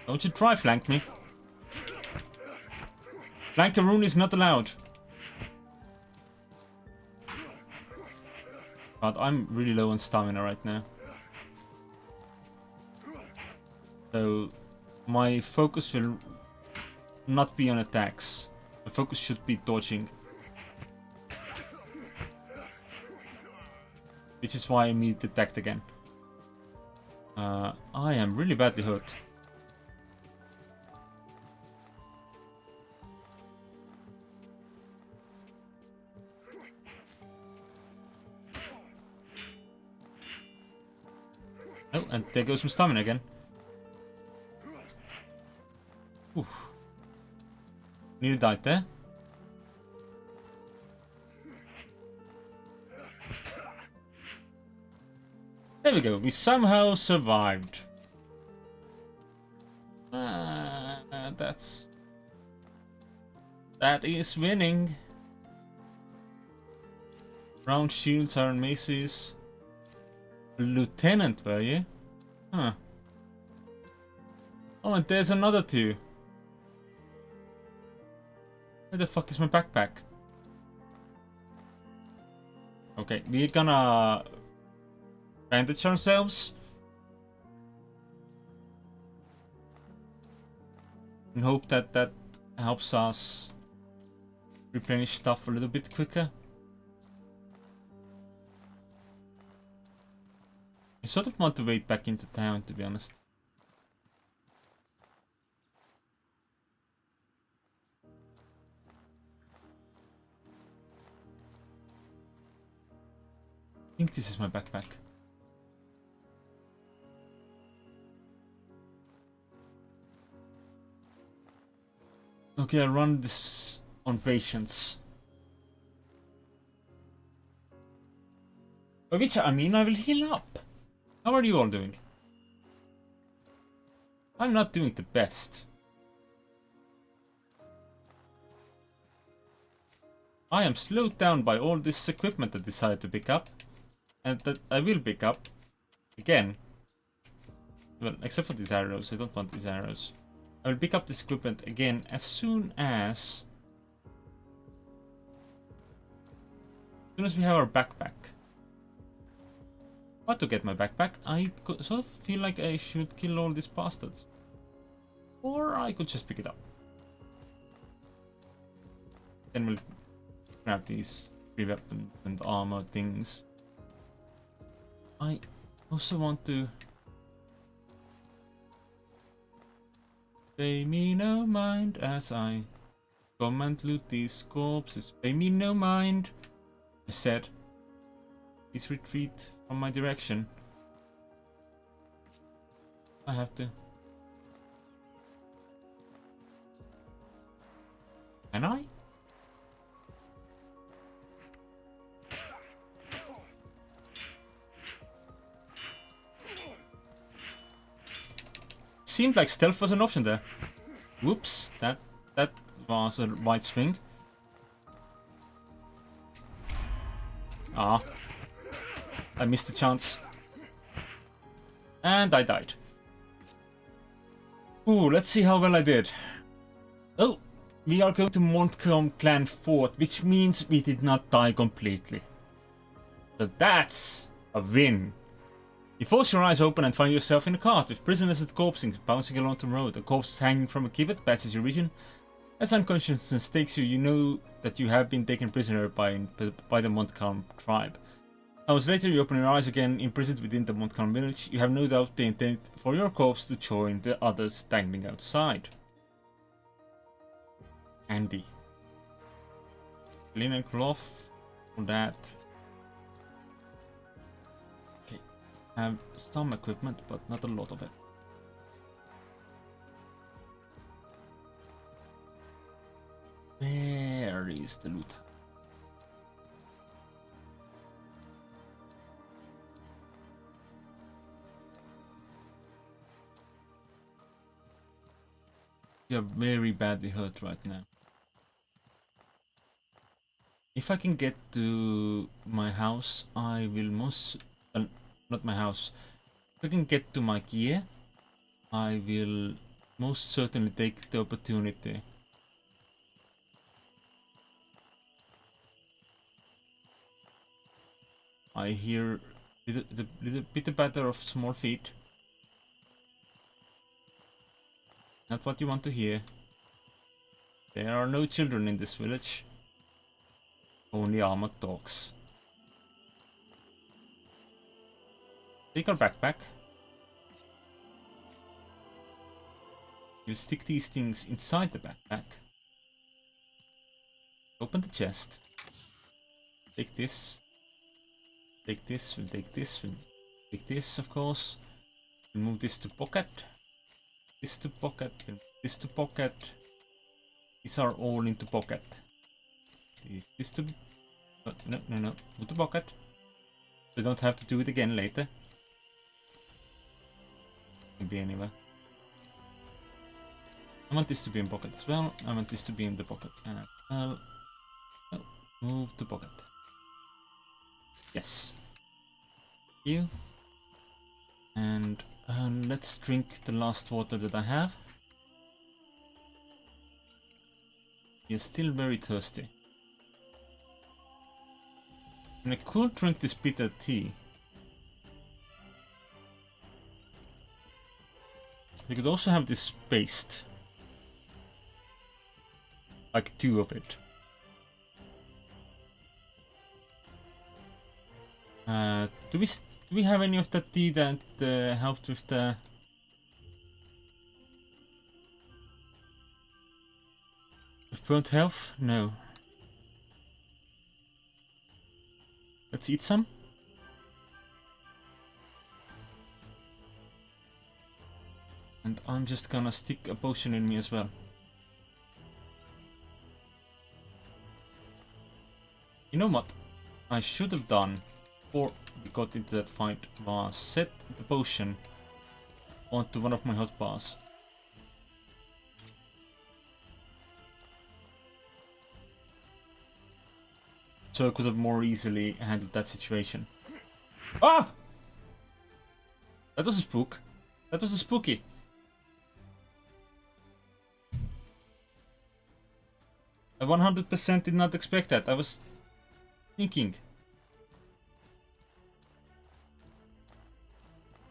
Don't you try flank me. Flankaroon is not allowed. But I'm really low on stamina right now. So my focus will not be on attacks. My focus should be dodging. Which is why I immediately attacked again. I am really badly hurt. Oh, and there goes some stamina again. Oof. Nearly died there. There we go, we somehow survived. That is winning. Round shields, iron maces. Lieutenant, were you? Huh. Oh, and there's another two. Where the fuck is my backpack? Okay, we're gonna bandage ourselves and hope that that helps us replenish stuff a little bit quicker. I sort of want to wait back into town, to be honest. I think this is my backpack. Okay, I'll run this on patience. By which I mean I will heal up. How are you all doing? I'm not doing the best. I am slowed down by all this equipment I decided to pick up. And that I will pick up. Again. Well, except for these arrows. I don't want these arrows. I will pick up this equipment again as soon as we have our backpack. How to get my backpack? I sort of feel like I should kill all these bastards. Or I could just pick it up. Then we'll grab these free weapon and armor things. I also want to pay me no mind as I come and loot these corpses. Pay me no mind, I said. Please retreat from my direction. I have to. Can I? Seemed like stealth was an option there. Whoops, that was a wide swing. Ah, I missed the chance. And I died. Ooh, let's see how well I did. Oh, we are going to Montcalm Clan Fort, which means we did not die completely. So that's a win. You force your eyes open and find yourself in a cart with prisoners and corpses bouncing along the road. A corpse hanging from a gibbet passes your vision. As unconsciousness takes you, you know that you have been taken prisoner by the Montcalm tribe. Hours later, you open your eyes again, imprisoned within the Montcalm village. You have no doubt they intend for your corpse to join the others dangling outside. Andy. Linen cloth. All that. Have some equipment, but not a lot of it. Where is the loot? You're very badly hurt right now. If I can get to my house, I will not my house. If I can get to my gear, I will most certainly take the opportunity. I hear little bit better of small feet. Not what you want to hear. There are no children in this village. Only armored dogs. Take our backpack. We'll stick these things inside the backpack. Open the chest. Take this. Take this, we'll take this, we'll take this, of course. Move this to pocket. This to pocket. This to pocket. These are all into pocket. This to... no. Move to pocket. We don't have to do it again later. Maybe anyway. I want this to be in pocket as well. I want this to be in the pocket as well. Oh, move to pocket. Yes. You. And let's drink the last water that I have. You're still very thirsty. And I could drink this bitter tea. We could also have this paste. Like 2 of it. Do we have any of that tea that helped with the... with burnt health? No. Let's eat some. And I'm just gonna stick a potion in me as well. You know what I should have done before we got into that fight was set the potion onto one of my hotbars. So I could have more easily handled that situation. Ah! That was a spook. That was a spooky. I 100% did not expect that. I was thinking.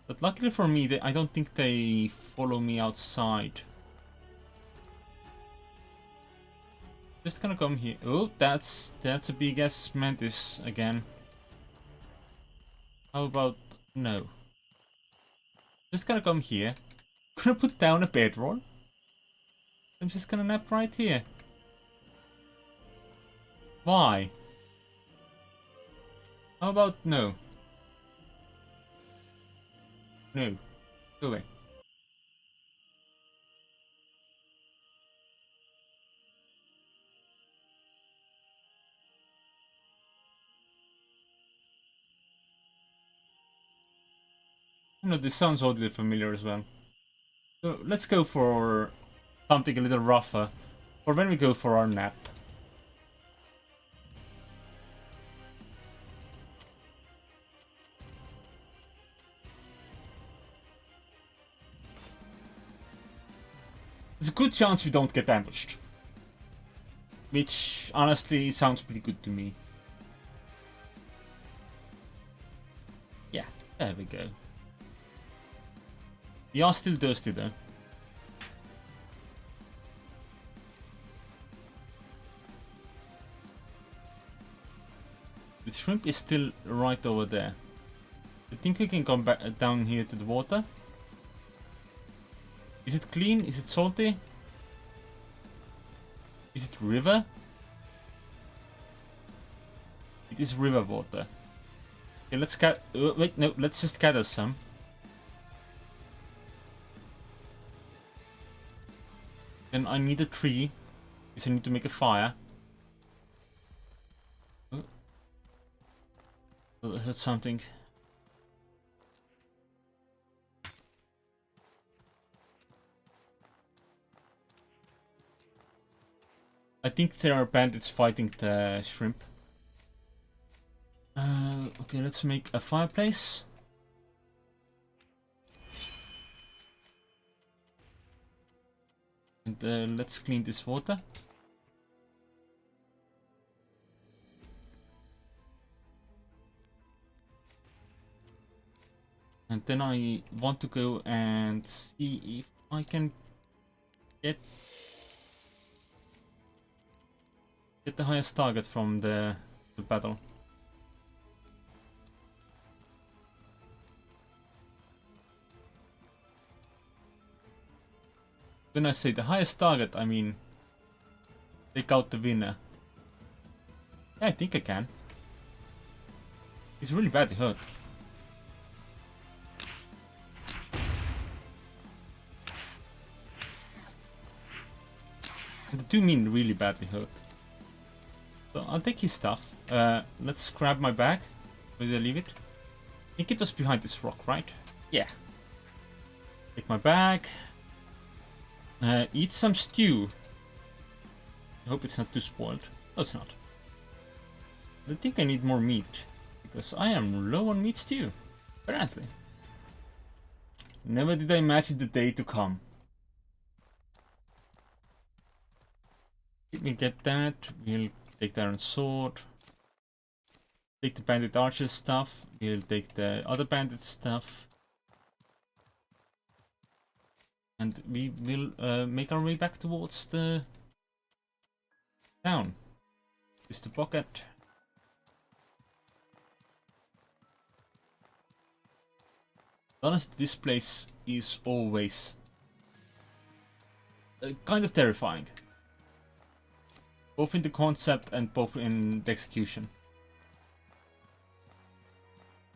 But luckily for me, I don't think they follow me outside. Just gonna come here. Oh, that's a big ass mantis again. How about no? Just gonna come here. Gonna put down a bedroll. I'm just gonna nap right here. Why? How about no? No. Go away. No, this sounds oddly familiar as well. So let's go for something a little rougher for when we go for our nap. There's a good chance we don't get ambushed. Which, honestly, sounds pretty good to me. Yeah, there we go. We are still thirsty though. The shrimp is still right over there. I think we can come back down here to the water. Is it clean? Is it salty? Is it river? It is river water. Okay, let's wait, no, let's just gather some. Then I need a tree, because I need to make a fire. Oh, I heard something. I think there are bandits fighting the shrimp. Okay, let's make a fireplace. And let's clean this water. And then I want to go and see if I can get the highest target from the battle. When I say the highest target, I mean take out the winner. Yeah, I think I can. He's really badly hurt. two men really badly hurt. So I'll take his stuff. Let's grab my bag. Where did I leave it? I think it was behind this rock, right? Yeah. Take my bag. Eat some stew. I hope it's not too spoiled. No, it's not. I think I need more meat. Because I am low on meat stew. Apparently. Never did I imagine the day to come. Let me get that. We'll take the iron sword. Take the bandit archer stuff. We'll take the other bandit stuff. And we will make our way back towards the town. Is the pocket. Honestly, this place is always kind of terrifying. Both in the concept and both in the execution.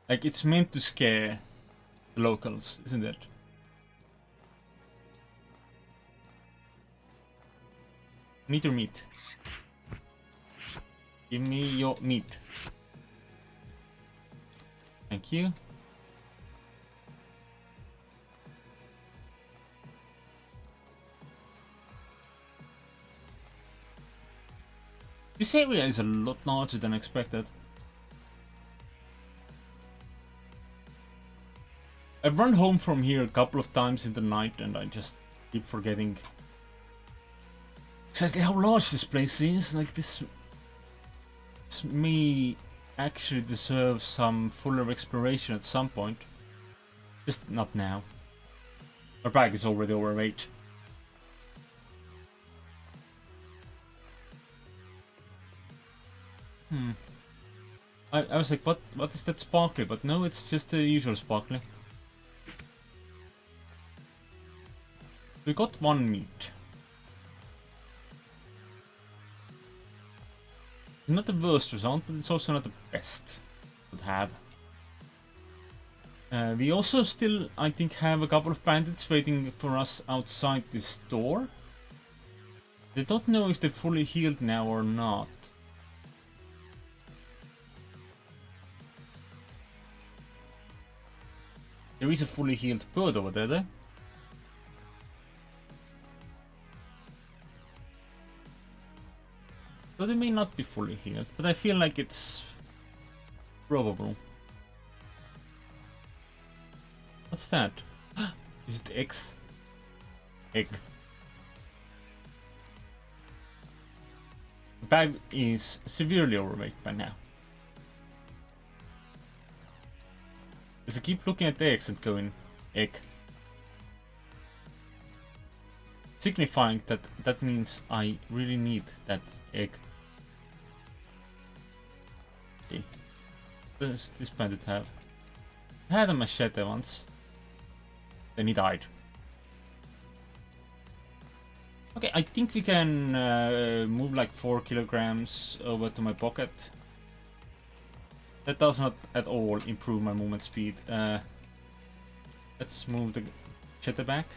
Like, it's meant to scare the locals, isn't it? Need your meat. Give me your meat. Thank you. This area is a lot larger than expected. I've run home from here a couple of times in the night and I just keep forgetting exactly how large this place is. Like, this may actually deserve some fuller exploration at some point. Just not now. Our bag is already overweight. I was like, what is that sparkly? But no, it's just the usual sparkly. We got one meat. It's not the worst result, but it's also not the best to have. We also still, I think, have a couple of bandits waiting for us outside this door. They don't know if they're fully healed now or not. There is a fully healed bird over there, though. So they may not be fully healed, but I feel like it's probable. What's that? Is it eggs? Egg. The bag is severely overweight by now. Because I keep looking at the eggs and going, egg. Signifying that that means I really need that egg. Okay. What does this bandit have? I had a machete once. Then he died. Okay, I think we can move like 4 kilograms over to my pocket. That does not at all improve my movement speed. Let's move the machete back.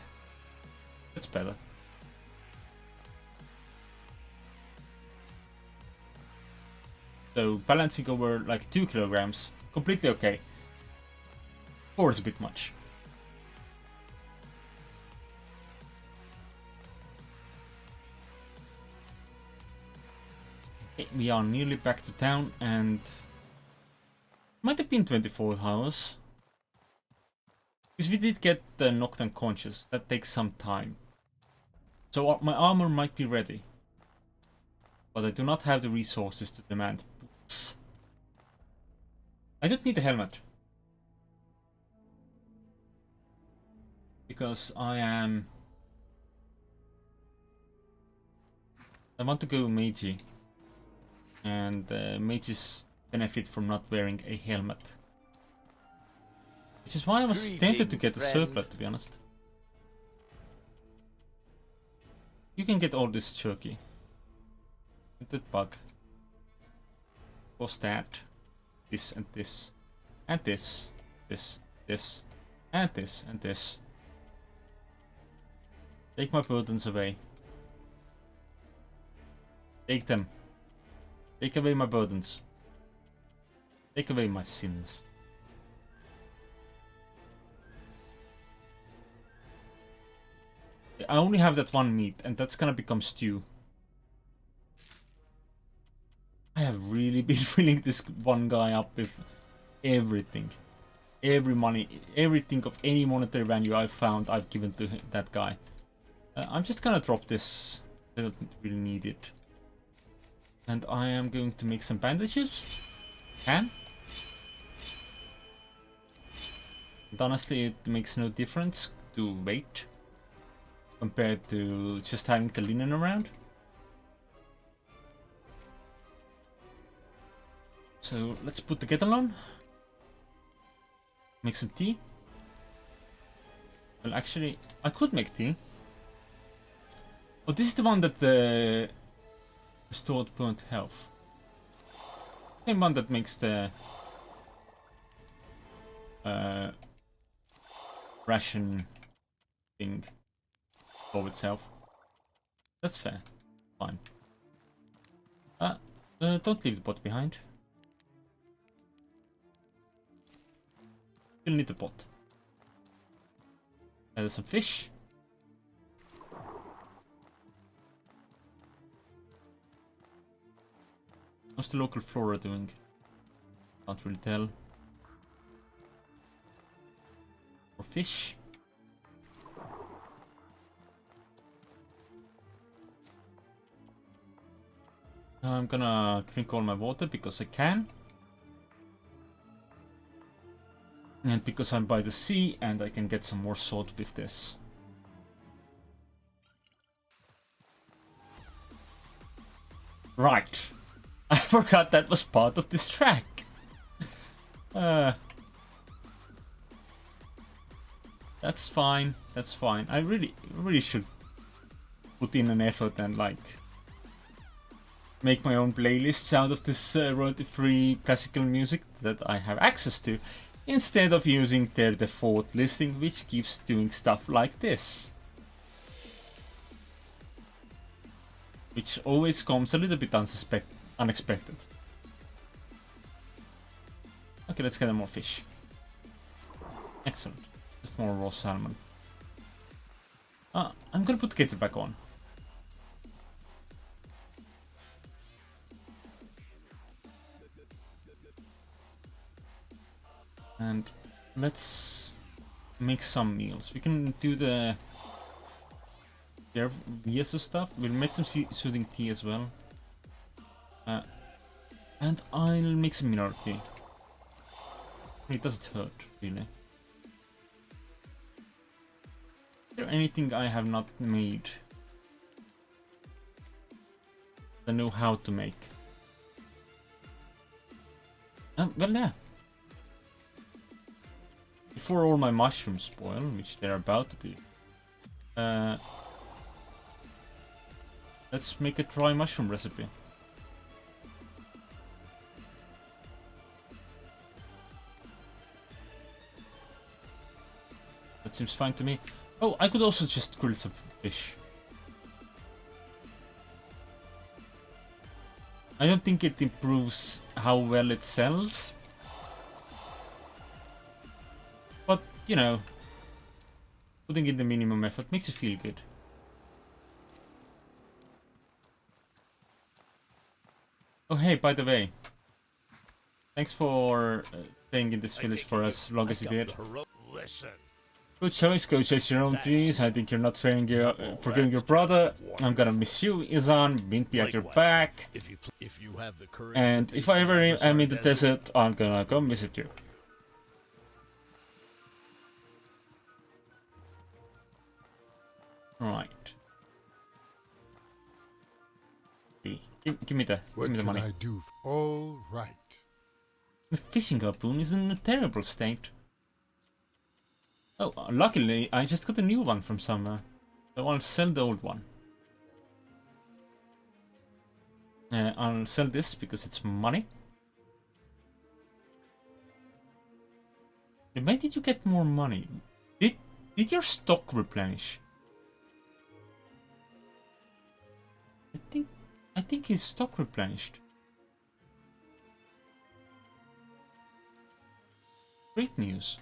That's better. So balancing over like 2 kilograms, completely okay. 4 is a bit much. Okay, we are nearly back to town and might have been 24 hours. Because we did get knocked unconscious. That takes some time. So my armor might be ready. But I do not have the resources to demand boots. I don't need a helmet. Because I want to go Meiji. And mages benefit from not wearing a helmet. Which is why I was tempted to get the circlet, to be honest. You can get all this jerky. That bug. What's that? This and this. And this. This. This. And this. And this. Take my burdens away. Take them. Take away my burdens. Take away my sins. I only have that one meat, and that's gonna become stew. I have really been filling this one guy up with everything. Every money, everything of any monetary value I've found, I've given to that guy. I'm just gonna drop this. I don't really need it. And I am going to make some bandages. And honestly, it makes no difference to weight compared to just having the linen around. So let's put the kettle on. Make some tea. Well, actually, I could make tea. Oh, this is the one that restored burnt health. Same one that makes the ration thing of itself. That's fair. Fine. Don't leave the pot behind. Still need the pot. There's some fish. What's the local flora doing? Can't really tell. More fish. I'm gonna drink all my water because I can. And because I'm by the sea and I can get some more salt with this. Right. I forgot that was part of this track. That's fine. That's fine. I really should put in an effort and like make my own playlists out of this royalty-free classical music that I have access to, instead of using their default listing, which keeps doing stuff like this. Which always comes a little bit unexpected. Okay, let's get more fish. Excellent. Just more raw salmon. I'm gonna put the kettle back on. And let's make some meals. We can do the Vieso stuff. We'll make some soothing tea as well. And I'll make some mineral tea. It doesn't hurt, really. Is there anything I have not made that I know how to make? Well, yeah. Before all my mushrooms spoil, which they're about to do, let's make a dry mushroom recipe. That seems fine to me. Oh, I could also just grill some fish. I don't think it improves how well it sells. But, you know, putting in the minimum effort makes you feel good. Oh hey, by the way, thanks for staying in this village for as long as you did. Listen. Good choice, go chase your own dreams. I think you're not forgetting your brother. I'm gonna miss you, Izan. Won't be at your back. If you have the courage And if I ever am in the desert, I'm gonna come visit you. Right. Give me the What money. can I do? All right. The fishing harpoon is in a terrible state. Oh, luckily I just got a new one from somewhere. So I'll sell the old one. I'll sell this because it's money. Why did you get more money? Did your stock replenish? I think his stock replenished. Great news.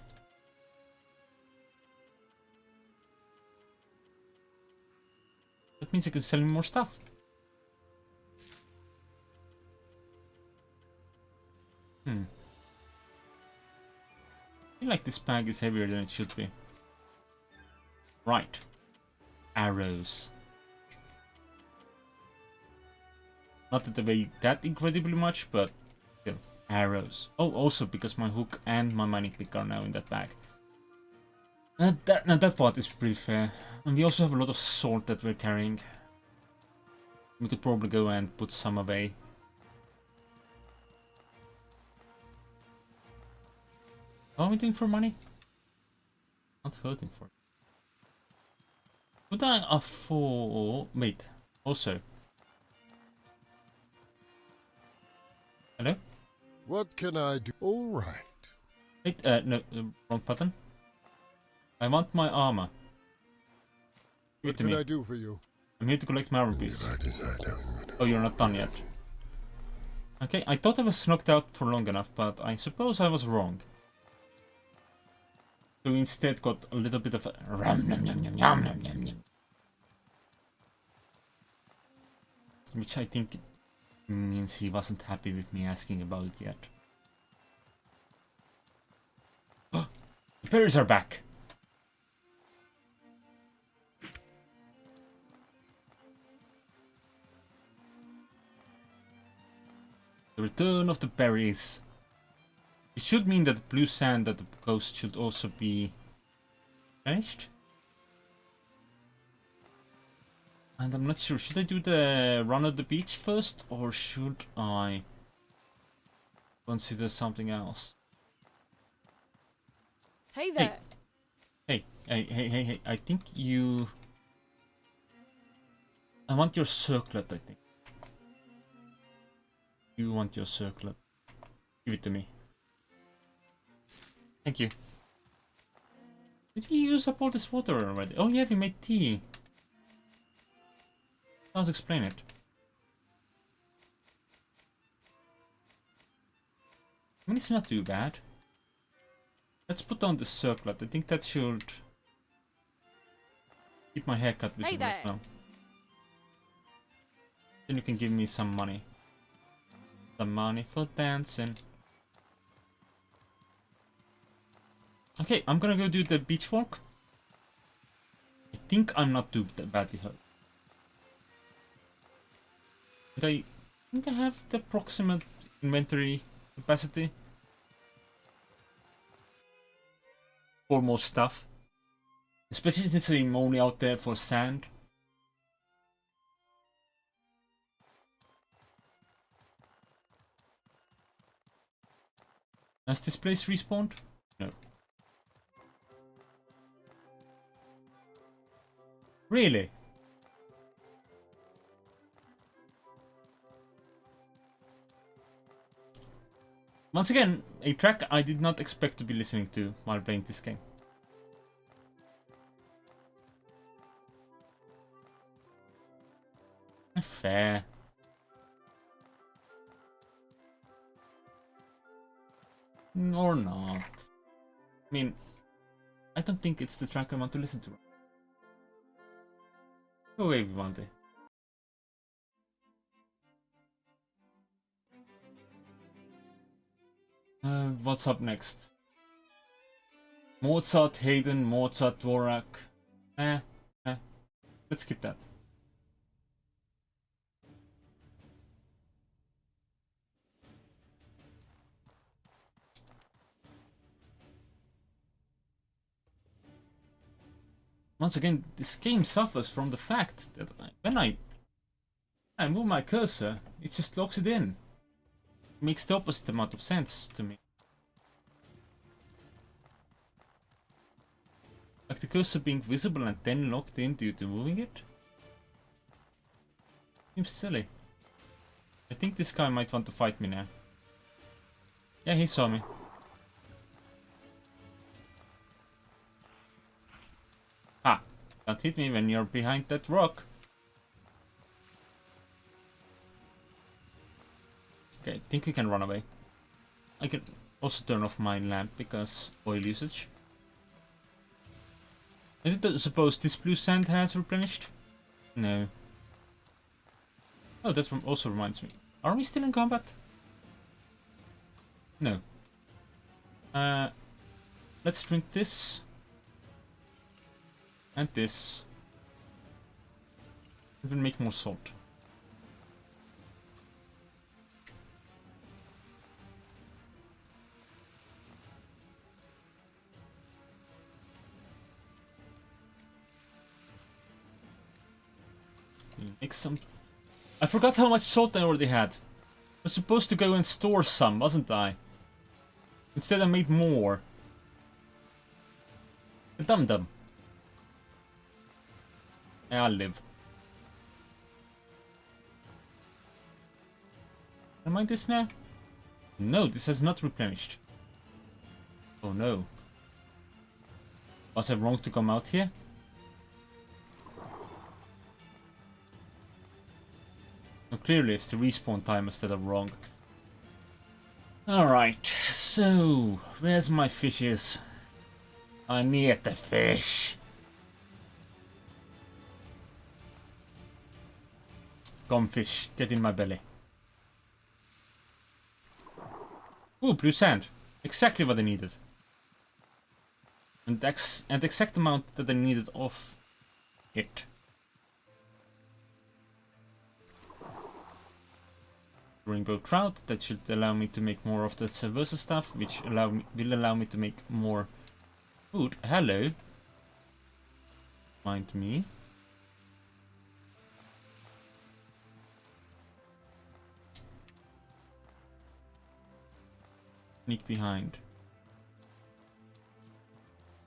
That means I can sell him more stuff. I feel like this bag is heavier than it should be. Right. Arrows. Not that they weigh that incredibly much, but still. Arrows. Oh, also because my hook and my mining pick are now in that bag. Now that part is pretty fair. And we also have a lot of salt that we're carrying. We could probably go and put some away. How are we doing for money? Not hurting for it. Could I afford... Wait. Also. Hello? What can I do? All right. Wait, no, wrong button. I want my armor. Give What it to can me. I do for you? I'm here to collect my armor piece. Oh, you're not done yet. Okay, I thought I was knocked out for long enough, but I suppose I was wrong. So we instead got a little bit of a which I think means he wasn't happy with me asking about it yet. The berries are back! The return of the berries. It should mean that the blue sand at the coast should also be finished. And I'm not sure, should I do the run of the beach first, or should I consider something else? Hey there. Hey, I think you... I want your circlet, I think. You want your circlet. Give it to me. Thank you. Did we use up all this water already? Oh yeah, we made tea. Let's explain it. I mean, it's not too bad. Let's put on the circlet. I think that should keep my haircut visible as well. Then you can give me some money. Some money for dancing. Okay, I'm gonna go do the beach walk. I think I'm not too badly hurt. But I think I have the approximate inventory capacity for more stuff. Especially since I'm only out there for sand. Has this place respawned? No. Really? Once again, a track I did not expect to be listening to while playing this game. Fair. Or not. I mean, I don't think it's the track I want to listen to. Go away, Vivante. What's up next? Mozart, Haydn, Mozart, Dvorak. Let's skip that. Once again, this game suffers from the fact that when I move my cursor, it just locks it in. It makes the opposite amount of sense to me. Like the cursor being visible and then locked in due to moving it? Seems silly. I think this guy might want to fight me now. Yeah, he saw me. Don't hit me when you're behind that rock. Okay, I think we can run away. I can also turn off my lamp because oil usage. I don't suppose this blue sand has replenished? No. Oh, that also reminds me. Are we still in combat? No. Let's drink this. And this. And we'll make more salt. Make some. I forgot how much salt I already had. I was supposed to go and store some, wasn't I? Instead I made more. A dum-dum. I'll live. Am I this now? No, this has not replenished. Oh no. Was I wrong to come out here? No, clearly it's the respawn time instead of wrong. Alright, so where's my fishes? I need the fish. Come fish, get in my belly. Ooh, blue sand. Exactly what I needed. And exact amount that I needed of it. Rainbow trout, that should allow me to make more of the Cerveza stuff, which will allow me to make more food. Hello. Mind me. Sneak behind.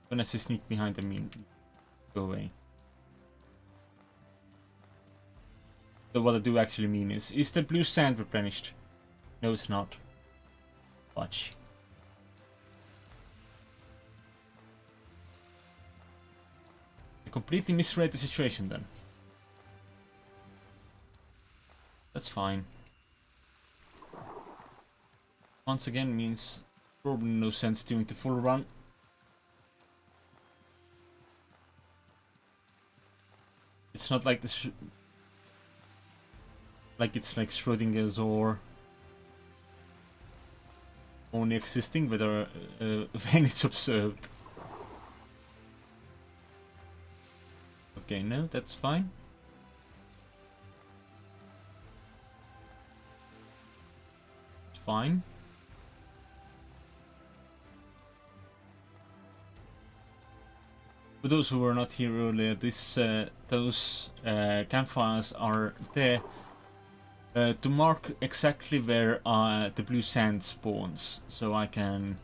When I say sneak behind, I mean go away. So what I do actually mean is the blue sand replenished? No, it's not. Watch. I completely misread the situation then. That's fine. Once again means probably no sense doing the full run. It's not like this. Like it's like Schrodinger's or only existing whether when it's observed. Okay, no, that's fine. It's fine. For those who were not here earlier, those campfires are there to mark exactly where the blue sand spawns, so I can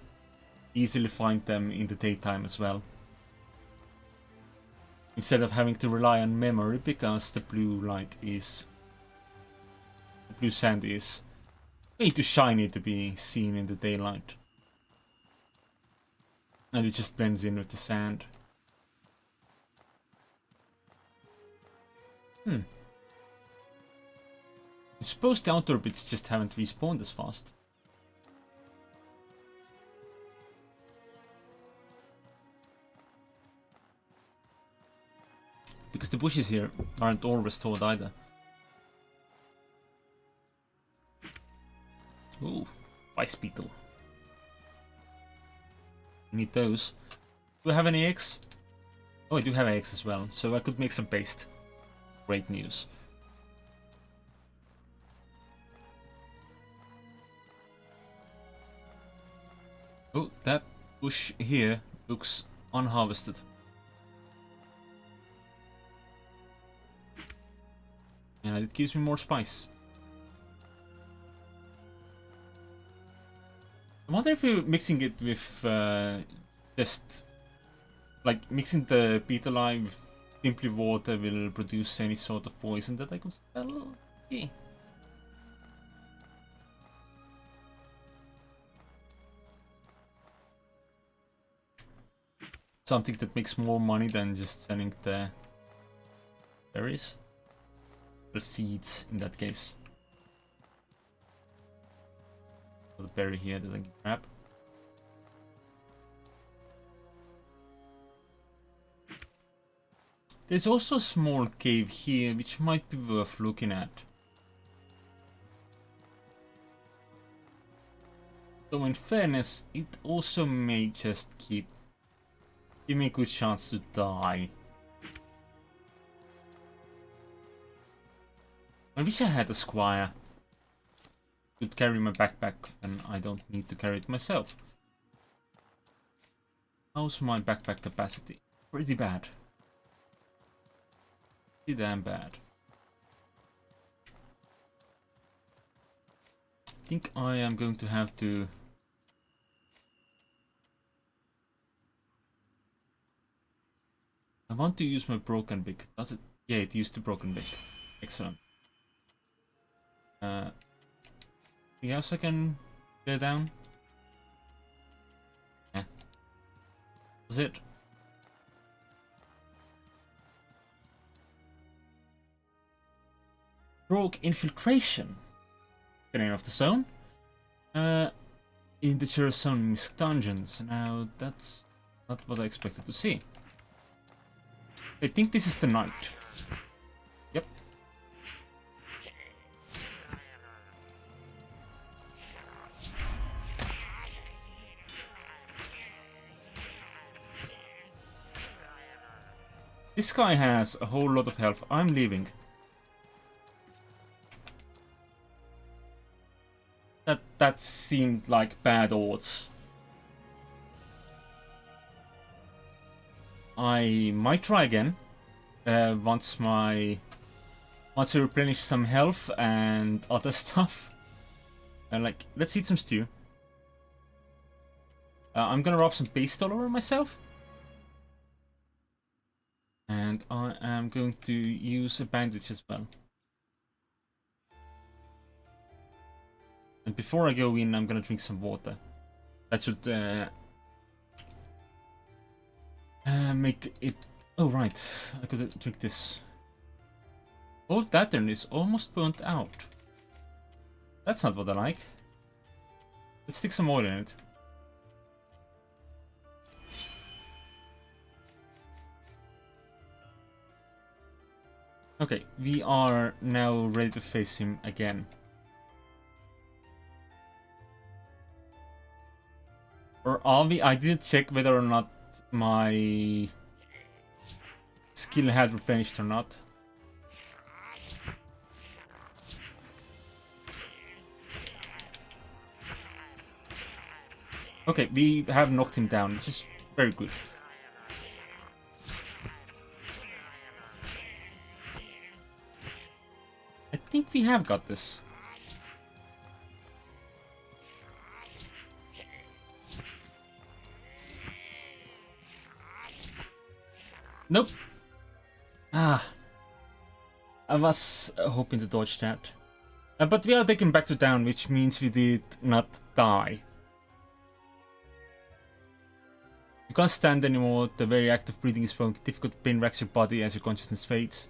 easily find them in the daytime as well. Instead of having to rely on memory, because the blue sand is way too shiny to be seen in the daylight. And it just blends in with the sand. I suppose the outdoor bits just haven't respawned as fast. Because the bushes here aren't all restored either. Ooh, ice beetle. Need those. Do I have any eggs? Oh, I do have eggs as well, so I could make some paste. Great news. Oh, that bush here looks unharvested. Yeah, it gives me more spice. I wonder if you're mixing it with just like mixing the beetle eye with simply water will produce any sort of poison that I could spell. Yeah. Something that makes more money than just selling the berries. Or seeds in that case. Got a berry here that I can grab. There's also a small cave here which might be worth looking at. Though in fairness, it also may just give me a good chance to die. I wish I had a squire. Could carry my backpack and I don't need to carry it myself. How's my backpack capacity? Pretty bad. Pretty damn bad. I think I am going to have to... I want to use my broken pick. Does it? Yeah, it used the broken pick. Excellent. Anything else I can get down? Yeah. That's it. Rogue infiltration. The name of the zone. In the Zone Misk dungeons. Now that's not what I expected to see. I think this is the night. Yep. This guy has a whole lot of health. I'm leaving. That seemed like bad odds. I might try again once I replenish some health and other stuff. Like, let's eat some stew. I'm gonna rub some paste all over myself. And I am going to use a bandage as well. And before I go in, I'm gonna drink some water. That should make it... Oh right, I could drink this. Old lantern is almost burnt out. That's not what I like. Let's stick some oil in it. Okay, we are now ready to face him again. Or are we? I didn't check whether or not my skill had replenished or not. Okay, we have knocked him down, which is very good. I think we have got this. Nope. Ah. I was hoping to dodge that. But we are taken back to town, which means we did not die. You can't stand anymore. The very act of breathing is wrong. Difficult pain racks your body as your consciousness fades.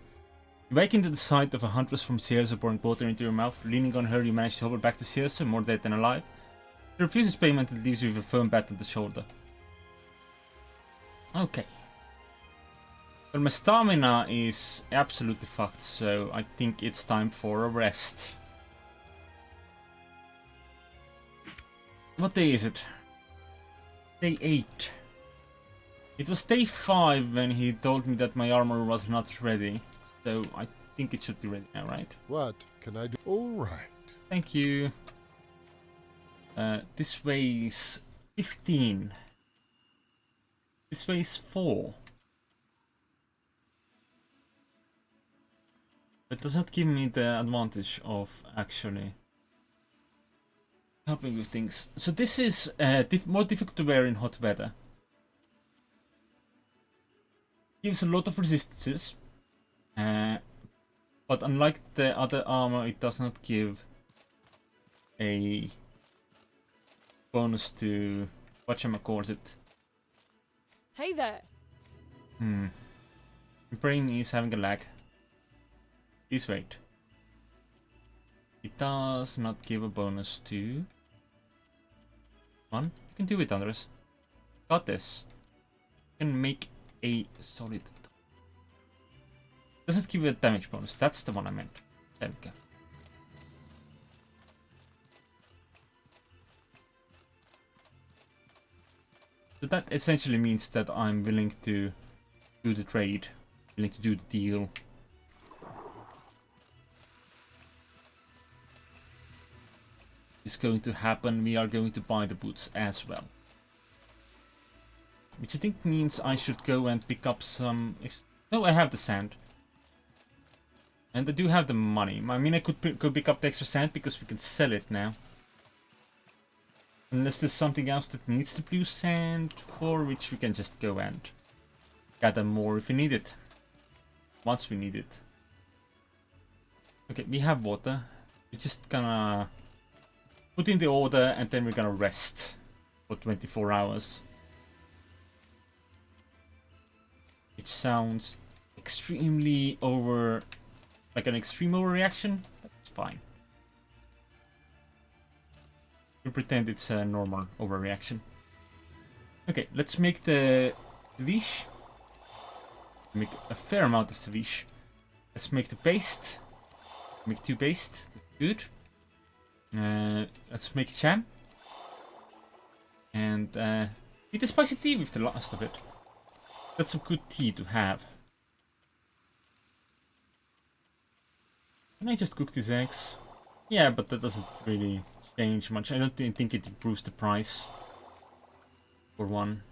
You wake into the sight of a huntress from Circe pouring water into your mouth. Leaning on her, you manage to hobble back to Circe, more dead than alive. She refuses payment and leaves you with a firm bat on the shoulder. Okay. Well, my stamina is absolutely fucked, so I think it's time for a rest. What day is it? Day 8. It was day 5 when he told me that my armor was not ready, so I think it should be ready now, right? What can I do? All right. Thank you. This weighs 15. This weighs 4. It does not give me the advantage of actually helping with things. So this is more difficult to wear in hot weather. Gives a lot of resistances, but unlike the other armor, it does not give a bonus to whatchamacallit. Hey there. My brain is having a lag. Please wait. It does not give a bonus to One, you can do it, Andres. Got this. You can make a solid. Does it give you a damage bonus? That's the one I meant. There we go. So that essentially means that I'm willing to do the trade, willing to do the deal. It's going to happen. We are going to buy the boots as well. Which I think means I should go and pick up some... No, I have the sand. And I do have the money. I mean, I could go pick up the extra sand because we can sell it now. Unless there's something else that needs the blue sand, for which we can just go and gather more if we need it. Once we need it. Okay, we have water. We're just gonna put in the order and then we're gonna rest for 24 hours. Which sounds extremely over... like an extreme overreaction. That's fine. We'll pretend it's a normal overreaction. Okay, let's make the leash. Make a fair amount of the leash. Let's make the paste. Make 2 paste. Good. Let's make jam. And eat a spicy tea with the last of it. That's some good tea to have. Can I just cook these eggs? Yeah, but that doesn't really change much. I don't think it improves the price. For one.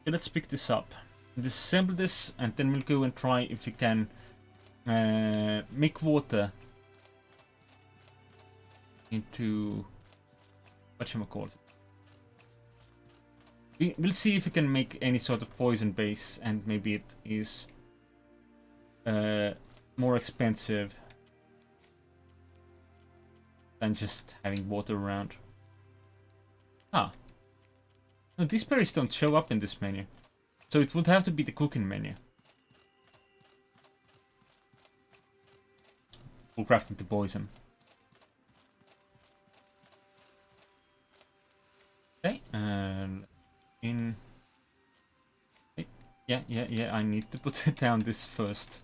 Okay, let's pick this up. Disassemble this and then we'll go and try if we can make water into... whatchamacallit. We'll see if we can make any sort of poison base and maybe it is more expensive than just having water around. Ah. No, these berries don't show up in this menu. So it would have to be the cooking menu. For crafting the poison. Okay, and in... Yeah, I need to put it down this first.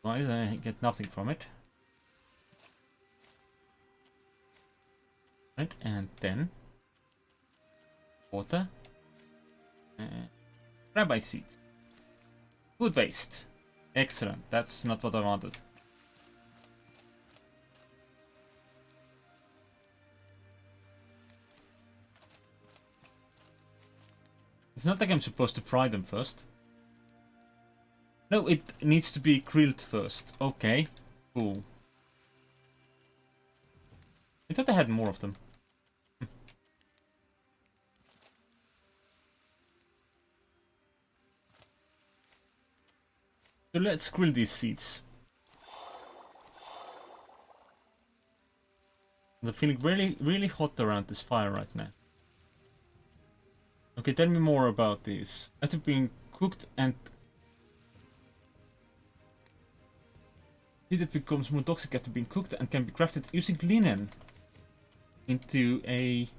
Otherwise I get nothing from it. Right, and then... water. Rabbi seeds. Food waste. Excellent, that's not what I wanted. It's not like I'm supposed to fry them first. No, it needs to be grilled first. Okay, cool. I thought I had more of them. So let's grill these seeds. I'm feeling really hot around this fire right now. Okay, tell me more about these. After being cooked and... seed that becomes more toxic after being cooked and can be crafted using linen into a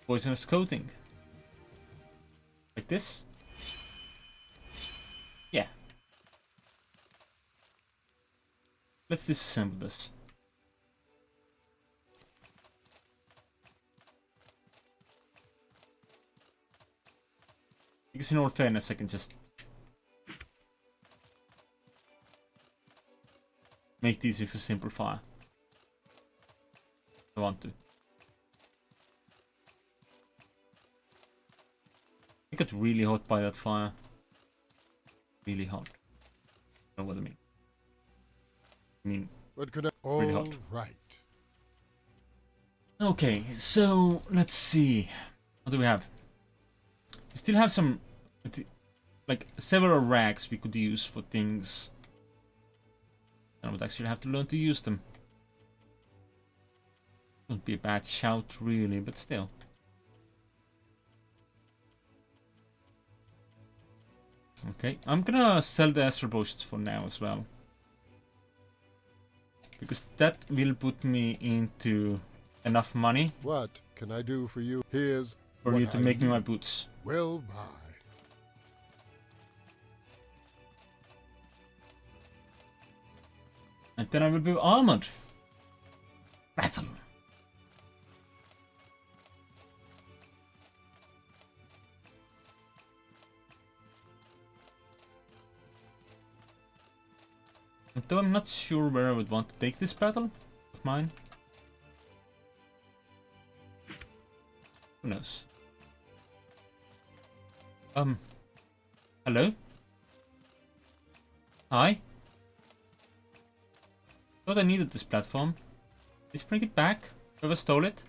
poisonous coating. Like this? Yeah. Let's disassemble this. Because in all fairness, I can just make these with a simple fire. I want to. I got really hot by that fire. Really hot. You know what I mean? I mean, What could I... really hot. All right. Okay, so let's see. What do we have? We still have some, like, several rags we could use for things. I would actually have to learn to use them. Wouldn't be a bad shout, really, but still. Okay, I'm gonna sell the astral potions for now as well. Because that will put me into enough money What can I do for you? Here's for what you to I make me need. my boots. Well, bye. And then I will be armored. Battle. Though I'm not sure where I would want to take this battle of mine. Who knows? Hello? Hi? Thought I needed this platform. Please bring it back. Whoever stole it.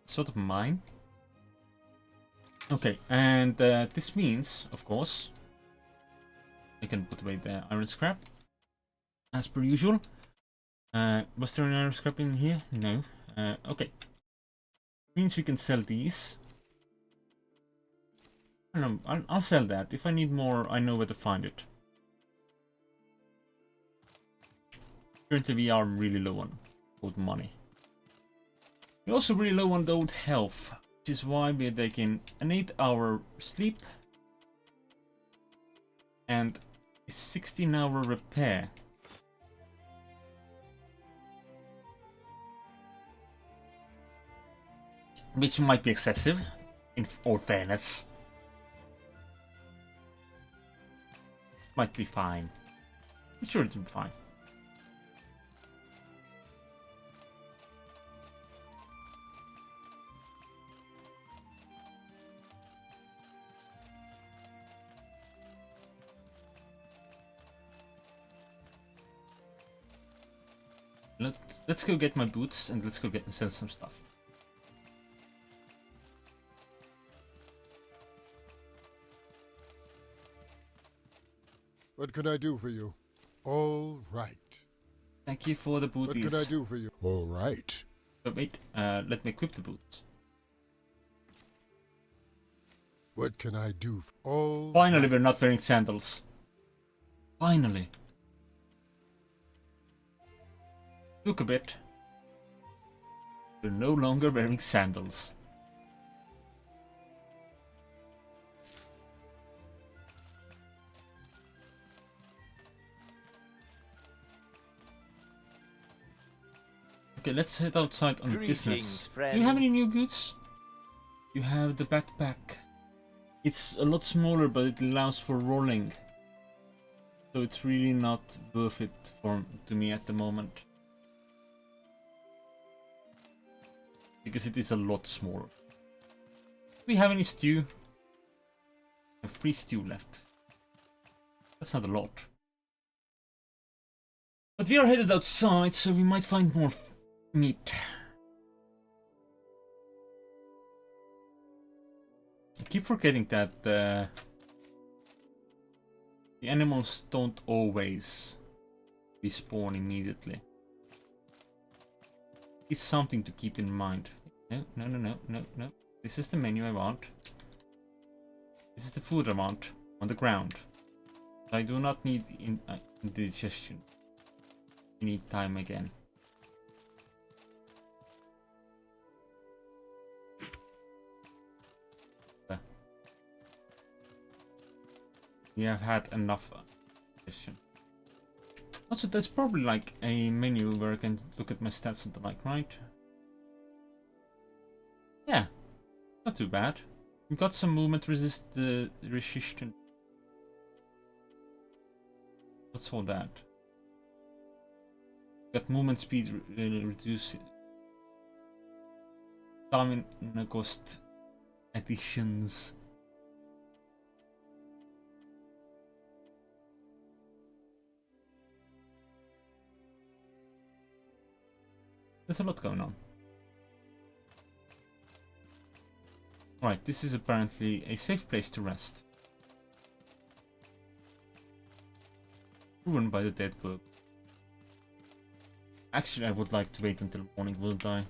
It's sort of mine. Okay, and this means, of course, I can put away the iron scrap, as per usual. Was there an iron scrap in here? No. Okay. Means we can sell these. I don't know, I'll sell that. If I need more, I know where to find it. Currently we are really low on old money. We're also really low on the old health, which is why we're taking an 8-hour sleep and a 16-hour repair. Which might be excessive, in all fairness. Might be fine. I'm sure it'll be fine. Let's go get my boots and let's go get and sell some stuff. What can I do for you? All right. Thank you for the booties. What can I do for you? All right. But wait, let me equip the boots. What can I do? All Finally, right. we're not wearing sandals. Finally. Took a bit. We're no longer wearing sandals. Okay, let's head outside on Greetings, business. friend. Do you have any new goods? You have the backpack. It's a lot smaller, but it allows for rolling. So it's really not worth it to me at the moment. Because it is a lot smaller. Do we have any stew? I have 3 stew left. That's not a lot. But we are headed outside, so we might find more meat. I keep forgetting that the animals don't always respawn immediately. It's something to keep in mind. No. This is the menu I want. This is the food I want on the ground. I do not need indigestion. I need time again. We have had enough indigestion. Also, there's probably like a menu where I can look at my stats and the like, right? Yeah, not too bad. We got some movement resistance. What's all that? Got movement speed reduce. Stamina cost additions. There's a lot going on. Right, this is apparently a safe place to rest. Proven by the dead bug. Actually, I would like to wait until morning, wouldn't I?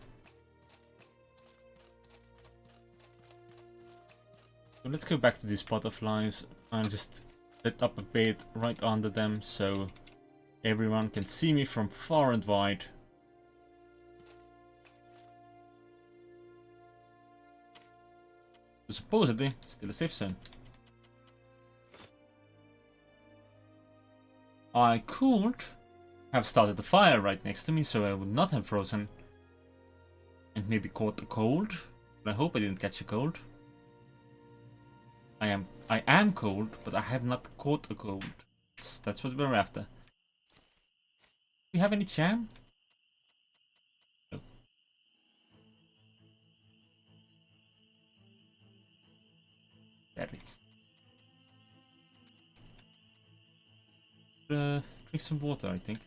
So let's go back to these butterflies and just let up a bit right under them so Everyone can see me from far and wide. So supposedly, still a safe zone. I could have started the fire right next to me, so I would not have frozen. And maybe caught a cold. But I hope I didn't catch a cold. I am cold, but I have not caught a cold. That's what we're after. Do we have any jam? No. There it is. Drink some water, I think.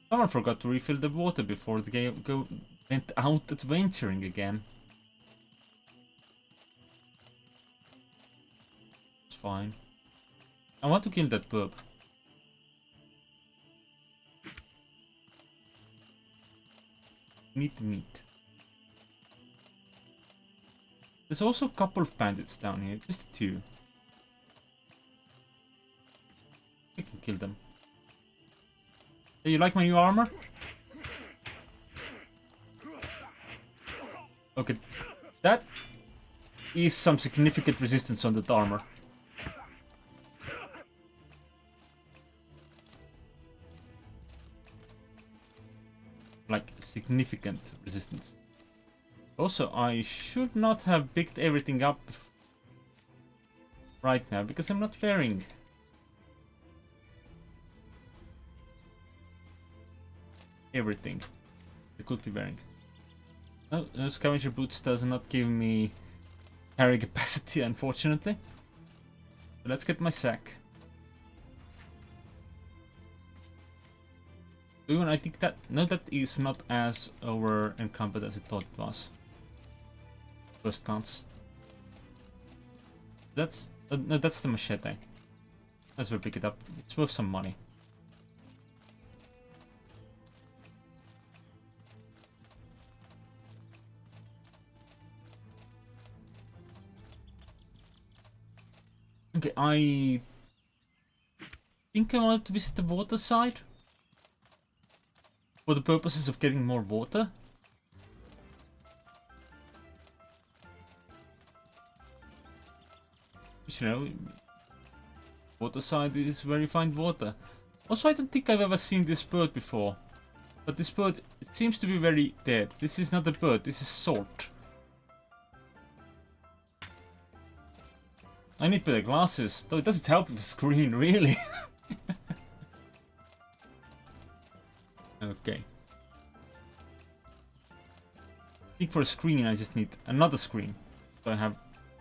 Someone forgot to refill the water before the game went out adventuring again. It's fine. I want to kill that bub. Need meat. There's also a couple of bandits down here, just 2. I can kill them. Hey, you like my new armor? Okay, that is some significant resistance on that armor. Like, significant resistance. Also, I should not have picked everything up right now, because I'm not wearing everything I could be wearing. No, scavenger boots does not give me carry capacity, unfortunately. But let's get my sack. Even I think that that is not as over encumbered as I thought it was. First glance. That's no, that's the machete. Let's go pick it up. It's worth some money. Okay, I think I want to visit the water side for the purposes of getting more water. You know, water side is where you find water. Also, I don't think I've ever seen this bird before. But this bird, it seems to be very dead. This is not a bird, this is salt. I need better glasses, though it doesn't help with the screen, really. Okay. I think for a screen I just need another screen. So I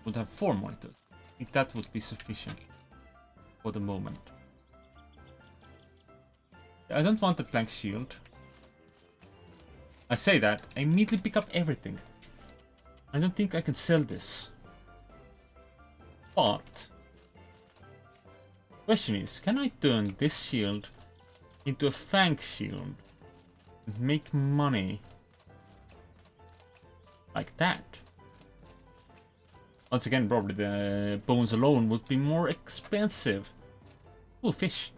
would have 4 monitors. I think that would be sufficient for the moment. I don't want a blank shield. I say that, I immediately pick up everything. I don't think I can sell this. But question is, can I turn this shield into a fang shield and make money like that? Once again, probably the bones alone would be more expensive. Ooh, fish.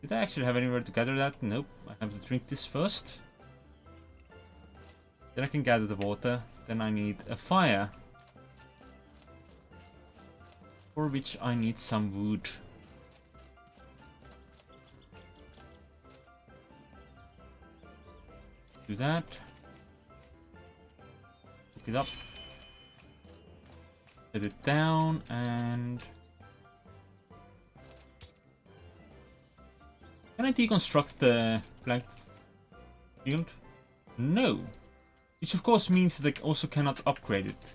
Did I actually have anywhere to gather that? Nope. I have to drink this first. Then I can gather the water. Then I need a fire. For which I need some wood. Do that. Pick it up. Set it down and... Can I deconstruct the blank shield? No. Which of course means that I also cannot upgrade it.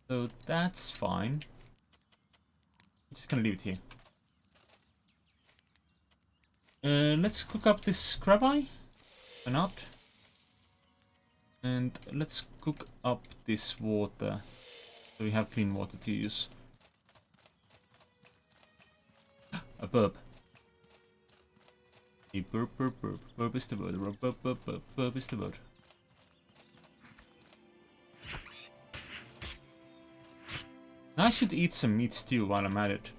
So that's fine. I'm just gonna leave it here. Let's cook up this crab eye. Why not? And let's cook up this water. So we have clean water to use. A burp. A burp, burp, burp. Burp is the word. Burp, burp, burp, burp. Burp is the word. I should eat some meat stew while I'm at it.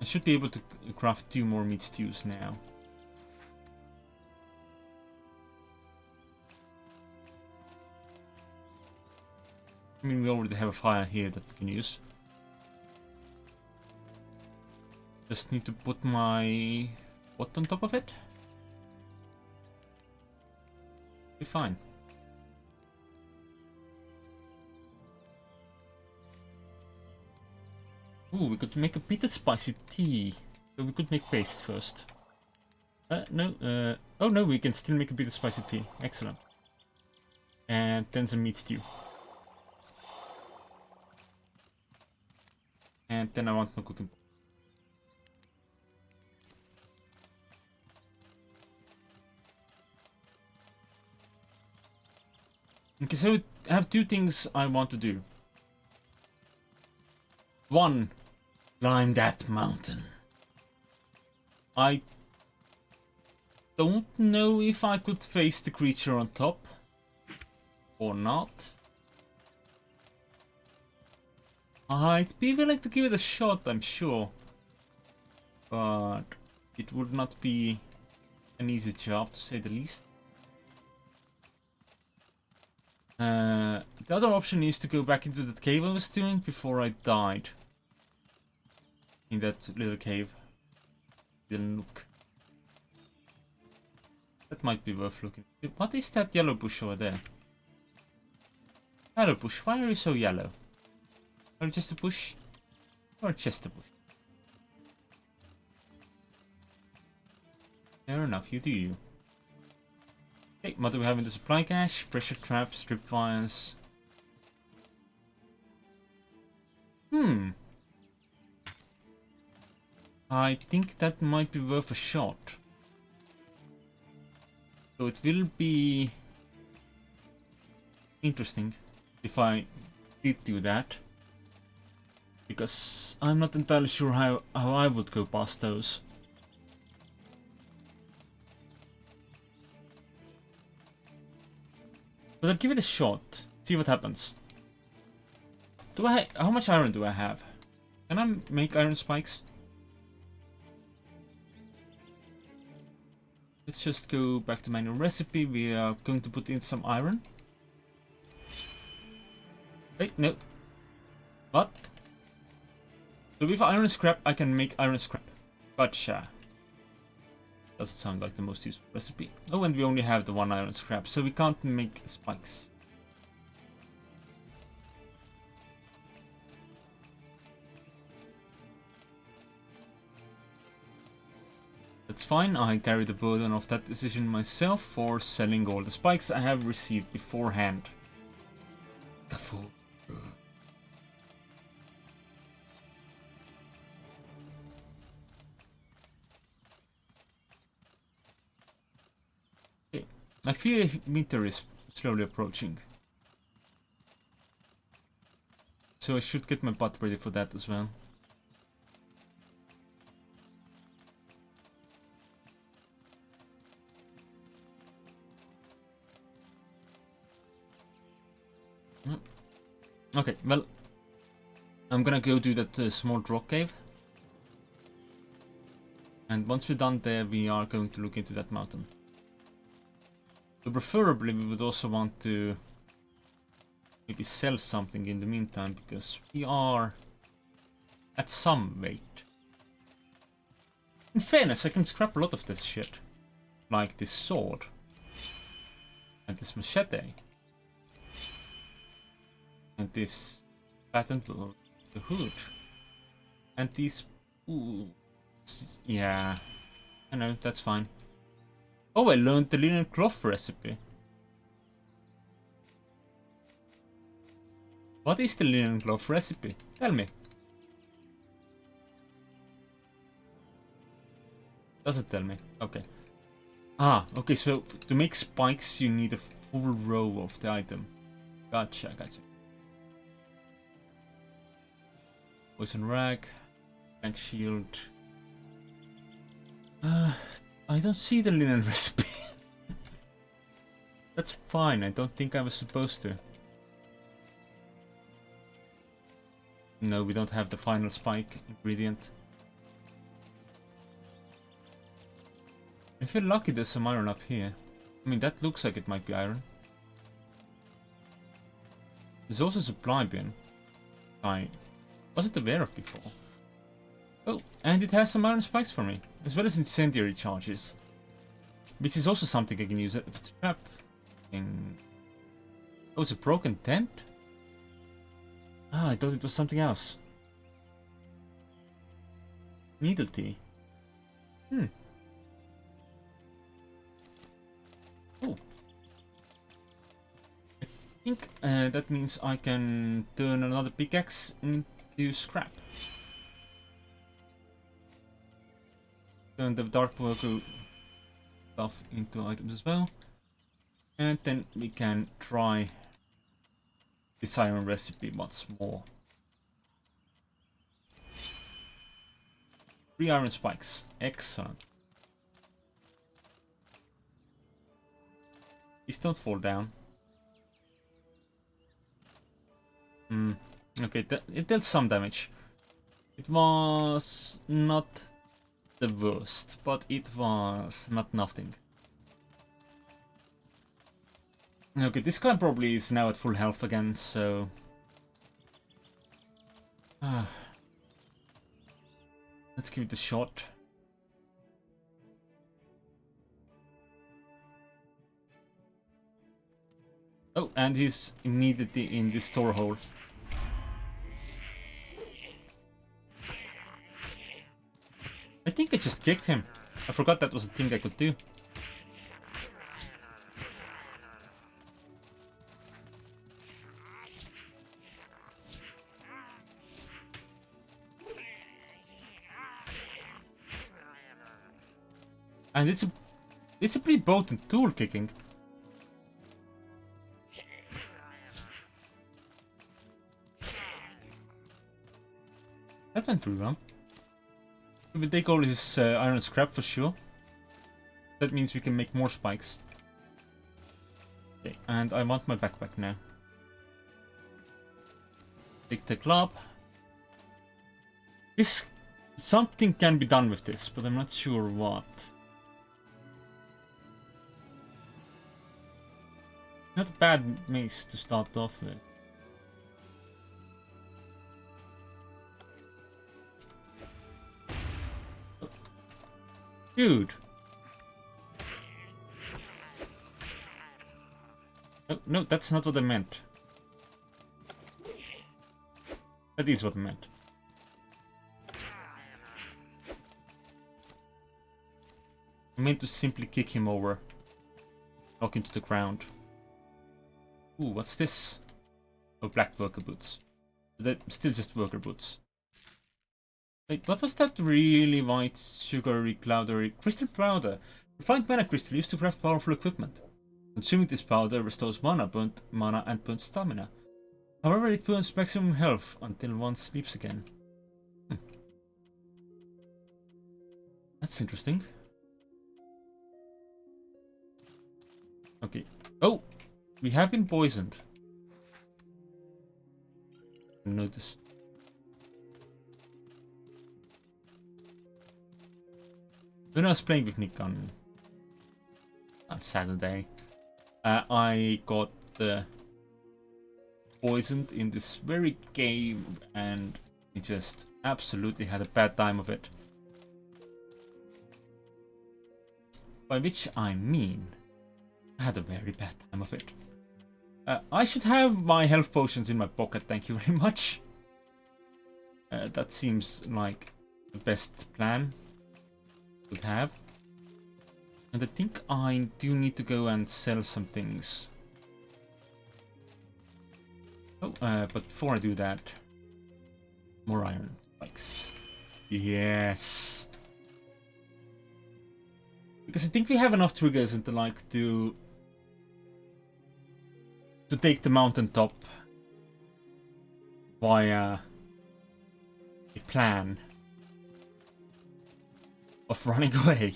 I should be able to craft 2 more meat stews now. I mean, we already have a fire here that we can use. Just need to put my pot on top of it. Be fine. Ooh, we could make a bit of spicy tea. So we could make paste first. No, oh no, we can still make a bit of spicy tea. Excellent. And then some meat stew. And then I want my cooking pot. Okay, so I have 2 things I want to do. 1, climb that mountain. I don't know if I could face the creature on top or not. I'd be willing to give it a shot, I'm sure. But it would not be an easy job, to say the least. The other option is to go back into that cave I was doing before I died. In that little cave. Didn't look. That might be worth looking. What is that yellow bush over there? Yellow bush, why are you so yellow? Are you just a bush? Or just a bush? Fair enough, you do you. Okay, what do we have in the supply cache? Pressure traps, tripwires. I think that might be worth a shot. So it will be interesting if I did do that. Because I'm not entirely sure how I would go past those. But I'll give it a shot. See what happens. How much iron do I have? Can I make iron spikes? Let's just go back to manual recipe. We are going to put in some iron. Wait, no. What? So with iron scrap, I can make iron scrap. Gotcha. Doesn't sound like the most useful recipe. Oh, and we only have the 1 iron scrap, so we can't make spikes. That's fine, I carry the burden of that decision myself for selling all the spikes I have received beforehand. Careful. Okay. I fear winter is slowly approaching. So I should get my butt ready for that as well. Okay, well, I'm gonna go do that small rock cave. And once we're done there, we are going to look into that mountain. So preferably we would also want to maybe sell something in the meantime, because we are at some weight. In fairness, I can scrap a lot of this shit. Like this sword. And this machete. And this patent, the hood. And these... Ooh. Yeah. I know, that's fine. Oh, I learned the linen cloth recipe. What is the linen cloth recipe? Tell me. Does it tell me? Okay. Ah, okay, so to make spikes you need a full row of the item. Gotcha, gotcha. Poison rag, tank shield. I don't see the linen recipe. That's fine, I don't think I was supposed to. No, we don't have the final spike ingredient. If you're lucky, there's some iron up here. I mean, that looks like it might be iron. There's also a supply bin. I wasn't aware of before. Oh, and it has some iron spikes for me, as well as incendiary charges. Which is also something I can use. Trap. Oh, it's a broken tent? Ah, I thought it was something else. Needle tea. Oh. I think that means I can turn another pickaxe into scrap. Turn the dark worker stuff into items as well. And then we can try this iron recipe once more. 3 iron spikes. Excellent. Please don't fall down. Okay, it dealt some damage. It was not the worst, but it was not nothing. Okay, this guy probably is now at full health again, so... let's give it a shot. Oh, and he's immediately in the store hole. I think I just kicked him. I forgot that was a thing I could do. And it's a pretty potent tool, kicking. That went pretty wrong. We will take all his iron scrap for sure. That means we can make more spikes. Okay, and I want my backpack now. Take the club. Something can be done with this, but I'm not sure what. Not a bad mace to start off with. Dude! Oh, no, that's not what I meant. That is what I meant. I meant to simply kick him over. Knock him to the ground. Ooh, what's this? Oh, black worker boots. They're still just worker boots. Wait, what was that really white, sugary, cloudery crystal powder? Refined mana crystal used to craft powerful equipment. Consuming this powder restores mana, burnt mana, and burnt stamina. However, it burns maximum health until one sleeps again. That's interesting. Okay. Oh! We have been poisoned. Notice. When I was playing with Nick on Saturday, I got poisoned in this very game, and we just absolutely had a bad time of it. By which I mean, I had a very bad time of it. I should have my health potions in my pocket, thank you very much. That seems like the best plan would have. And I think I do need to go and sell some things. Oh, but before I do that, more iron spikes. Yes! Because I think we have enough triggers into like to take the mountaintop via a plan of running away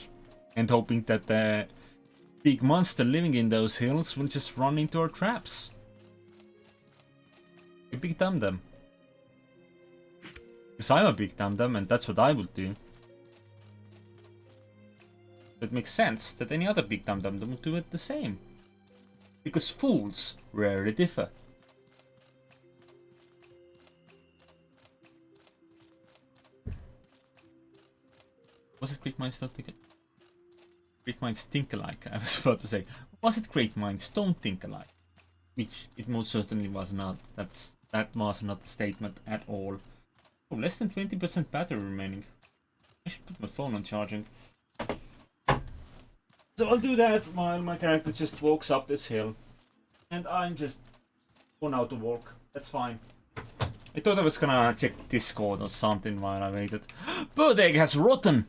and hoping that the big monster living in those hills will just run into our traps. A big dum-dum. Because I'm a big dum-dum and that's what I would do. It makes sense that any other big dum-dum would do it the same. Because fools rarely differ. Was it Great Minds Don't Think Alike? Great Minds Think Alike, I was about to say. Was it Great Minds Don't Think Alike? Which it most certainly was not. That was not a statement at all. Oh, less than 20% battery remaining. I should put my phone on charging. So I'll do that while my character just walks up this hill. And I'm just going out to walk. That's fine. I thought I was gonna check Discord or something while I waited. Bird egg has rotten!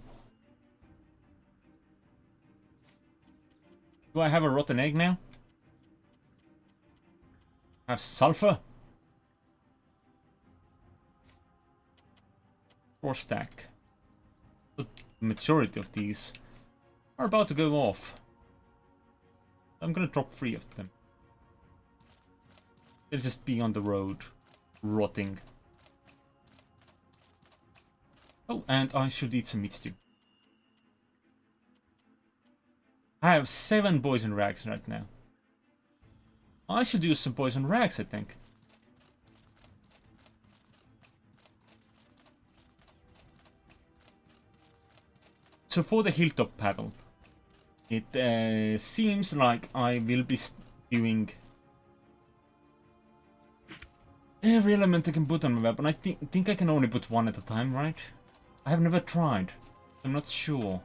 Do I have a rotten egg now? Have sulfur? 4 stack. The majority of these are about to go off. I'm gonna drop 3 of them. They'll just be on the road, rotting. Oh, and I should eat some meat stew. I have 7 poison rags right now. I should use some poison rags, I think. So for the hilltop paddle, it seems like I will be doing every element I can put on my weapon. I think I can only put 1 at a time, right? I have never tried. I'm not sure.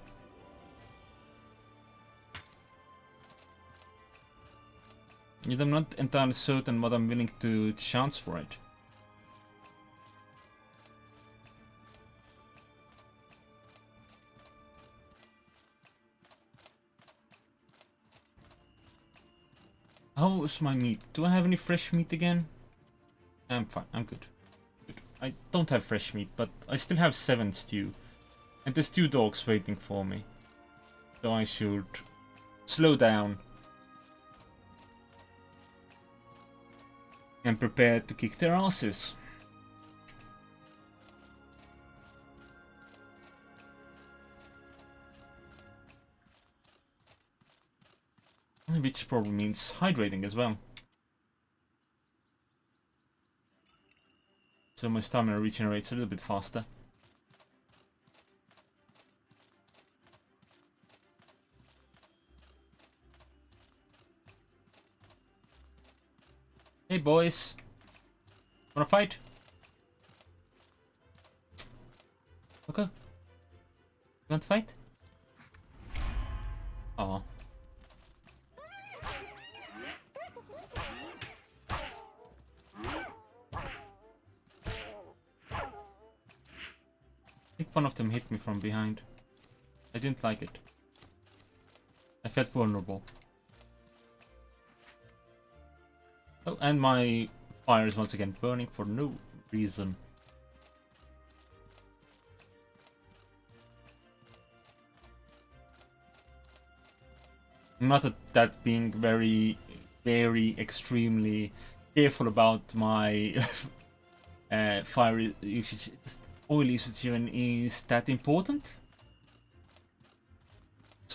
Yet I'm not entirely certain what I'm willing to chance for it. How's my meat? Do I have any fresh meat again? I'm fine, I'm good. I don't have fresh meat, but I still have 7 stew. And there's 2 dogs waiting for me. So I should slow down. And prepare to kick their asses. Which probably means hydrating as well. So my stamina regenerates a little bit faster. Hey boys, wanna fight? Okay. You want to fight? Aw. I think one of them hit me from behind. I didn't like it. I felt vulnerable. Oh, and my fire is once again burning for no reason. Not that being very extremely careful about my fire usage, oil usage even is that important.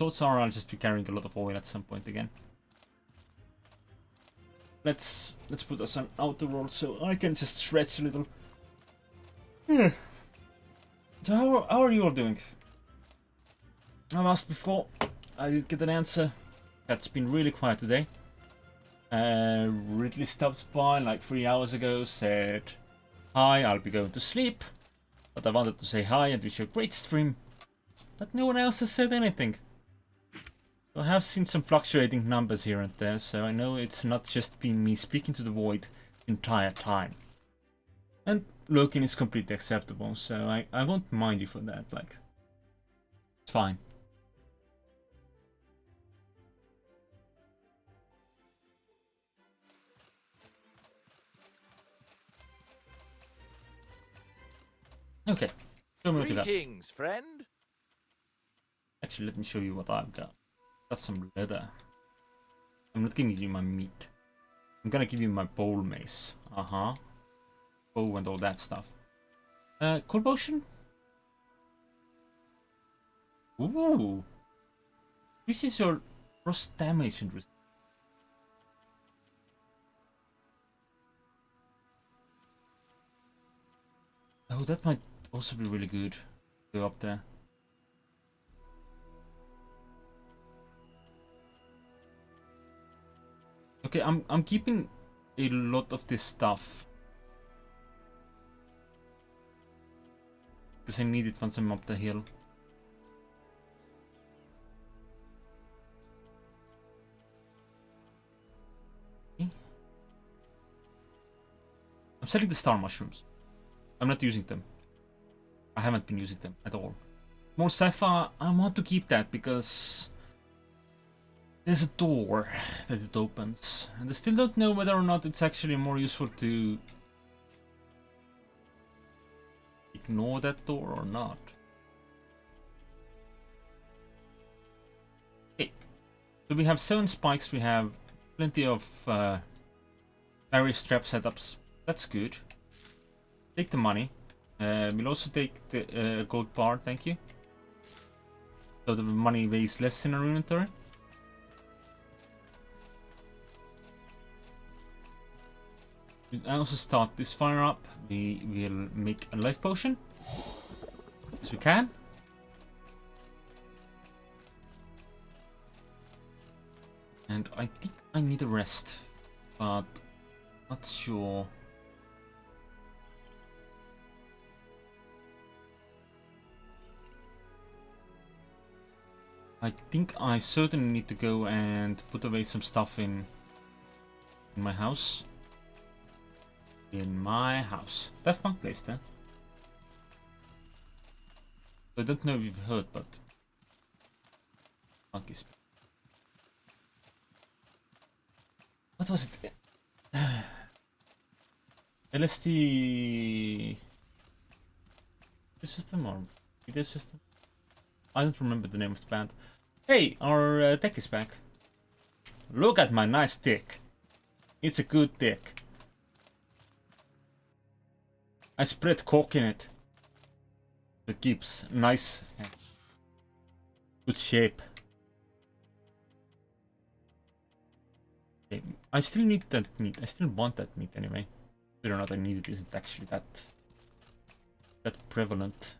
Odds are I'll just be carrying a lot of oil at some point again. Let's put us on outer roll so I can just stretch a little. So how are you all doing? I've asked before, I didn't get an answer. That's been really quiet today. Ridley stopped by like 3 hours ago, said hi, I'll be going to sleep. But I wanted to say hi and wish you a great stream. But no one else has said anything. I have seen some fluctuating numbers here and there, so I know it's not just been me speaking to the void the entire time. And lurking is completely acceptable, so I won't mind you for that, like. It's fine. Okay, show me what you got. Greetings, friend. Actually, let me show you what I've got. Got some leather. I'm not giving you my meat. I'm gonna give you my bowl mace. Bow and all that stuff. Cold potion? Ooh. This is your frost damage and oh, that might also be really good. Go up there. Okay, I'm keeping a lot of this stuff because I need it once I'm up the hill. Okay. I'm selling the star mushrooms. I'm not using them. I haven't been using them at all. More sapphire, I want to keep that because there's a door that it opens. And I still don't know whether or not it's actually more useful to ignore that door or not. Okay. So we have 7 spikes, we have plenty of various trap setups. That's good. Take the money. We'll also take the gold bar, thank you. So the money weighs less in our inventory. We'll also start this fire up. We will make a life potion. As we can. And I think I need a rest. But not sure. I think I certainly need to go and put away some stuff in my house. In my house. That's fun place then. I don't know if you've heard, but monkeys. What was it? LSD system or video system? I don't remember the name of the band. Hey, our deck is back. Look at my nice deck. It's a good deck. I spread cork in it. It keeps nice and good shape. Okay, I still need that meat. I still want that meat anyway. Whether or not I need it isn't actually that prevalent.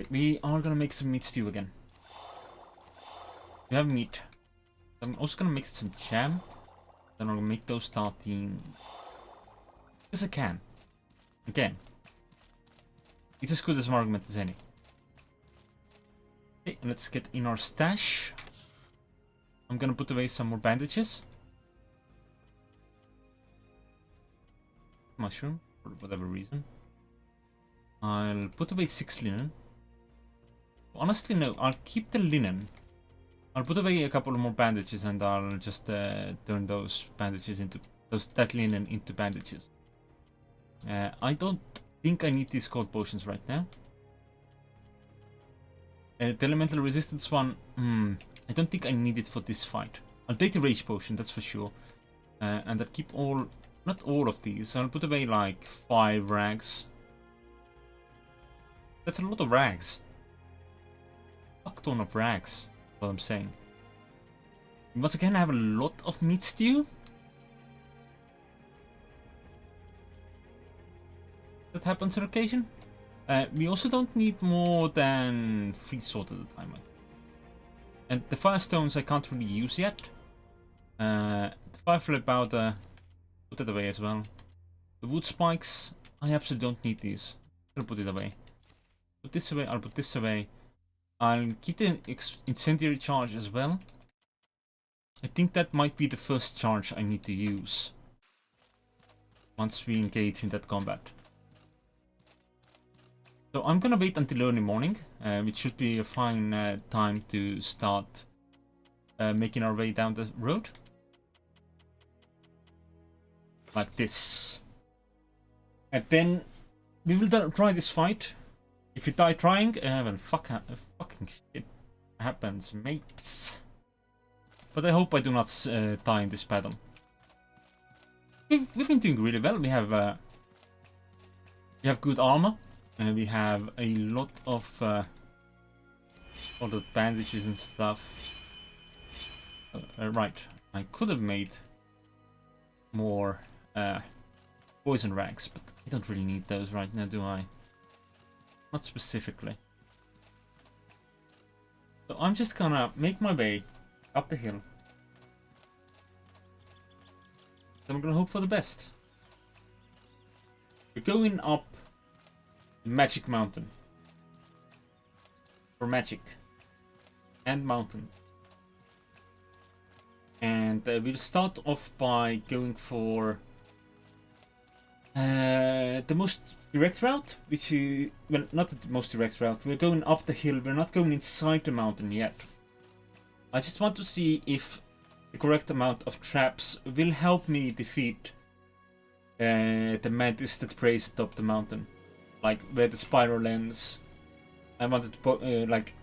We are gonna make some meat stew again. We have meat. I'm also gonna make some jam. Then I'm gonna make those starting. Because I can. Again. It's as good as an argument as any. Okay, let's get in our stash. I'm gonna put away some more bandages. Mushroom, for whatever reason. I'll put away 6 linen. Honestly, no, I'll keep the linen. I'll put away a couple of more bandages and I'll just turn those bandages into that linen into bandages. I don't think I need these cold potions right now. The elemental resistance one, I don't think I need it for this fight. I'll take the rage potion, that's for sure. And I'll keep not all of these. I'll put away like 5 rags. That's a lot of rags. Fuck ton of rags, what I'm saying. Once again, I have a lot of meat stew. That happens on occasion. We also don't need more than 3 swords at a time. And the firestones I can't really use yet. The firefly powder, put it away as well. The wood spikes, I absolutely don't need these. I'll put it away. Put this away, I'll put this away. I'll keep the incendiary charge as well. I think that might be the first charge I need to use once we engage in that combat. So I'm gonna wait until early morning, which should be a fine time to start making our way down the road. Like this. And then we will try this fight. If we die trying, well, fucking shit happens, mates. But I hope I do not die in this battle. We've been doing really well. We have We have good armor, and we have a lot of all the bandages and stuff. Right, I could have made more poison rags, but I don't really need those right now, do I? Not specifically. So I'm just gonna make my way up the hill. Then I'm gonna hope for the best. We're going up Magic Mountain. For magic. And mountain. And we'll start off by going for the most direct route, which is, well, not the most direct route. We're going up the hill. We're not going inside the mountain yet. I just want to see if the correct amount of traps will help me defeat the mantis that preys atop the mountain, like where the spiral ends. I wanted to put like,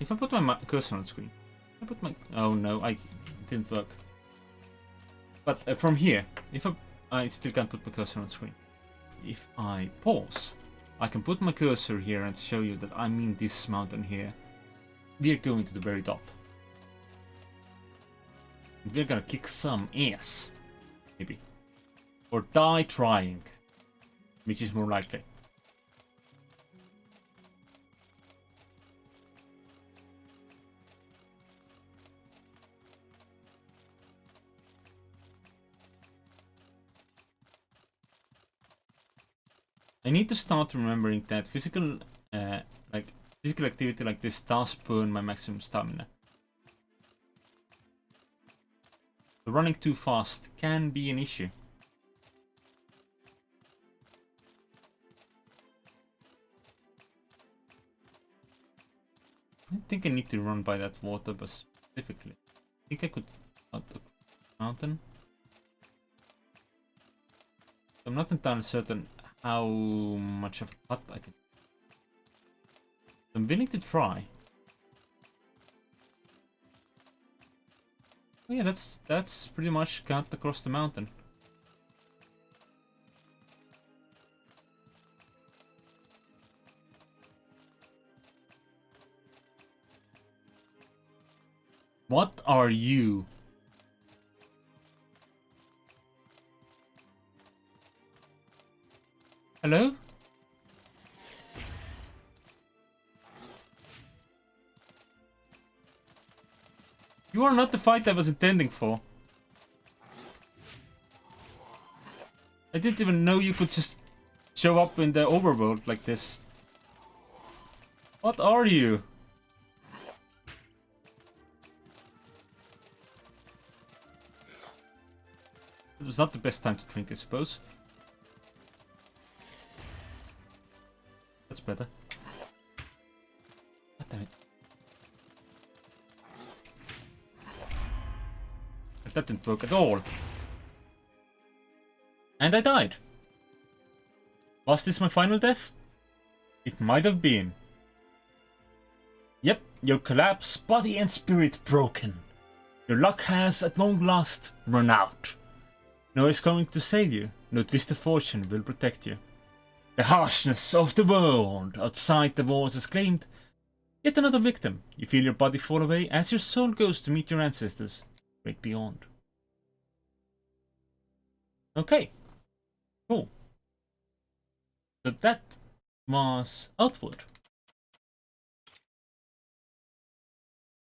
if I put my cursor on the screen, I put my, oh no, it didn't work. But from here, if I still can't put my cursor on the screen. If I pause, I can put my cursor here and show you that I mean this mountain here. We are going to the very top. We're gonna kick some ass, maybe. Or die trying, which is more likely. I need to start remembering that physical activity like this does burn my maximum stamina. So running too fast can be an issue. I don't think I need to run by that water, but specifically, I think I could out the mountain. I'm not entirely certain how much of a cut I can. I'm willing to try. Oh yeah, that's pretty much cut across the mountain. What are you? Hello? You are not the fight I was intending for. I didn't even know you could just show up in the overworld like this. What are you? It was not the best time to drink, I suppose. That's better. God damn it. But that didn't work at all. And I died. Was this my final death? It might have been. Yep, your collapse, body and spirit broken. Your luck has, at long last, run out. No is going to save you. No twist of fortune will protect you. The harshness of the world outside the walls has claimed yet another victim. You feel your body fall away as your soul goes to meet your ancestors, great beyond. Okay, cool. So that was Outward.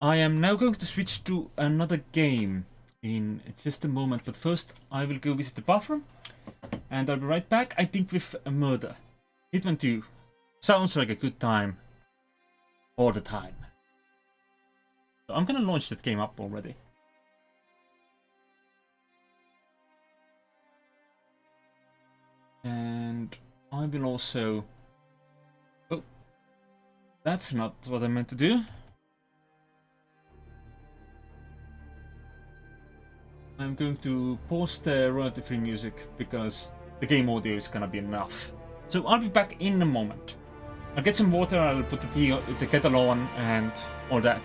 I am now going to switch to another game in just a moment, but first I will go visit the bathroom. And I'll be right back, I think, with a murder. Hitman 2. Sounds like a good time. All the time. So I'm gonna launch that game up already. And I will also... Oh. That's not what I meant to do. I'm going to pause the royalty-free music because the game audio is gonna be enough. So I'll be back in a moment. I'll get some water, I'll put the kettle on and all that.